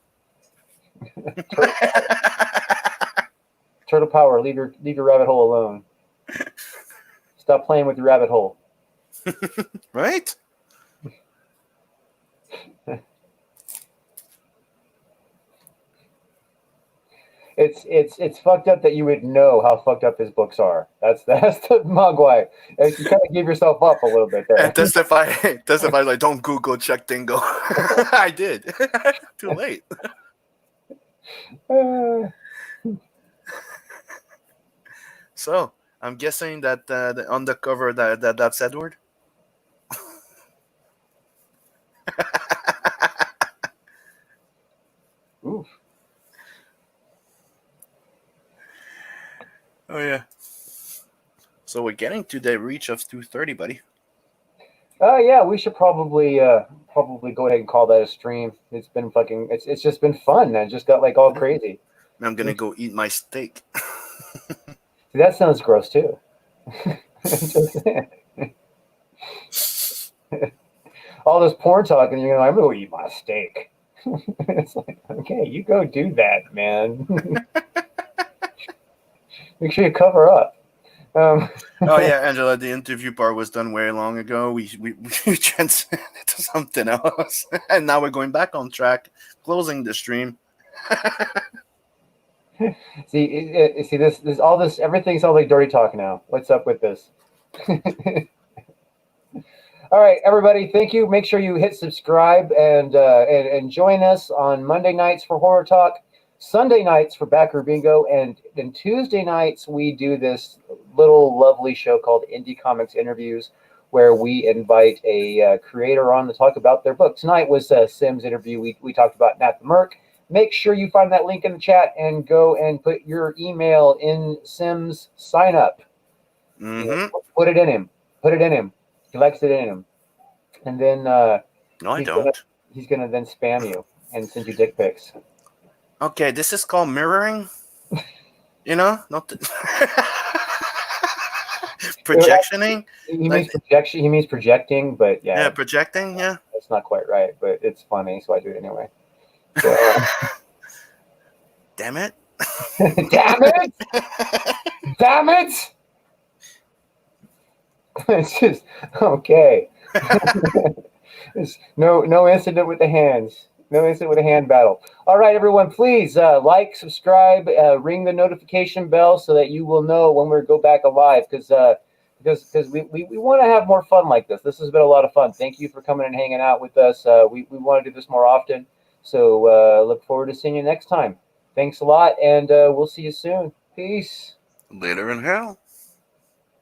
Turtle power, leave your rabbit hole alone. Stop playing with your rabbit hole. Right? It's fucked up that you would know how fucked up his books are. That's the Mogwai. You kind of give yourself up a little bit there. And testify like don't Google Chuck Dingo. I did. Too late. So I'm guessing that on the cover that's Edward. Oof. Oh yeah. So we're getting to the reach of 2:30, buddy. Yeah, we should probably go ahead and call that a stream. It's been it's just been fun. I just got like all crazy. I'm gonna go eat my steak. See, that sounds gross too. All this porn talk, and you're like, I'm gonna go eat my steak. It's like, okay, you go do that, man. Make sure you cover up. Oh yeah, Angela, the interview part was done way long ago. We transferred it to something else, and now we're going back on track, closing the stream. See, this all this everything's all like dirty talk now. What's up with this? All right, everybody, thank you. Make sure you hit subscribe and join us on Monday nights for Horror Talk, Sunday nights for Backer Bingo, and then Tuesday nights we do this little lovely show called Indie Comics Interviews, where we invite a creator on to talk about their book. Tonight was Sim's interview. We talked about Nat the Merc. Make sure you find that link in the chat and go and put your email in Sim's sign up. Mm-hmm. Put it in him. He likes it in him. And then no, I don't. He's gonna then spam you and send you dick pics. Okay, this is called mirroring. Not projectioning. He means projection. He means projecting, but yeah. Yeah, projecting. Yeah, that's not quite right, but it's funny, so I do it anyway. So, damn it! Damn it! Damn it! It's just okay. There's no incident with the hands. No incident with a hand battle. All right, everyone, please like, subscribe, ring the notification bell so that you will know when we go back alive. Because we want to have more fun like this. This has been a lot of fun. Thank you for coming and hanging out with us. We want to do this more often. So look forward to seeing you next time. Thanks a lot, and we'll see you soon. Peace. Later in hell.